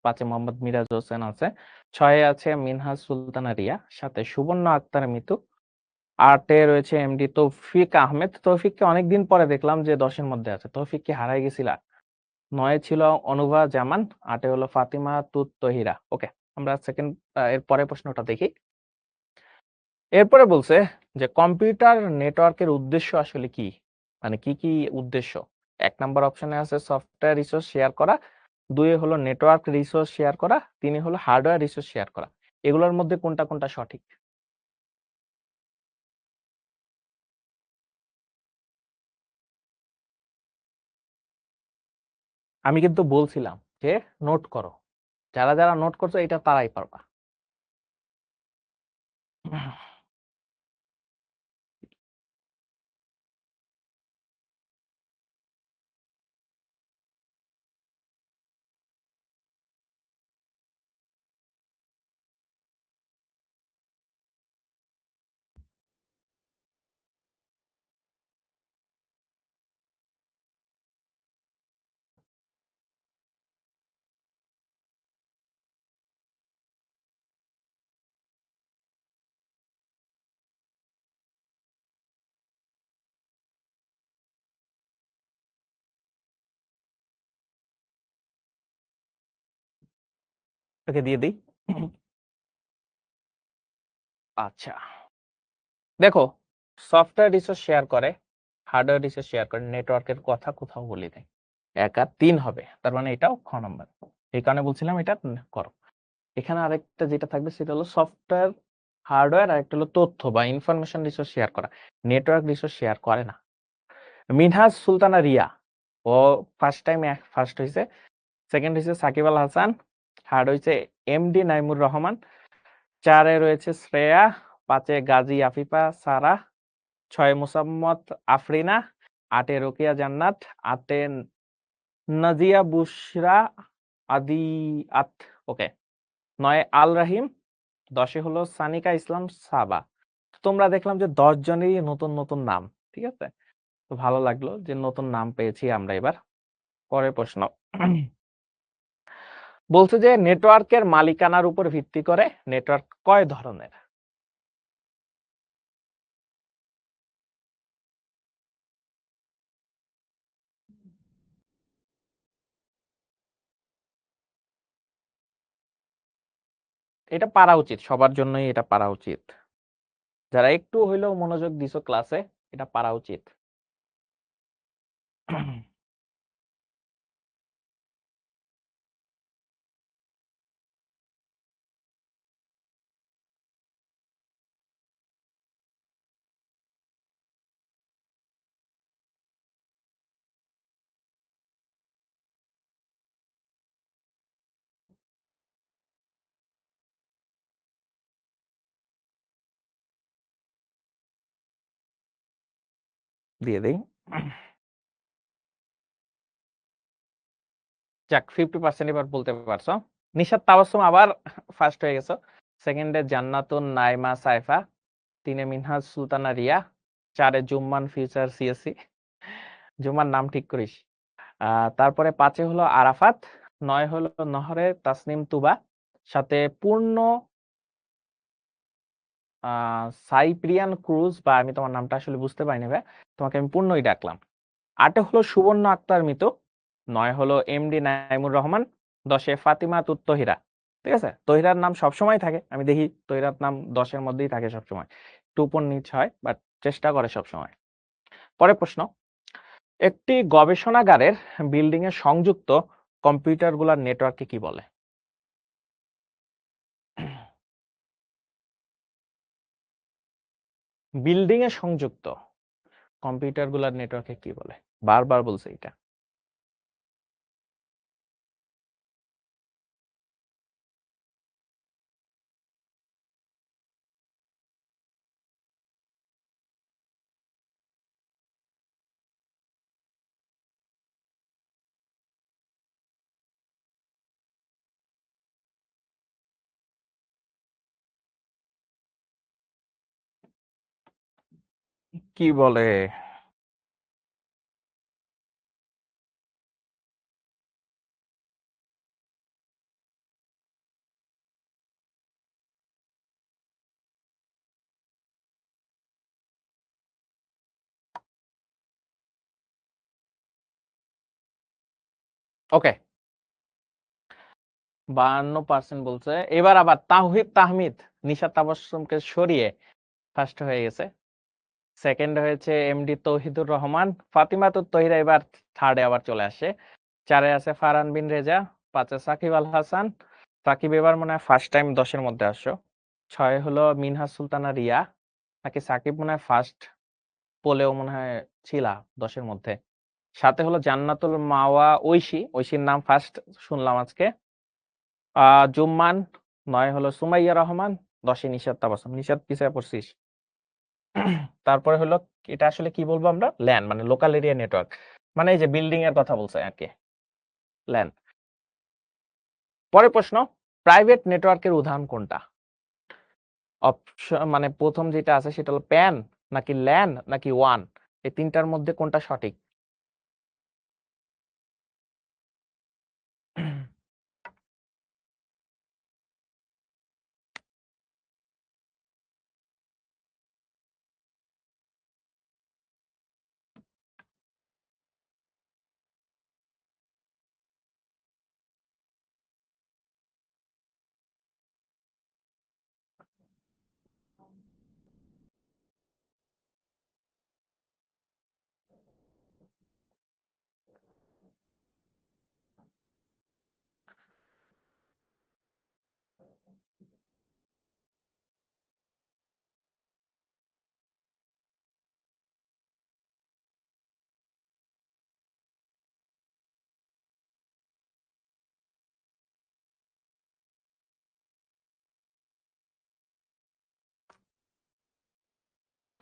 ৫ এ মোহাম্মদ মিরাজ হোসেন আছে। ৬ এ আছে মিনহাজ সুলতানা রিয়া। ৭ এ সুবর্ণ আক্তার মিতু। ৮ এ রয়েছে এমডি তৌফিক আহমেদ। তৌফিককে অনেকদিন পরে দেখলাম যে ১০ এর মধ্যে আছে। তৌফিক কি হারায় গেছিলা? ৯ এ ছিল অনুভা জামান। ৮ এ হলো ফাতিমা তহিরা। ওকে, আমরা সেকেন্ড এর পরের প্রশ্নটা দেখি। এরপরে বলছে যে কম্পিউটার নেটওয়ার্কের উদ্দেশ্য আসলে কি? মানে কি উদ্দেশ্য? ১ নাম্বার অপশনে আছে সফটওয়্যার রিসোর্স শেয়ার করা, ২ এ হলো নেটওয়ার্ক রিসোর্স শেয়ার করা, ৩ এ হলো হার্ডওয়্যার রিসোর্স শেয়ার করা। এগুলোর মধ্যে কোনটা সঠিক? আমি কিন্তু বলছিলাম যে নোট করো। যারা নোট করছো এটা তারাই পারবা। ওকে, দিয়ে দিই। আচ্ছা, দেখো, সফটওয়্যার রিসোর্স শেয়ার করে, হার্ডওয়্যার রিসোর্স শেয়ার করে, নেটওয়ার্কের কথা কোথাও বলি নাই। ১ আর ৩ হবে। তার মানে এটাও খ নাম্বার। এই কারণে বলছিলাম এটা করো। এখানে আরেকটা যেটা থাকবে সেটা হলো সফটওয়্যার, হার্ডওয়্যার, আর একটা হলো তথ্য বা ইনফরমেশন রিসোর্স শেয়ার করা। নেটওয়ার্ক রিসোর্স শেয়ার করে না। মিনহাজ সুলতানা রিয়া, ও ফার্স্ট হয়েছে। সেকেন্ড হয়েছে সাকিব আল হাসান। থার্ড হয়েছে এমডি নাইমুর রহমান। ৪ এ রয়েছে শ্রেয়া। ৫ এ গাজী আফিফা সারা। ৬ এ মোসাম্মদ আফরিনা। ৮ এ রোকেয়া জান্নাত। ৮ এ নাজিয়া বুশরা আদিআত। ওকে। ৯ এ আল রাহিম। ১০ এ হলো সানিকা ইসলাম সাবা। তোমরা দেখলাম যে ১০ জনেরই নতুন নাম। ঠিক আছে? তো ভালো লাগলো যে নতুন নাম পেয়েছি আমরা এবার। পরের প্রশ্ন। বলছে যে নেটওয়ার্কের মালিকানার উপর ভিত্তি করে নেটওয়ার্ক কয় ধরনের? এটা পারা উচিত। সবার জন্যই এটা পারা উচিত। যারা একটু হইলেও মনোযোগ দিছো ক্লাসে, এটা পারা উচিত। দিয়ে দেই। যাক, 50% এবার বলতে পারছো। নিশাত তাবাসসুম আবার ফার্স্ট হয়ে গেছো। সেকেন্ডে জান্নাতুন নাইমা সাইফা। ৩ এ মিনহাজ সুলতানা রিয়া। ৪ এ জুম্মান ফিউচার সিএসসি। জুম্মার নাম ঠিক করিস। তারপরে ৫ এ হলো আরাফাত। ৯ হলো নহরে তাসনিম তুবা। ৭ এ পূর্ণ সাইপ্রিয়ান ক্রুজ, বা আমি তোমার নামটা আসলে বুঝতে পারিনি ভাই। তোমাকে আমি পূর্ণই ডাকলাম। ৮ এ হলো সুবর্ণ আক্তার মিতু। ৯ হলো এমডি নাইমুর রহমান। ১০ এ ফাতিমা তহিরা। ঠিক আছে? তহিরার নাম সবসময় থাকে। আমি দেখি তহিরার নাম ১০ এর মধ্যেই থাকে সবসময়। একটু উপর নিচ হয়, বাট চেষ্টা করে সবসময়। পরের প্রশ্ন। একটি গবেষণাগারের বিল্ডিং এ সংযুক্ত কম্পিউটারগুলোর নেটওয়ার্ককে কি বলে? বিল্ডিং এ সংযুক্ত কম্পিউটারগুলোর নেটওয়ার্ককে কি বলে? বারবার বলছে এটা। কি বলে? ওকে, 52% বলছে। এবার আবার তাওহিদ তাহমিদ নিশাত তাবাসসুমকে সরিয়ে ফার্স্ট হয়ে গেছে। সেকেন্ড হয়েছে এমডি তৌহিদুর রহমান। ফাতিমাতুত তহিরা এবার থার্ডে আবার চলে আসে। 4-এ আছে ফারহান বিন রেজা, 5-এ সাকিব আল হাসান। সাকিব এবার মনে হয় ফার্স্ট টাইম 10-এর মধ্যে আসছো। 6-এ হলো মিনহাজ সুলতানা রিয়া, নাকি সাকিব মনে হয় ফার্স্ট পোলেও মনে হয় ছিলা 10-এর মধ্যে। 7-এ হলো জান্নাতুল মাওয়া ঐশী, ঐশীর নাম ফার্স্ট শুনলাম আজকে। জুম্মান। 9 হলো সুমাইয়া রহমান, 10-এ নিশাত তাবাসসুম। নিশাত পিছায় পড়ছিস। তারপরে হলো এটা আসলে কি বলবো আমরা, ল্যান মানে লোকাল এরিয়া নেটওয়ার্ক, মানে এই যে বিল্ডিং এর কথা বলছে আর কি, ল্যান। পরের প্রশ্ন, প্রাইভেট নেটওয়ার্কের উদাহরণ কোনটা? অপশন মানে প্রথম যেটা আছে সেটা হলো প্যান, নাকি ল্যান, নাকি ওয়ান। এই তিনটার মধ্যে কোনটা সঠিক?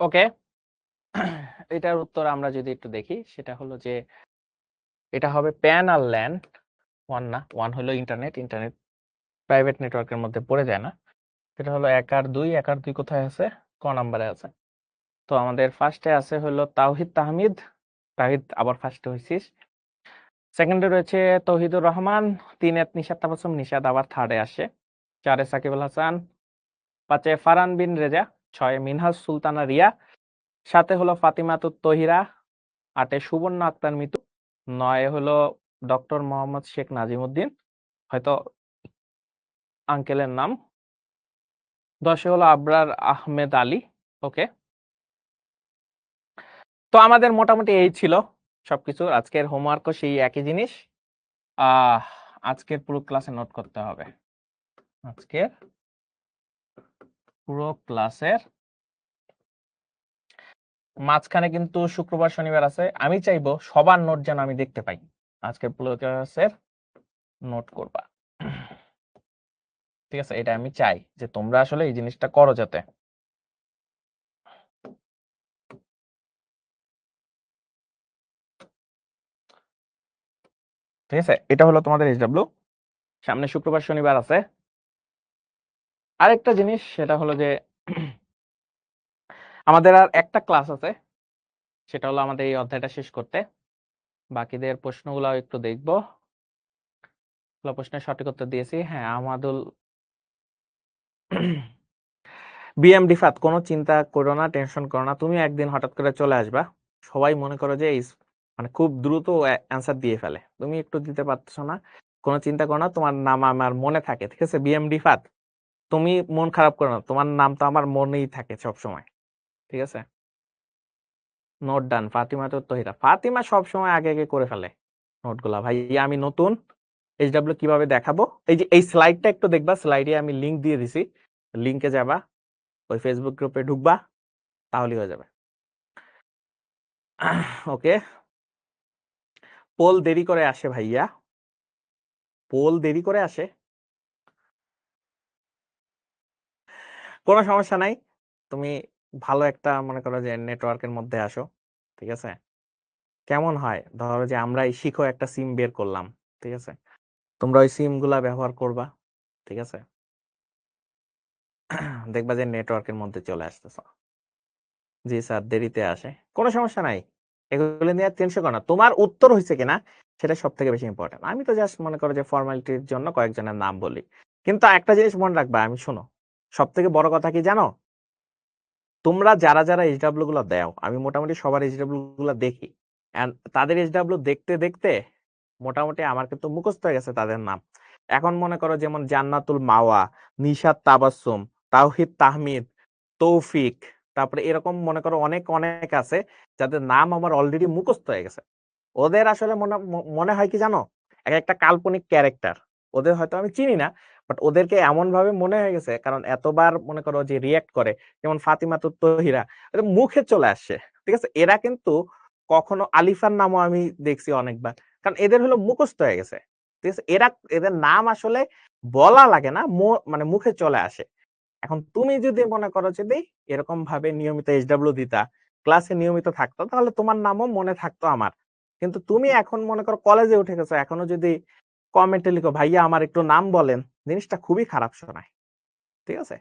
ওকে, এটার উত্তর আমরা যদি একটু দেখি সেটা হলো যে এটা হবে প্যান আর ল্যান। ওয়ান না, ওয়ান হলো ইন্টারনেট, ইন্টারনেট প্রাইভেট নেটওয়ার্কের মধ্যে পড়ে যায় না। এটা হলো 1 আর 2, 1 আর 2 কোথায় আছে? ক নাম্বারে আছে। তো আমাদের ফার্স্টে আছে হলো তাওহিদ তাহমিদ, তাহিদ আবার ফার্স্টে হয়েছিস। সেকেন্ডে রয়েছে তৌহিদুর রহমান, 3-এ নিশাত তাবাসসুম, নিশাত আবার থার্ডে আসে। 4-এ সাকিব আল হাসান, 5-এ ফারহান বিন রেজা, 6-এ মিনহাজ সুলতানা রিয়া, 7-এ হলো ফাতিমাতুত তহিরা, 8-এ সুবর্ণ আক্তার মিতু, 9-এ হলো ডক্টর মোহাম্মদ শেখ নাজিমুদ্দিন, হয়তো আঙ্কেলের নাম, 10-এ হলো আবরার আহমেদ আলী। ওকে, তো আমাদের মোটামুটি এই ছিল সবকিছু। আজকের হোমওয়ার্কও সেই একই জিনিস। আহ আজকের পুরো ক্লাসে নোট করতে হবে। আজকের পুরো ক্লাসের মাঝখানে কিন্তু শুক্রবার শনিবার আছে। আমি চাইবো সবার নোট যেন আমি দেখতে পাই। আজকের পুরো ক্লাসের নোট করবা, ঠিক আছে? এটা আমি চাই যে তোমরা আসলে এই জিনিসটা করো যাতে। ঠিক আছে, এটা হলো তোমাদের এইচডব্লিউ। সামনে শুক্রবার শনিবার আছে। আরেকটা জিনিস সেটা হলো যে আমাদের আর একটা ক্লাস আছে, সেটা হলো আমাদের এই অধ্যায়টা শেষ করতে। বাকিদের প্রশ্নগুলো একটু দেখবো। প্রশ্নের সঠিক উত্তর দিয়েছি। হ্যাঁ, আমাদুল বিএম রিফাত, কোনো চিন্তা করো না, টেনশন করো না, তুমি একদিন হঠাৎ করে চলে আসবা। সবাই মনে করো যে মানে খুব দ্রুত অ্যান্সার দিয়ে ফেলে, তুমি একটু দিতে পারছো না। কোনো চিন্তা করো না, তোমার নাম আমার মনে থাকে, ঠিক আছে বিএম রিফাত? তুমি মন খারাপ করো না, তোমার নাম তো আমার মনেই থাকে সব সময়, ঠিক আছে? নোট ডান। ফাতিমা তো তহিরা, ফাতিমা সব সময় আগে আগে করে ফেলে নোটগুলা। ভাই আমি নতুন, এইচডব্লিউ কিভাবে দেখাবো, এই যে এই স্লাইডটা একটু দেখবা, স্লাইডে আমি লিংক দিয়ে দিছি, লিংকে যাবা, ওই ফেসবুক গ্রুপে ঢুকবা, তাহলেই হয়ে যাবে। ওকে, পোল দেরি করে আসে ভাইয়া, পোল দেরি করে আসে, কোনো সমস্যা নাই। তুমি ভালো একটা মনে করো যে নেটওয়ার্কের মধ্যে আসো, ঠিক আছে? কেমন হয় ধরো যে আমরা এই শিখো একটা সিম বের করলাম, ঠিক আছে? তোমরা ওই সিম গুলা ব্যবহার করবা, ঠিক আছে? দেখবা যে নেটওয়ার্কের মধ্যে চলে আসতেছ। জি স্যার, দেরিতে আসে। কোনো সমস্যা নাই। এগুলো নিয়ে টেনশন করো না। তোমার উত্তর হইছে কিনা সেটা সবথেকে বেশি ইম্পোর্টেন্ট। আমি তো জাস্ট মনে করো যে ফর্মালিটির জন্য কয়েকজনের নাম বলি। কিন্তু একটা জিনিস মনে রাখবা, আমি শোনো। সবথেকে বড় কথা কি জানো? তোমরা যারা এইচডব্লিউ গুলো দাও, আমি মোটামুটি সবার এইচডব্লিউ গুলো দেখি। এন্ড তাদের এইচডব্লিউ দেখতে দেখতে মোটামুটি আমার কিন্তু মুখস্থ হয়ে গেছে তাদের নাম। এখন মনে করো যেমন জান্নাতুল মাওয়া, নিশাত তাবাসসুম, তাওহিদ তাহমিদ, তৌফিক, তারপরে এরকম মনে করো অনেক অনেক আছে যাদের নাম আমার অলরেডি মুখস্থ হয়ে গেছে। ওদের আসলে মনে হয় কি জানো, এক একটা কাল্পনিক ক্যারেক্টার। ওদের হয়তো আমি চিনি না, বাট ওদেরকে এমন ভাবে মনে হয়ে গেছে, কারণ এতবার মনে করো যে রিয়েক্ট করে, যেমন ফাতিমা তহিরা, ওদের মুখে চলে আসছে। ঠিক আছে, এরা কিন্তু কখনো আলিফার নামও আমি দেখছি অনেকবার, কারণ এদের হলো মুখস্থ হয়ে গেছে। ঠিক আছে, এদের নাম আসলে বলা লাগে না, মানে মুখে চলে আসে। এখন তুমি যদি মনে করো যদি এরকম ভাবে নিয়মিত এইচডব্লিউ দিতা, ক্লাসে নিয়মিত থাকতো, তাহলে তোমার নামও মনে থাকতো আমার। কিন্তু তুমি এখন মনে করো কলেজে উঠে গেছো, এখনো যদি কমেন্টে লিখো ভাইয়া আমার একটু নাম বলেন, জিনিসটা খুবই খারাপ শোনায়। ঠিক আছে।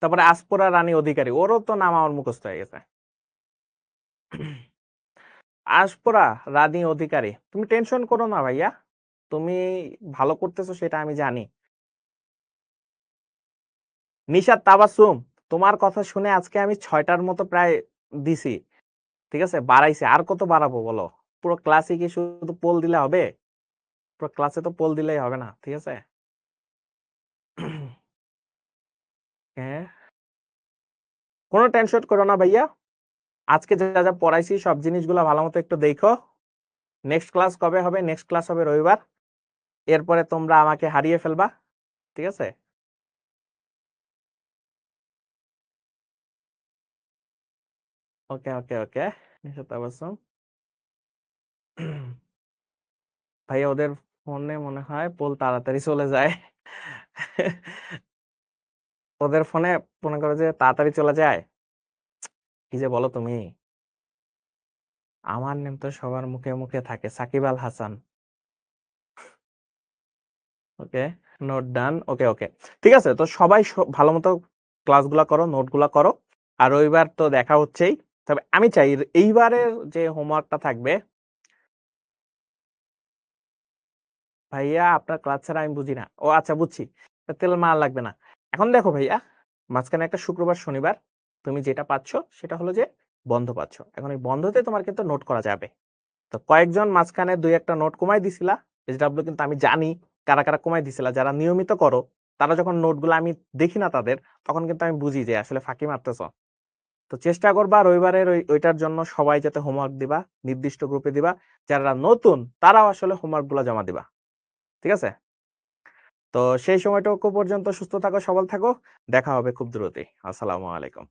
তারপরে আসপোরা রানী অধিকারী, ওরও তো নাম আমার মুখস্থ হয়ে গেছে। আসপোরা রানী অধিকারী, তুমি টেনশন করো না ভাইয়া, তুমি ভালো করতেছো সেটা আমি জানি। নিশাত তাবাসসুম, তোমার কথা শুনে আজকে আমি 6টার মতো প্রায় দিছি। ঠিক আছে, বাড়াইছে, আর কত বাড়াবো বলো? পুরো ক্লাসে কি শুধু পোল দিলে হবে? পুরো ক্লাসে তো পোল দিলেই হবে না। ঠিক আছে। হ্যাঁ, কোনো টেনশন করো না ভাইয়া, আজকে যা যা পড়াইছি সব জিনিসগুলো ভালো মতো একটু দেখো। নেক্সট ক্লাস কবে হবে? নেক্সট ক্লাস হবে রবিবার। এরপরে তোমরা আমাকে হারিয়ে ফেলবা। ঠিক আছে। ওকে ওকে ওকে। নিশাত তাবাসসুম, ভাইয়া ওদের ফোনে মনে হয় পোল তাড়াতাড়ি চলে যায়। ওদের ফোনে মনে করো যে তাড়াতাড়ি চলে যায়। কি যে বলো তুমি, আমার নাম তো সবার মুখে মুখে থাকে, সাকিব আল হাসান। ওকে, নোট ডান। ওকে ওকে, ঠিক আছে। তো সবাই ভালো মতো ক্লাসগুলো করো, নোটগুলো করো। আর রবিবার তো দেখা হচ্ছেই। তবে আমি চাই এইবারের যে হোমওয়ার্কটা থাকবে, ভাইয়া আপনার ক্লাস ছাড়া আমি বুঝি না। ও আচ্ছা, বুঝছি। তা তেল মার লাগবে না। এখন দেখো ভাইয়া, মাঝখানে একটা শুক্রবার শনিবার তুমি যেটা পাচ্ছ সেটা হলো যে বন্ধ পাচ্ছ। এখন এই বন্ধতে তোমার কিন্তু নোট করা যাবে। তো কয়েকজন মাঝখানে দুই একটা নোট কমাই দিছিলা এইচডব্লিউ, কিন্তু আমি জানি কারা কারা কমাই দিছিলা। যারা নিয়মিত করো, তারা যখন নোটগুলো আমি দেখি না তাদের, তখন কিন্তু আমি বুঝি যে আসলে ফাঁকি মারতেছ। তো চেষ্টা করবা রবিবারের ওইটার জন্য সবাই যাতে হোমওয়ার্ক দিবা, নির্দিষ্ট গ্রুপে দিবা। যারা নতুন তারাও আসলে হোমওয়ার্ক গুলা জমা দিবা। ঠিক আছে। তো সেই সময়টুকু পর্যন্ত সুস্থ থাকো, সবল থাকো। দেখা হবে খুব দ্রুতই। আসসালামু আলাইকুম।